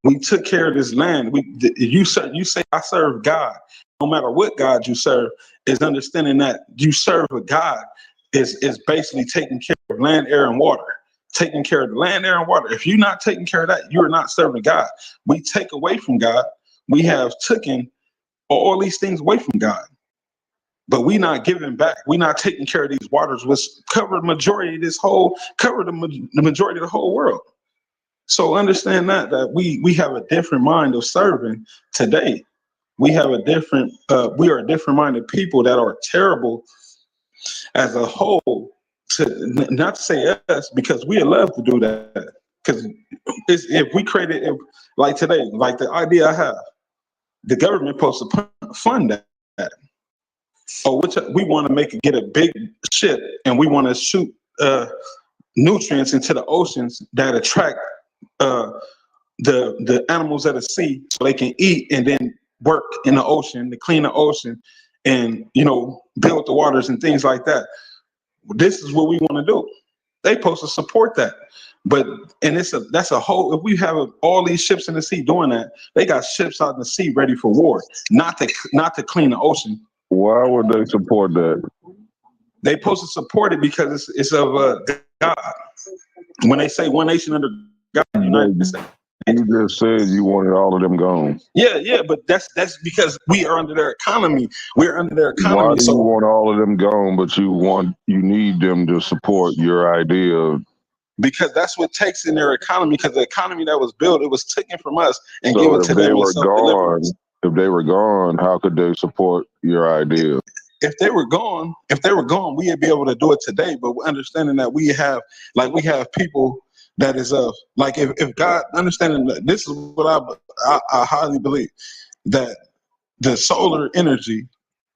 We took care of this land. You say, I serve God. No matter what God you serve, is understanding that you serve a God is basically taking care of land, air, and water. Taking care of the land, air, and water. If you're not taking care of that, you're not serving God. We take away from God. We have taken all these things away from God. But we not giving back. We not taking care of these waters, which cover the majority of the majority of the whole world. So understand that we have a different mind of serving today. We have a different, we are a different minded people that are terrible as a whole. Not to say us, because we love to do that. Because if we created it like today, like the idea I have, the government supposed to fund that. Or which we want to get a big ship, and we want to shoot nutrients into the oceans that attract the animals at the sea, so they can eat and then work in the ocean to clean the ocean, and build the waters and things like that. This is what we want to do. They supposed to support that, that's a whole. If we have all these ships in the sea doing that, they got ships out in the sea ready for war, not to clean the ocean. Why would they support that? They supposed to support it because it's of God. When they say one nation under God, United States. You just said you wanted all of them gone. Yeah, but that's because we are under their economy. We're under their economy. Why do you want all of them gone, but you need them to support your idea? Because that's what takes in their economy. Because the economy that was built, it was taken from us and So given if to they them. if they were gone, how could they support your idea? If they were gone, we'd be able to do it today. But understanding that we have people that is like if God, understanding that this is what I highly believe, that the solar energy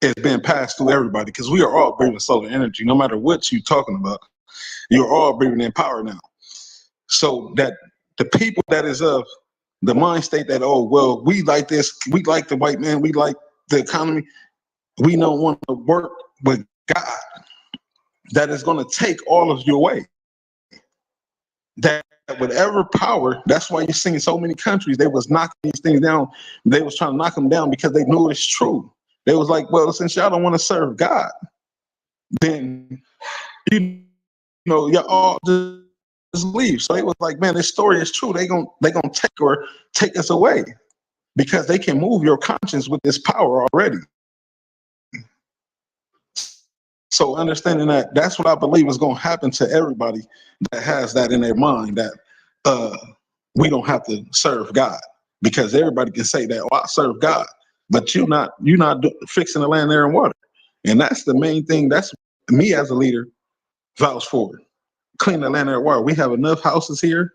is being passed through everybody, because we are all breathing solar energy. No matter what you're talking about, you're all breathing in power now. So that the people that is of the mind state that, oh, well, we like this, we like the white man, we like the economy, we don't want to work with God, that is going to take all of you away. That whatever power, that's why you're seeing so many countries, they was knocking these things down. They was trying to knock them down because they knew it's true. They was like, well, since y'all don't want to serve God, then y'all all just leave. So they was like, man, this story is true. They gonna take us away, because they can move your conscience with this power already. So understanding that, that's what I believe is going to happen to everybody that has that in their mind, that we don't have to serve God, because everybody can say that, oh, I serve God, but you're not fixing the land, air, and water. And that's the main thing. That's me as a leader vouch for it. Clean the land, air, and water. We have enough houses here.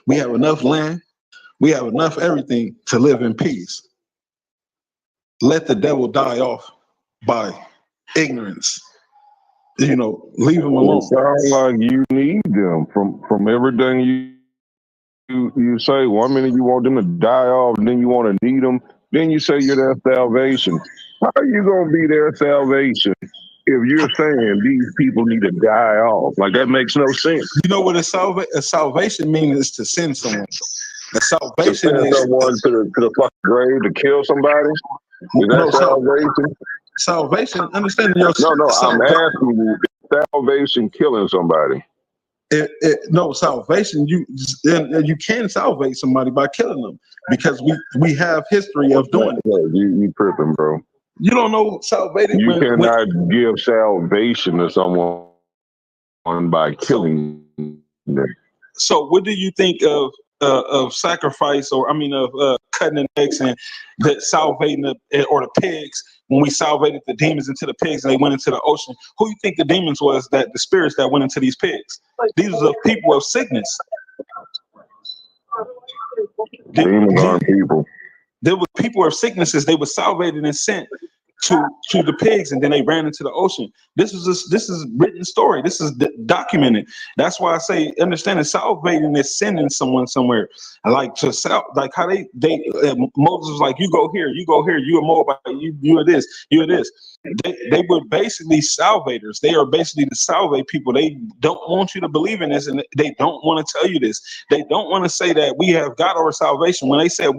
We have enough land. We have enough everything to live in peace. Let the devil die off by ignorance. Leave them alone. It sounds like you need them from everything you say. 1 minute you want them to die off, and then you want to need them. Then you say you're their salvation. How are you gonna be their salvation if you're saying these people need to die off? Like, that makes no sense. You know what a salvation means is to send someone. A salvation to send is someone to the fucking grave to kill somebody. Is that salvation? Salvation, understanding your No, I'm asking you, is salvation killing somebody? No, salvation, you can salvate somebody by killing them, because we have history of doing it. You tripping, bro. You don't know salvation. You cannot give salvation to someone by killing them. So what do you think of sacrifice, or of cutting the necks and the salvating or the pigs? When we salvated the demons into the pigs and they went into the ocean, who you think the demons was, that the spirits that went into these pigs? These are the people of sickness. Demons aren't people. There were people of sicknesses. They were salvated and sent to the pigs, and then they ran into the ocean. This is written story. This is documented. That's why I say understanding salvating is sending someone somewhere. Like to like how they Moses was like, you go here, you a Moabite, you are this, you are this. They were basically salvators. They are basically the salvate people. They don't want you to believe in this, and they don't want to tell you this. They don't want to say that we have got our salvation. When they said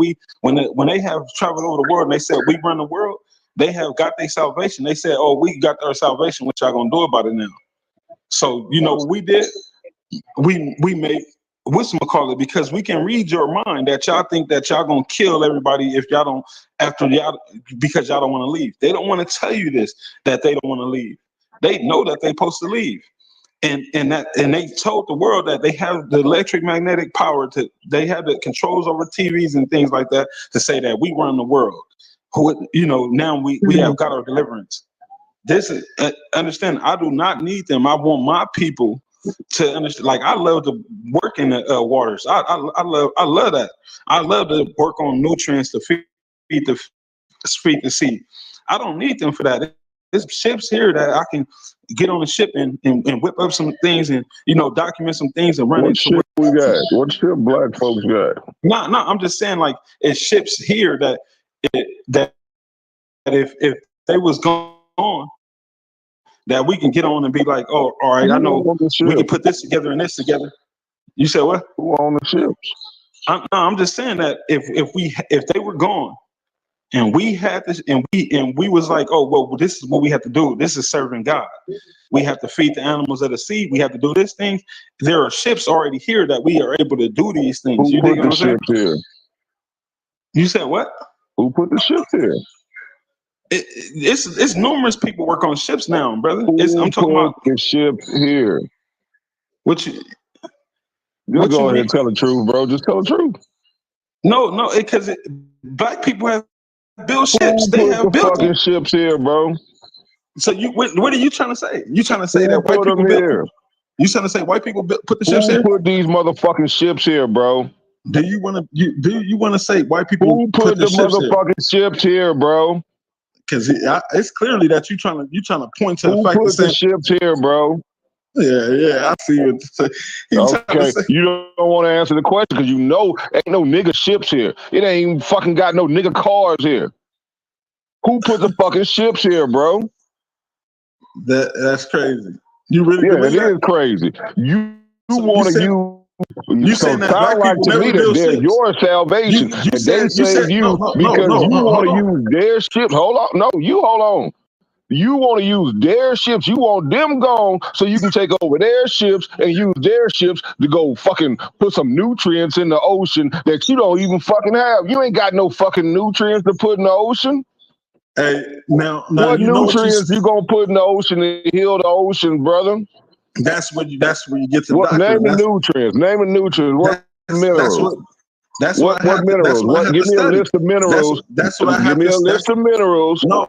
when they have traveled over the world and they said we run the world, they have got their salvation. They said, oh, we got our salvation. What y'all gonna do about it now? So you know what we did? We made whatchamacallit, because we can read your mind that y'all think that y'all gonna kill everybody if y'all don't because y'all don't want to leave. They don't want to tell you this, that they don't want to leave. They know that they're supposed to leave. And they told the world that they have the electric magnetic power they have the controls over TVs and things like that to say that we run the world. Now we have got our deliverance. This is understand. I do not need them. I want my people to understand. Like I love to work in the waters. I love that. I love to work on nutrients to feed the sea. I don't need them for that. There's ships here that I can get on the ship and whip up some things and document some things and run What into. ship we got? What ship black folks got? No, I'm just saying like it's ships here that if they was gone, that we can get on and be like, oh, all right, I know we can put this together and this together. You said what? Who on the ships? I'm just saying that if they were gone and we had this and we was like, oh well, this is what we have to do. This is serving God. We have to feed the animals of the sea. We have to do this thing. There are ships already here that we are able to do these things. Who put the ships here? You said what? Who put the ships here? It's numerous people work on ships now, brother. I'm talking about the ships here. Just go ahead and tell the truth, bro. Just tell the truth. No, because black people have built ships. They have built fucking ships here, bro. So what are you trying to say? You trying to say that white people built here? You trying to say white people put the ships here? Who put these motherfucking ships here, bro? Do you want to say white people who put the motherfucking ships here, bro? Because it's clearly that you trying to point to the fact that the ships here, bro. Yeah, I see what you're saying. Okay, you don't want to answer the question because ain't no nigga ships here. It ain't even fucking got no nigga cars here. Who put the fucking ships here, bro? That's crazy. You really it is crazy. You want to use. You saying that black like people to me that they're ships. your salvation, and they save you because you want to use their ships. Hold on, no, you hold on. You want to use their ships. You want them gone so you can take over their ships and use their ships to go fucking put some nutrients in the ocean that you don't even fucking have. You ain't got no fucking nutrients to put in the ocean. Hey, now what you nutrients you gonna put in the ocean to heal the ocean, brother? That's where you get to what doctor. Name the nutrients. Name the nutrients. What minerals? What minerals? Give me a list of minerals. That's what I have to. Give me a list of minerals. No.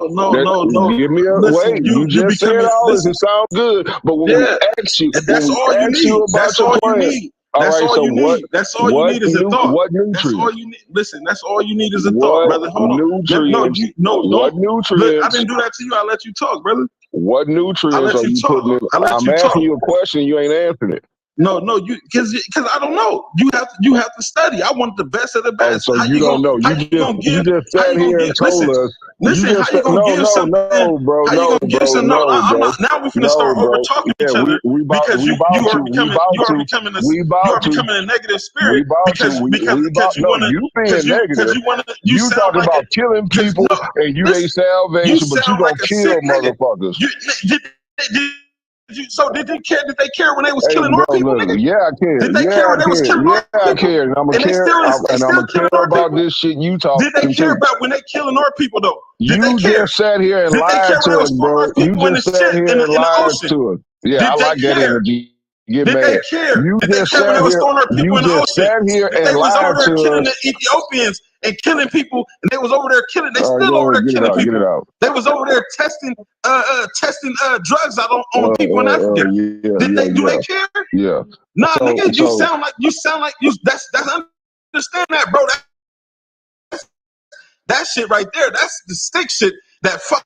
Give me a wait. You just said all this. It sounds good, but when we ask you, that's all you need. That's all you need. That's all you need. That's all you need is a thought. What nutrients? That's all you need. Listen, that's all you need is a thought, brother. Hold on. Nutrients? What nutrients? Look, I didn't do that to you. I let you talk, brother. What nutrients are you putting in? I'm asking you a question. You ain't answering it. No, because I don't know. You have to study. I want the best of the best. So you don't know. You just sat here and told us. Listen, how you gonna give something? No, bro. Now we're finna start over talking each other because you are becoming a negative spirit because you want to. You talking about killing people and you ain't salvation, but you gonna kill motherfuckers. So did they care when they was killing our people? Nigga? Yeah, I care. Did they care when they was killing our people? I care. And I'm gonna care about this shit you talking. Did they care about when they killing our people though? You just sat here and lied to us, bro. You just sat here and lied to us. Yeah, I like that energy. Did they care? You just sat here. You just sat here and lied to us. They was over there killing the Ethiopians and killing people, and they was over there killing. They still over there killing people. Get it out. They was over there testing drugs out on people in Africa. Do they care? Yeah. Nah, nigga, you sound like you. That's understand that, bro. That shit right there. That's the stick shit that fuck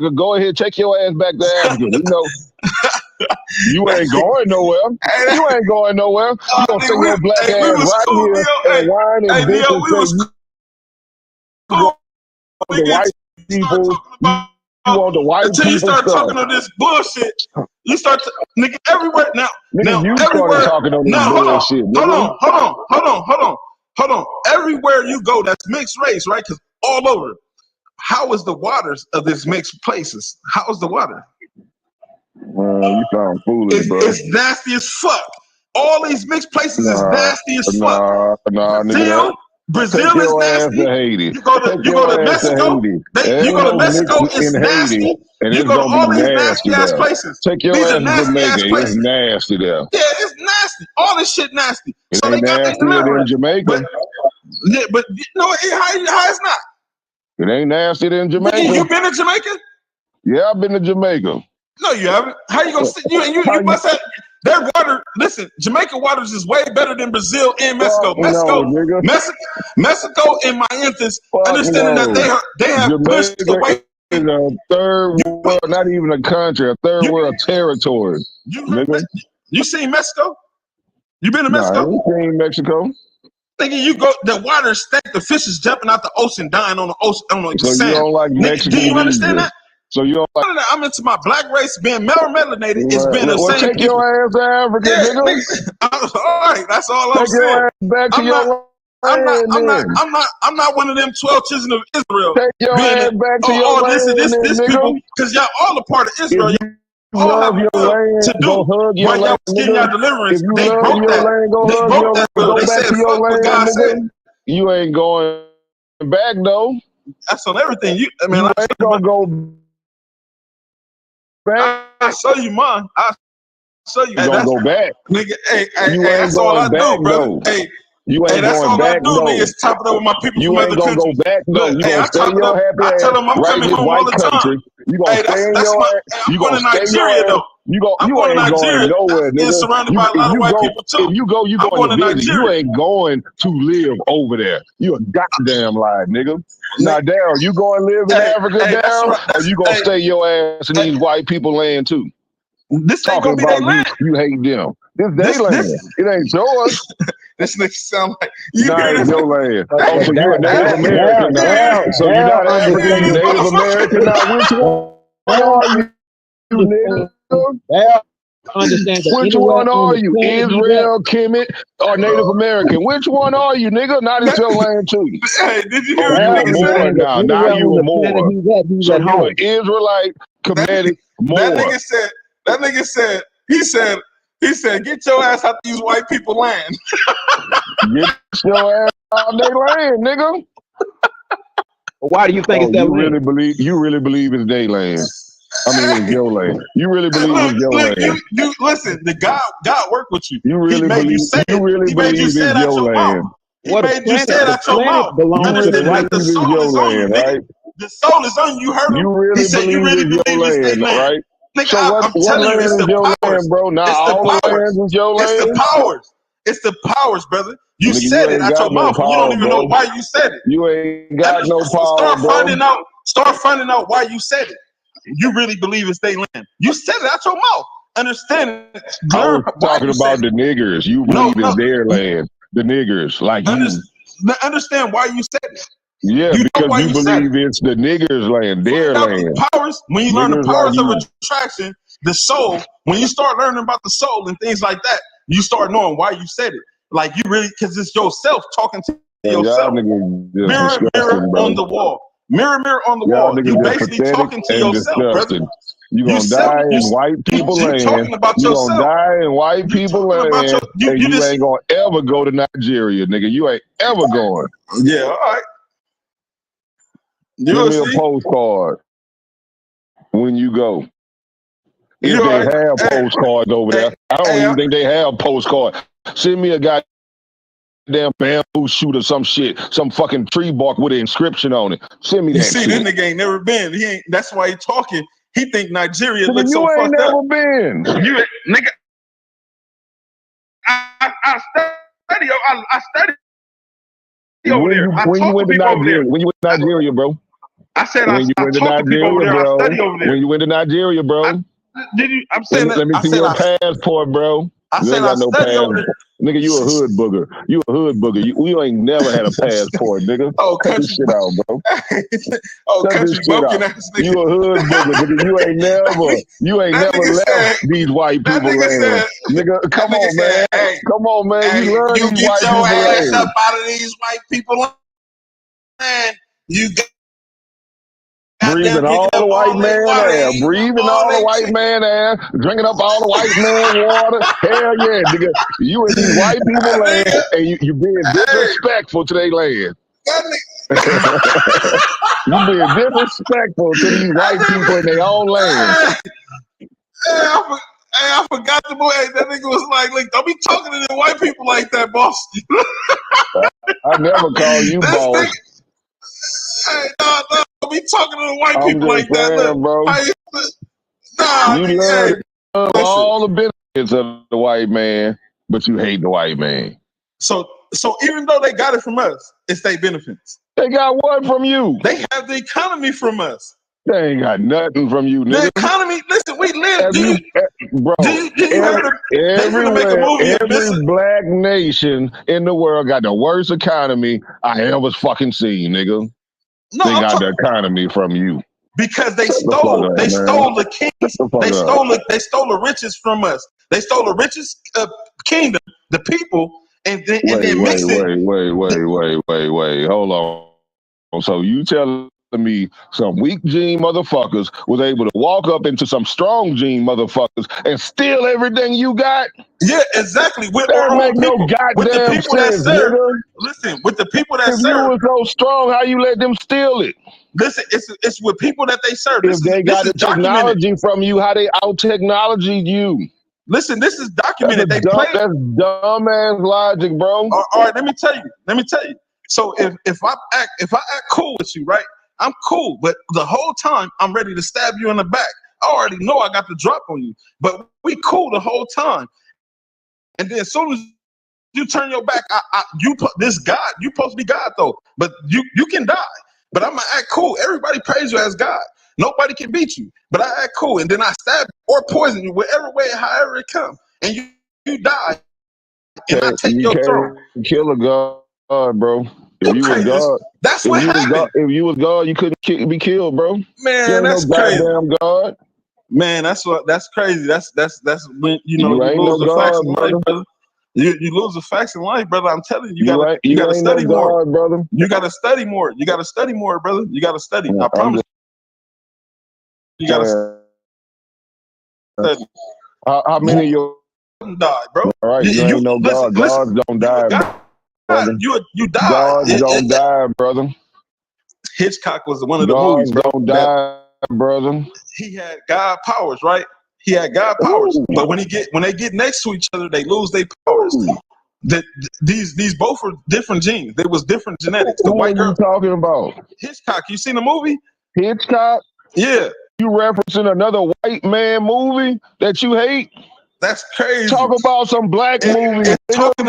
Africa. Go ahead, take your ass back to Africa. We know you ain't going nowhere. Hey, You ain't going nowhere. You gonna stay nigga, your black we ass was right cool, here Neo. and whine Hey, and bitch Neo, and we say was you cool. want the Nigga, white you start people, talking about you want the white until you people start stuff. talking on this bullshit. You start, nigga, everywhere now. Nigga, you started Everywhere. talking on this Now, hold on, bullshit, hold nigga. on, hold on, hold on, hold on. hold on. Everywhere you go, that's mixed race, right? Because all over. How is the waters of these mixed places? How is the water? You sound foolish, bro. It's nasty as fuck. All these mixed places is nasty as fuck. Nigga. Brazil is nasty. To Haiti. You go to Mexico. You go to Mexico. It's nasty. And you go to all these nasty ass places. Take your ass to Jamaica. It's nasty there. Yeah, it's nasty. All this shit nasty. It so ain't they got nastier than Jamaica. But how it's not? It ain't nasty than Jamaica. You been to Jamaica? Yeah, I've been to Jamaica. No, you haven't. How you gonna sit? You must have. Their water, listen, Jamaica waters is way better than Brazil and Mexico. Mexico and my infants, understanding that they have pushed away. Is a third world, not even a country, a third world territory. You seen Mexico? You been to Mexico? I ain't seen Mexico. Thinking you go, the water stank, the fish is jumping out the ocean, dying on the ocean, on the so sand. You don't like Mexican do you understand that? So you don't like I'm into my black race, being melanated. It's been the same. Take your ass to Africa, nigga. All right, that's all I'm saying. Take your ass back to your land. I'm not one of them 12 children of Israel. Take your ass back to your land, this people, because y'all all a part of Israel. All have your land, to do. Go hug your land, getting your deliverance. If you they love broke your that. land, go hug your land. Go back to your land, nigga. You ain't going back though. That's on everything. You ain't gonna go back. I show you mine. I show you. You gonna go back, nigga? Hey, that's all I do, bro. Hey. You ain't that's going all back, I do, nigga, is top it up with my people you from ain't other gonna countries. go back, though. You gonna stay your happy I tell them I'm right coming in this home white all the country. time. You gonna stay in your ass. I'm going to Nigeria, though. You ain't going nowhere, nigga. Surrounded by a lot of white people, too. If you go, you going to visit. You ain't going to live over there. You a goddamn lie, nigga. Now, Daryl, you going to live in Africa, Daryl? Or you gonna stay your ass in these white people land, too? This ain't gonna be their land. You hate them. This their land. It ain't yours. This nigga sound like you. Nah, it's your land. Oh, so you a Native American now. So you're not African, you Native American now. Which one are you, nigga? Understand Which one are you? Israel, Kemet, or Native American? Which one are you, nigga? Not it's your land too. Hey, did you hear you a Moor now? Now you a Moor. So you an Israelite, Kemetic Moor. That nigga said, he said, get your ass out these white people land. Get your ass out their land, nigga. Why do you think it's that land? You really believe it's their land? I mean, it's your land. You really believe it's your land? You listen. The God worked with you. You really believe? You really believe it's your land? What made you say it out your mouth? You really believe it's your land, right? The soul is on you. You heard him. You really believe it's your land, right? Nigga, so I'm telling you, it's the powers, bro. Now all the lands is your land. It's the powers. It's the powers, brother. You said it out your mouth. You don't even know why you said it. You ain't got no power, Start finding out why you said it. You really believe it's their land. You said it out your mouth. Understand it. I was talking about the niggers. You believe it's their land. The niggers, like you. Understand why you said it. Yeah, because you believe it's the niggers' land, their land. Powers, when you learn the powers of attraction, the soul, when you start learning about the soul and things like that, you start knowing why you said it. Like you really, because it's yourself talking to yourself. Mirror on the wall. Mirror on the wall. You basically talking to yourself, brother. You're going to die in white people land. You're going to die in white people land. And you ain't going to ever go to Nigeria, nigga. You ain't ever going. Yeah, all right. Give me a postcard when you go. If they have postcards over there. I don't even think they have postcards. Send me a goddamn bamboo shoot or some shit. Some fucking tree bark with an inscription on it. Send me that shit. This nigga ain't never been. He ain't. That's why he talking. He think Nigeria looks so fucked up. You ain't never been. You nigga. I study over there. When you went to Nigeria, bro. I said when you went to Nigeria, bro. I study over there. When you went to Nigeria, bro. Did you? I'm saying let me see your passport, bro. I said I study over there. Nigga, you a hood booger. You a hood booger. You ain't never had a passport, nigga. Oh, Cut this country, shit out, bro. oh, Cut this country shit bumpkin out. ass You nigga. a hood booger, nigga. You ain't That never nigga left said, these white that people nigga land. said, Nigga, that come nigga on, man. said, hey, Come on, man. You love you these get white your people ass land. up out of these white people land. You Breathing goddamn all drinking the up white all their man water, air. eating up Breathing all all the their white chicken. man air. Drinking up all the white man water. Hell yeah, nigga. You in these white people land Nigga, and you being hey, disrespectful to their land. that nigga, You being disrespectful to these white people in their own land. I forgot the boy. Hey, that nigga was like, look, don't be talking to the white people like that, boss. I never call you This boss. nigga, hey, no, don't be talking to the white I'm people just like that. Look, saying, bro. nah, You nigga, love hey, listen. all the benefits of the white man, but you hate the white man. So even though they got it from us, it's their benefits. They got what from you? They have the economy from us. They ain't got nothing from you, The nigga. economy. Listen, we live. Have you, bro? You heard of, they finna make a Everywhere, movie of every this? black nation in the world got the worst economy I ever fucking seen, nigga. No, They I'm got talking the economy from you. because they Shut the fuck stole. up, They man. stole the kings. Shut the fuck They up. stole the riches from us. They stole the richest kingdom, the people, and then mixed it. Wait. Hold on. So you telling me some weak gene motherfuckers was able to walk up into some strong gene motherfuckers and steal everything you got? Yeah, exactly. With That our own make no people, with the goddamn people that sense, serve. nigga. Listen, with the people that If you serve. was so strong, how you let them steal it? Listen, it's with people that they serve. If they got the Documented. technology from you, how they out technologied you? Listen, this is documented. That's dumb ass logic, bro. All right, let me tell you. So if I act cool with you, right? I'm cool, but the whole time I'm ready to stab you in the back. I already know I got the drop on you, but we cool the whole time. And then as soon as you turn your back, this God, you supposed to be God though, but you can die. But I'm gonna act cool. Everybody praise you as God. Nobody can beat you, but I act cool, and then I stab or poison you, whatever way, however it comes, and you die, and I take your throne. Can't kill a God, bro. If You you was crazy? God, That's what happened. if you was God, you couldn't be killed, bro. You Man, ain't that's no crazy. goddamn God. Man, that's crazy. That's when you ain't lose no the facts God, in brother. life, brother. You lose the facts in life, brother. I'm telling you, You you gotta ain't study no more. God, brother. You gotta study more. You gotta study more, brother. You gotta study. I promise. You gotta study. How many of your Die, bro. all right? You ain't no God. Gods don't die, brother. You died. Gods don't die, brother. Hitchcock was one of the Gods movies, bro. don't die, brother. He had God powers, right? He had God powers, but when they get next to each other, they lose their powers. These both were different genes. There was different genetics. The Who white are girl, you talking about? Hitchcock. You seen the movie? Hitchcock? Yeah, You referencing another white man movie that you hate? that's crazy. Talk about some black movie. It's talking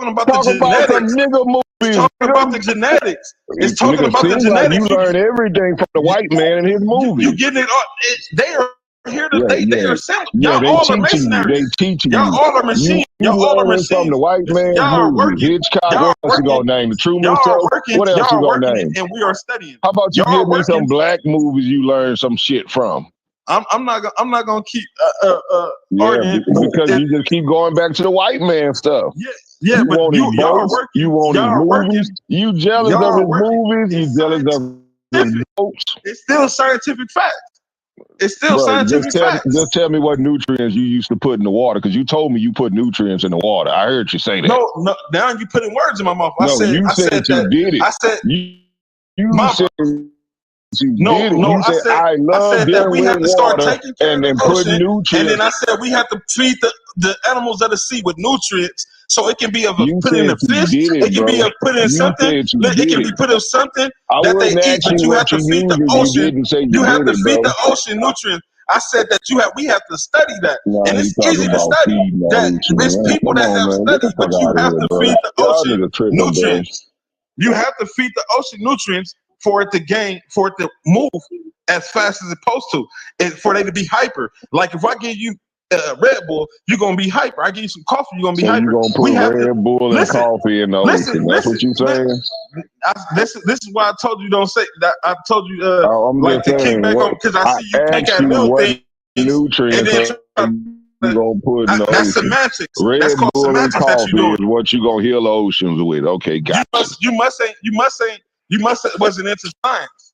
about the about some genetics. nigga movie. It's talking about the genetics. It's talking Nigga, about the seems like genetics. you learn everything from the white man in his movie. You getting it all? They are here to they are sound. Yeah, Y'all all are they teaching mercenaries. you. Y'all all are machines. You Y'all all are learning from machines. the white Listen, man's y'all are movie. working. Hitchcock, Y'all what are else you working. gonna name? The Truman Y'all Show? are working. What else Y'all you are gonna working, name? and we are studying. How about you Y'all give me working. some black movies you learn some shit from? I'm not gonna keep arguing because you just keep going back to the white man stuff. Yeah, you but want his y'all are boats, working. you want his movies, you jealous Y'all of are his working. movies, you jealous of his boats. It's still scientific fact. It's still Bro, scientific facts. just tell me what nutrients you used to put in the water, because you told me you put nutrients in the water. I heard you say that. No. Now you putting words in my mouth. You said you did it. I said you Mama. said you No, did it. no. You said I love that dealing we with have to start water taking care and of then the putting ocean, nutrients. and then I said we have to feed the animals of the sea with nutrients, so it can be You put in a said you fish. did It can bro. be put in You something. said you It can did be it. put in something I that they wouldn't eat, ask but you you have what to you feed the used if ocean. you didn't say you You have did to it, feed bro. the ocean nutrients. I said that we have to study that, No, and you it's talking easy to about study. feeding That ocean, it's man. people Come that on, have man. Get the studied, fuck but you out of have here, to bro. feed the Y'all ocean niggas tripping, bro. nutrients. You have to feed the ocean nutrients for it to move as fast as it's supposed to, and for they to be hyper. Like if I give you Red Bull, you're gonna be hyper. I give you some coffee, you're gonna be So hyper. you gonna We put have to Red Bull and listen, coffee in the listen, ocean? That's what you saying? This is why I told you don't say that. I told you I'm like just to kick saying. back on What because I I see you pick asked at you, little what things and nutrients then are you gonna put in the that's ocean? semantics. Red That's called Bull and semantics that you're coffee is doing. what you gonna heal the oceans with. Okay, got You must say wasn't into science.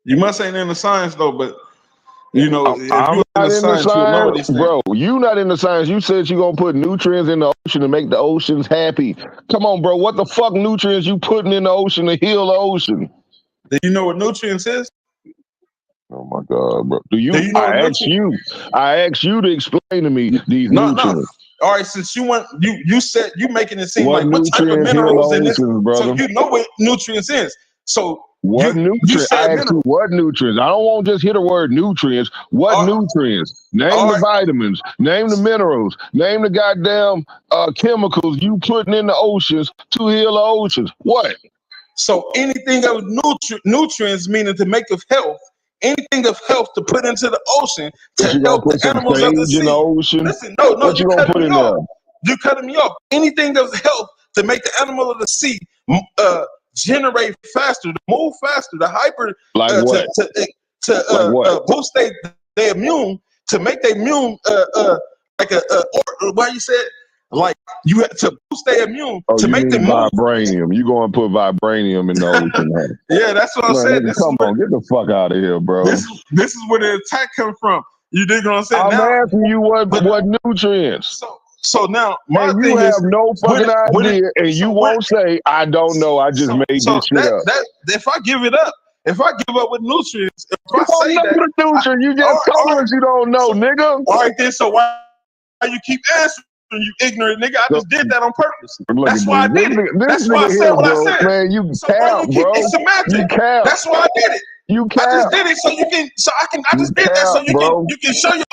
You must ain't into science though, but you know, if I'm you're not into in the science, you'll know science, these things. bro. You not in the science. You said you gonna put nutrients in the ocean to make the oceans happy. Come on, bro. What the fuck nutrients you putting in the ocean to heal the ocean? Do you know what nutrients is? Oh my God, bro. Do you know what nutrients? I asked you to explain to me these No. nutrients. All right, since you said you making it seem What like what type of nutrients heal the minerals in this, oceans, so brother? you know what nutrients is. So What you nutrients? I said asked you minerals. what nutrients. I don't want to just hear the word nutrients. What All, nutrients? Name all the right. vitamins. Name the minerals. Name the goddamn chemicals you putting in the oceans to heal the oceans. What? So anything of nutrients, meaning to make of health, anything of health to put into the ocean What to you gonna help put the some animals of the sage in the sea. ocean? Listen, no, What you you gonna cutting put me in off. there? You cutting me off. Anything of health to make the animal of the sea generate faster, to move faster, to hyper, Like what? to Like what? boost their immune, to make their immune like why you said like you have to boost their immune Oh, to you make them mean move. vibranium? You gonna put vibranium in the ocean? Huh? Yeah, that's what I'm Man, saying. nigga, come on, get the fuck out of here, bro. This is where the attack comes from. You dig what I'm saying? I'm Now, asking you what nutrients. so now my And you thing have is no fucking idea, and you won't say, I don't know, I just made this shit up. that if I give it up, if I give up with nutrients, if You I don't say know that, the nutrients. You just told us you don't know, nigga. all right then. So why you keep answering? You ignorant nigga. I just did that on purpose. Look That's at why I this. did it. This That's why I nigga said here, what I bro. said. Man, you So why cap, you keep bro. it's semantic. You cap. That's why I did it. You I just cap. did it so you can I You just did that cap, so bro. you can show you.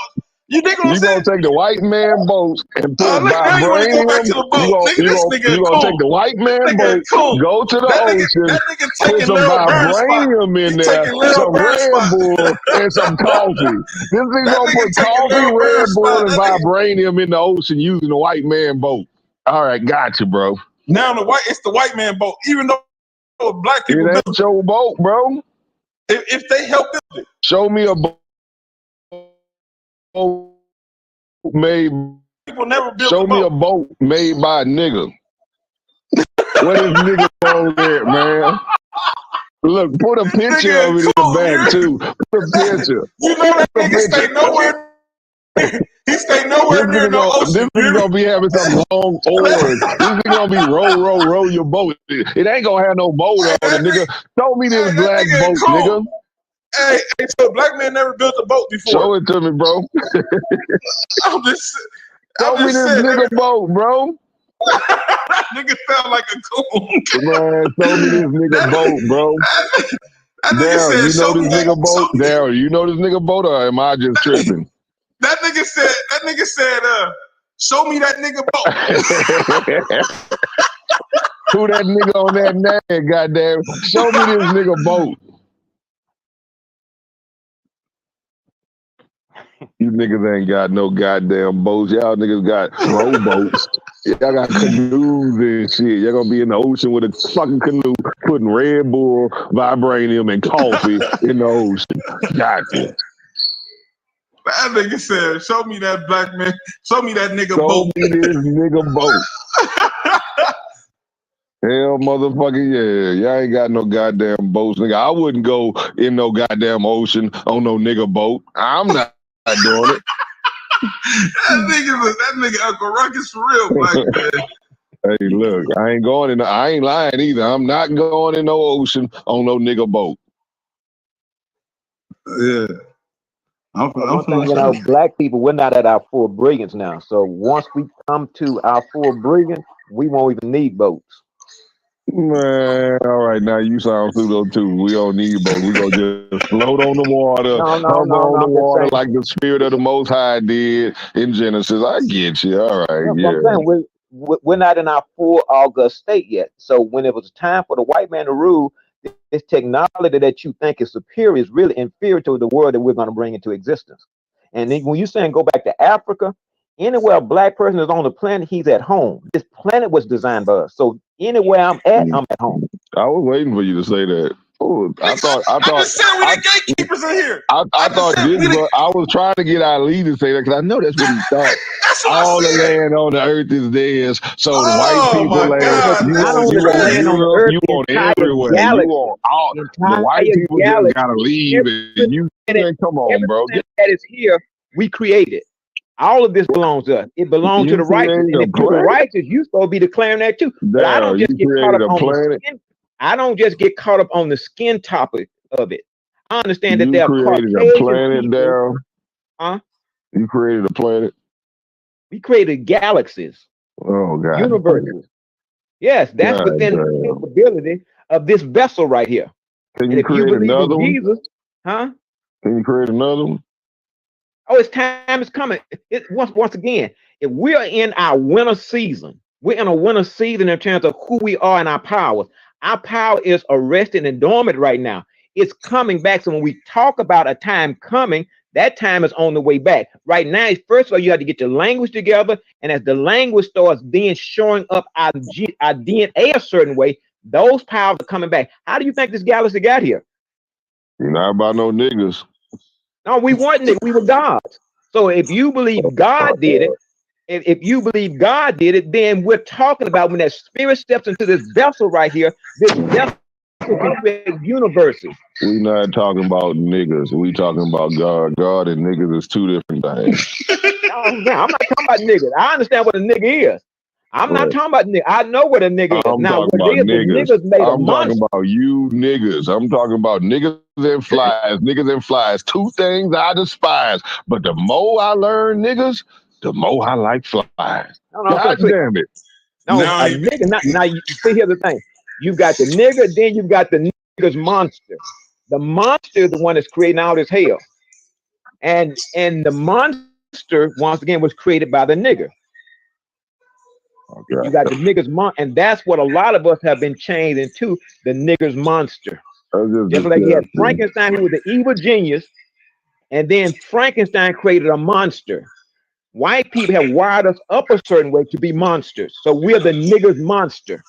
You dig what I'm You gonna saying? take the white man boat and put Look, now you want to go back vibranium. to the boat. Nigga, this nigga You gonna take cool. the white man Nigga boat, cool. go to the ocean, That nigga put taking some Lil Burn spot. vibranium He in there, taking Lil some Burn Red spot. Bull, and some coffee. This nigga That gonna nigga put taking coffee, Lil Burn Red Bull, spot. and That nigga, vibranium in the ocean using the white man boat. All right, gotcha, bro. now it's the white man boat. Even though black It people build ain't your boat, bro. if they help build it. Show me a boat made. People never build Show a me a boat. boat made by a nigga. What is nigga on there, man? Look, put a picture Nigga of it in cool. the back too. Put a picture. You know that Put a nigga stay picture. nowhere. He stay nowhere near no This ocean. nigga gonna be having some long oars. This nigga gonna be row your boat. It ain't gonna have no boat on it, nigga. Show me this That black nigga boat, cool. nigga. Hey, so black man never built a boat before. Show it to me, bro. I'm just Show me this saying, nigga boat, bro. that nigga sound like a coon. Man, show me this nigga boat, bro. That nigga Daryl, said, you know show me this nigga boat? that. Daryl, you know this nigga boat, or am I just tripping? That nigga said, show me that nigga boat. Who that nigga on that nag, goddamn? Show me this nigga boat. You niggas ain't got no goddamn boats. Y'all niggas got rowboats. Y'all got canoes and shit. Y'all gonna be in the ocean with a fucking canoe, putting Red Bull, vibranium, and coffee in the ocean. Gotcha. That nigga said, show me that black man. Show me that nigga Show boat. me this nigga boat. Hell, motherfucker, yeah. Y'all ain't got no goddamn boats, nigga. I wouldn't go in no goddamn ocean on no nigga boat. I'm not doing it. that nigga Uncle Ruckus for real, black man. Hey, look, I ain't lying either. I'm not going in no ocean on no nigga boat. Yeah. One thing, black people, we're not at our full brilliance now. So once we come to our full brilliance, we won't even need boats. Man, all right, now you sound pseudo too. We don't need both. We gonna just float on the water, No, no, hover no, on no. the I'm just water saying. like the spirit of the Most High did in Genesis. I get you. All right, No, but I'm yeah. saying we're not in our full august state yet. So when it was time for the white man to rule, this technology that you think is superior is really inferior to the world that we're going to bring into existence. And then when you're saying go back to Africa, anywhere a black person is on the planet, he's at home. This planet was designed by us. So anywhere I'm at home. I was waiting for you to say that. Oh, I just said we the gatekeepers in here. I thought said this, we the- but I was trying to get Ali to say that because I know that's what he thought. That's what All I the said. land on the earth is theirs. So the white Oh people my land. God, You Not this on is only you the on crazy. land on the Europe, earth, you the on entire everywhere. You galaxy, on all the the white entire people just galaxy, gotta leave and you man, come on, bro. everything that is here, we created. All of this belongs to us. It belongs to You the righteous. created And a if you're the planet? righteous, you're supposed to be declaring that too. But I don't Daryl, just you get caught created up a on the planet? skin. I don't just get caught up on the skin topic of it. I understand that You there are created a Caucasian planet, people. Daryl? Huh? You created a planet? We created galaxies, Oh God. universes. Yes, that's God within the damn. capability of this vessel right here. Can And you if you create believe in another one? Jesus, huh? Can you create another one? Oh, it's time is coming. Once again, if we're in our winter season, we're in a winter season in terms of who we are and our powers. Our power is arrested and dormant right now. It's coming back. So when we talk about a time coming, that time is on the way back. Right now, first of all, you have to get your language together. And as the language starts then showing up our DNA a certain way, those powers are coming back. How do you think this galaxy got here? You're not about no niggas. No, we weren't niggas, we were gods. So if you believe God did it, if you believe God did it, then we're talking about when that spirit steps into this vessel right here, this vessel can create universes. We not talking about niggas. We talking about God. God and niggas is two different things. No, man, I'm not talking about niggas. I understand what a nigga is. I'm not Right. talking about nigga. I know what a nigga is. I'm Now, talking what about it is, the niggas. niggas made a I'm talking monster. about you niggas. I'm talking about niggas and flies. Niggas and flies. Two things I despise. But the more I learn niggas, the more I like flies. No, God damn it. no, Now a he- nigga. Now, you see, here's the thing. You've got the nigga, then you've got the nigga's monster. The monster is the one that's creating all this hell. And the monster, once again, was created by the nigger. You got the nigger's and that's what a lot of us have been chained into, the nigger's monster. Just like you had Frankenstein, who was the evil genius, and then Frankenstein created a monster. White people have wired us up a certain way to be monsters. So we're the nigger's monster.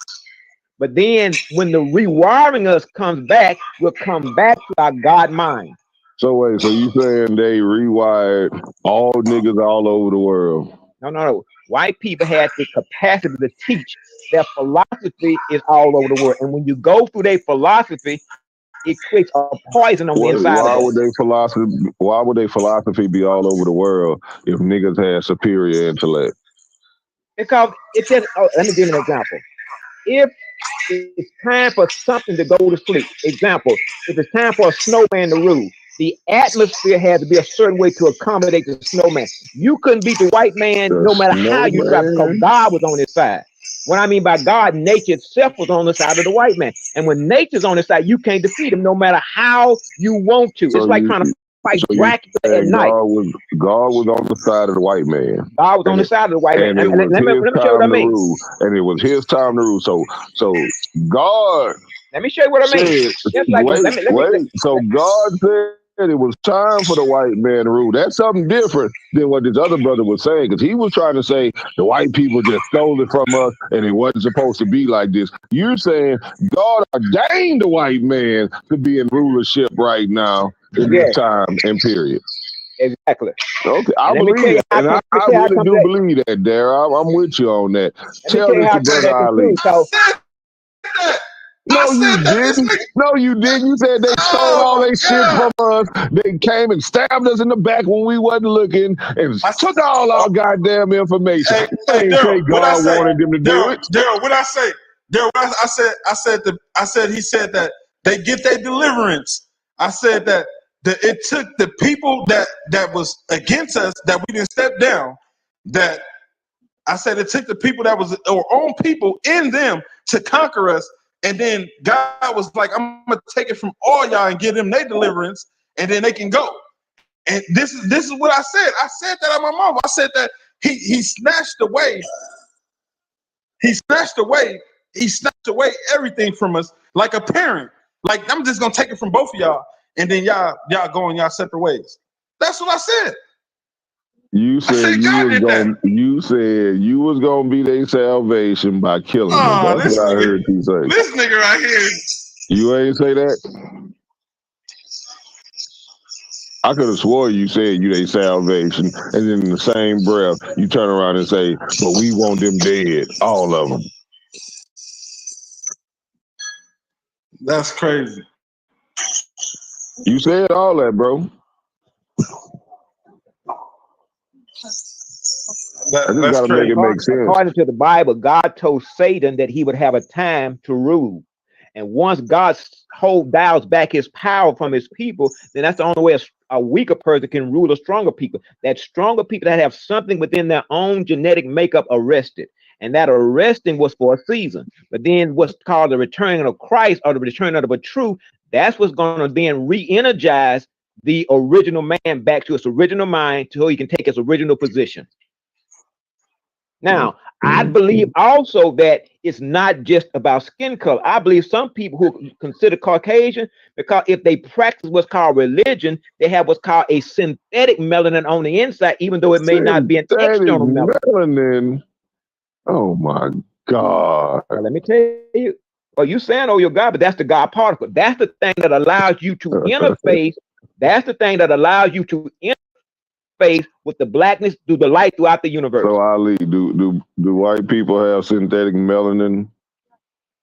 But then when the rewiring us comes back, we'll come back to our God mind. So wait, so you saying they rewired all niggas all over the world? No. White people had the capacity to teach. Their philosophy is all over the world. And when you go through their philosophy, it creates a poison on the inside Why of would us. their philosophy be all over the world if niggas had superior intellect? Because it just, let me give you an example. If it's time for something to go to sleep, example, if it's time for a snowman to rule, the atmosphere had to be a certain way to accommodate the snowman. You couldn't beat the white man The no matter how you tried, because snowman? God was on his side. What I mean by God, nature itself was on the side of the white man. And when nature's on his side, you can't defeat him no matter how you want to. So it's like you- trying to fight so you Dracula at night. God was on the side of the white man. God was on the side of the white man. And it was Let me show you what I his time to mean. rule. And it was his time to rule. So God Let me show you what I mean. said, Just like wait. So God said it was time for the white man to rule. That's something different than what this other brother was saying, because he was trying to say the white people just stole it from us and it wasn't supposed to be like this. You're saying God ordained the white man to be in rulership right now in this time and period. Exactly. Okay, I And let me tell believe you it. how And come- I let me tell you how really come do that- believe that, Darryl. I'm with you on that. Let me Tell tell you this how to come Brother that Ali. concludes. So No, you didn't. No, you didn't. You said they stole all their shit from us. They came and stabbed us in the back when we wasn't looking and took all our goddamn information. Hey, I ain't say Daryl, what I God say? wanted them to do it. Daryl, what I say? Daryl, I said he said that they get their deliverance. I said that it took the people that was against us, that we didn't step down, that I said it took the people that was our own people in them to conquer us, And then God was like, I'm gonna take it from all y'all and give them their deliverance, and then they can go. And this is what I said. I said that at my mom. I said that he snatched away. He snatched away everything from us like a parent. Like, I'm just gonna take it from both of y'all, and then y'all going y'all separate ways. That's what I said. You said you said you was gonna be their salvation by killing them. That's what I heard you say. This nigga right here. You ain't say that? I could have swore you said you their salvation, and then in the same breath, you turn around and say, but we want them dead, all of them. That's crazy. You said all that, bro. I just gotta make it make sense. According to the Bible, God told Satan that he would have a time to rule. And once God dials back his power from his people, then that's the only way a weaker person can rule a stronger people. That stronger people that have something within their own genetic makeup arrested. And that arresting was for a season. But then what's called the returning of Christ, or the return of the truth, that's what's going to then re-energize the original man back to its original mind, so he can take his original position. Now, I believe also that it's not just about skin color. I believe some people who consider Caucasian, because if they practice what's called religion, they have what's called a synthetic melanin on the inside, even though it may not be an external melanin. Oh my God. Well, let me tell you. Well, you saying, oh, your God, but that's the God particle. That's the thing that allows you to interface. That's the thing that allows you to interface with the blackness through the light throughout the universe. So Ali, do white people have synthetic melanin?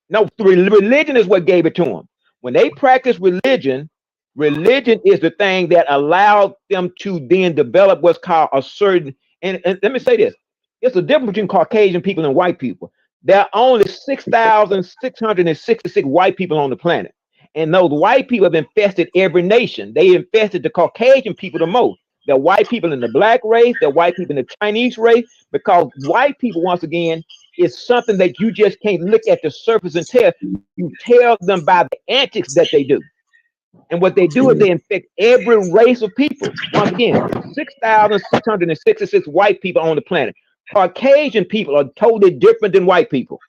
No, religion is what gave it to them. When they practice religion, religion is the thing that allowed them to then develop what's called a certain, and let me say this, it's the difference between Caucasian people and white people. There are only 6,666 white people on the planet. And those white people have infested every nation. They infested the Caucasian people the most. They're white people in the black race, they're white people in the Chinese race, because white people, once again, is something that you just can't look at the surface and tell. You tell them by the antics that they do. And what they do is they infect every race of people. Once again, 6,666 white people on the planet. Caucasian people are totally different than white people.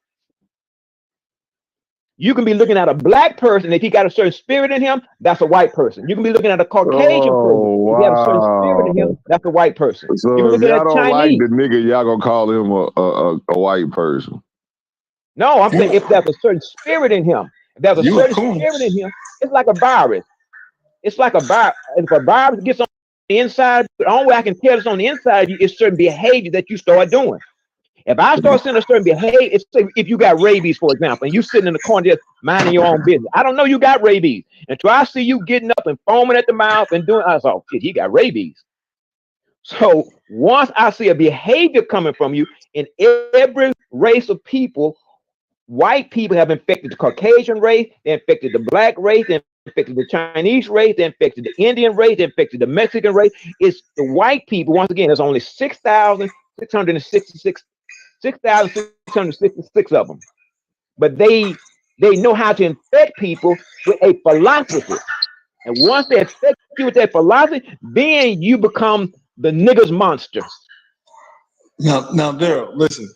You can be looking at a black person, if he got a certain spirit in him, that's a white person. You can be looking at a Caucasian person, if he has a certain spirit in him, that's a white person. So if y'all don't like the nigga, y'all gonna call him a white person. No, I'm saying if there's a certain spirit in him, if there's a certain spirit in him, it's like a virus. It's like a virus. If a virus gets on the inside, the only way I can tell it's on the inside of you is certain behavior that you start doing. If I start seeing a certain behavior, it's if you got rabies, for example, and you sitting in the corner just minding your own business. I don't know you got rabies until I see you getting up and foaming at the mouth and doing, I was like, oh, shit, he got rabies. So once I see a behavior coming from you in every race of people, white people have infected the Caucasian race, they infected the black race, they infected the Chinese race, they infected the Indian race, they infected the Mexican race. It's the white people, once again, there's only 6,666 of them, but they know how to infect people with a philosophy, and once they infect you with that philosophy, then you become the nigger's monster. Now, Daryl, listen,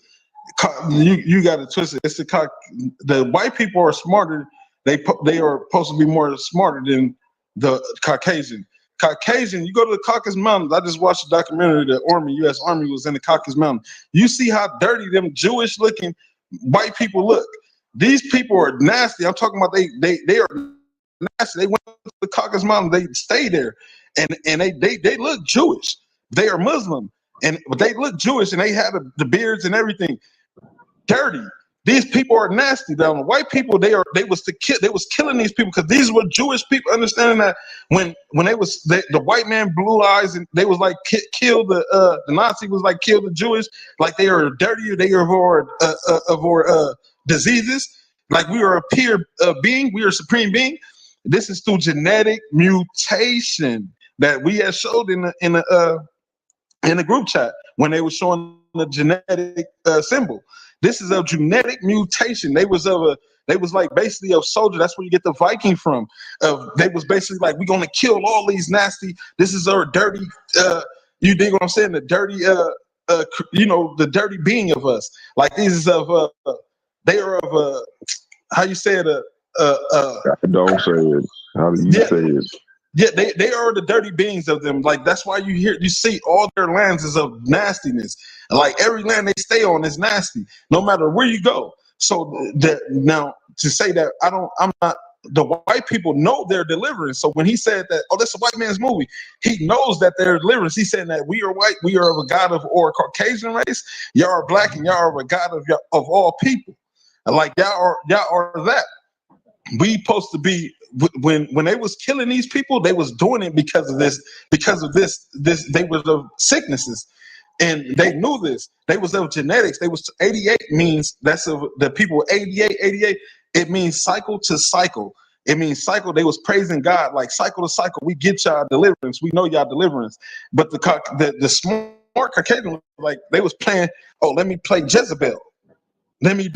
you got it twisted. It's the white people are smarter. They are supposed to be more smarter than the Caucasian. You go to the Caucasus Mountains. I just watched a documentary. The U.S. Army was in the Caucasus Mountains. You see how dirty them Jewish-looking white people look. These people are nasty. I'm talking about they are nasty. They went to the Caucasus Mountains. They stay there, and they look Jewish. They are Muslim, but they look Jewish, and they have the beards and everything. Dirty. These people are nasty. The white people, they was killing these people because these were Jewish people. Understanding that when the white man blue eyes and they was like kill the Nazi was like kill the Jewish, like they are dirtier. They are of diseases. Like we are a pure being. We are a supreme being. This is through genetic mutation that we have showed in the in the group chat when they were showing the genetic symbol. This is a genetic mutation. They was like basically a soldier. That's where you get the Viking from. They was basically like, we're gonna kill all these nasty. This is our dirty. You dig what I'm saying? The dirty. The dirty being of us. Like these is of. They are of. How you say it? Don't say it. How do you say it? Yeah, they are the dirty beings of them. Like that's why you see all their lands is of nastiness. Like every land they stay on is nasty, no matter where you go. So now to say that I'm not. The white people know their deliverance. So when he said that, oh, that's a white man's movie, he knows that their deliverance. He's saying that we are white, we are of a God of or a Caucasian race. Y'all are black, and y'all are of a God of all people. Like y'all are that. We supposed to be when they was killing these people, they was doing it because of this they were of sicknesses, and they knew this. They was of genetics. They was 88 means that's of the people 88. It means cycle to cycle. It means cycle. They was praising God like cycle to cycle. We get y'all deliverance. We know y'all deliverance. But the smart Caucasian, like they was playing. Oh, let me play Jezebel. Let me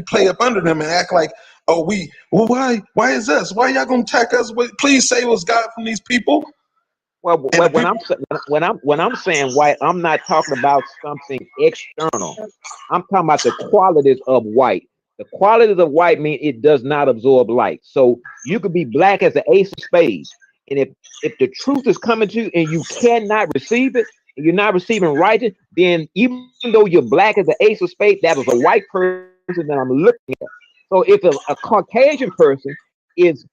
play up under them and act like, oh, why is us? Why y'all gonna attack us? Please save us, God, from these people. Well, when I'm saying white, I'm not talking about something external. I'm talking about the qualities of white. The qualities of white mean it does not absorb light. So you could be black as the ace of spades, and if the truth is coming to you and you cannot receive it, and you're not receiving righteous, then even though you're black as the ace of spades, that is a white person that I'm looking at. So if a Caucasian person is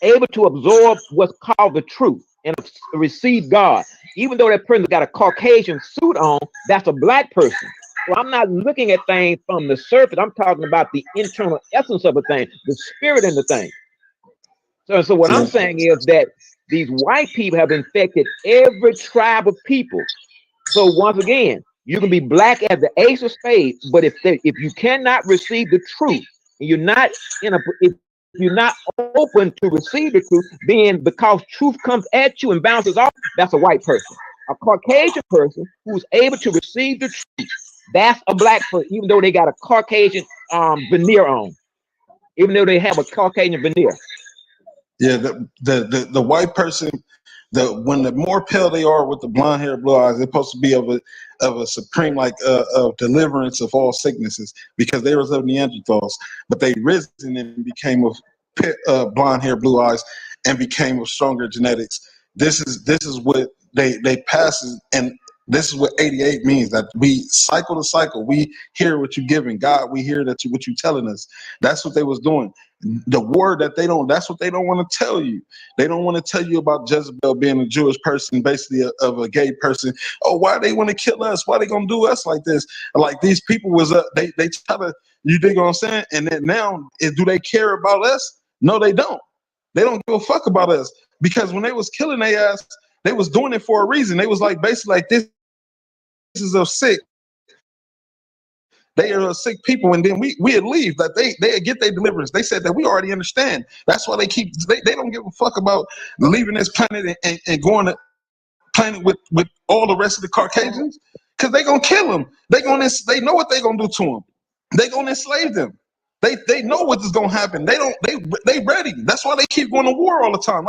able to absorb what's called the truth and receive God, even though that person got a Caucasian suit on, that's a black person. So I'm not looking at things from the surface. I'm talking about the internal essence of a thing, the spirit in the thing. So what I'm saying is that these white people have infected every tribe of people. So once again, you can be black as the ace of spades, but if you cannot receive the truth, and if you're not open to receive the truth, then because truth comes at you and bounces off, that's a white person. A Caucasian person who's able to receive the truth, that's a black person, even though they got a Caucasian veneer on, even though they have a Caucasian veneer. Yeah, the white person, when the more pale they are with the blonde hair, blue eyes, they're supposed to be of a supreme of deliverance of all sicknesses because they was of Neanderthals, but they risen and became of blonde hair, blue eyes, and became of stronger genetics. This is what they pass, and this is what 88 means, that we cycle to cycle. We hear what you're giving, God. We hear what you're telling us. That's what they was doing. The word that that's what they don't want to tell you. They don't want to tell you about Jezebel being a Jewish person, basically of a gay person. Oh, why they want to kill us? Why they gonna do us like this? Like these people was they try to, you dig what I'm saying? And then now, do they care about us? No, they don't. They don't give a fuck about us, because when they was killing their ass, they was doing it for a reason. They was like basically like this is a sick. They are sick people, and then we'd leave. That they get their deliverance. They said that we already understand. That's why they don't give a fuck about leaving this planet and going to planet with all the rest of the Caucasians, because they gonna kill them. They know what they gonna do to them. They gonna enslave them. They know what is gonna happen. They ready. That's why they keep going to war all the time.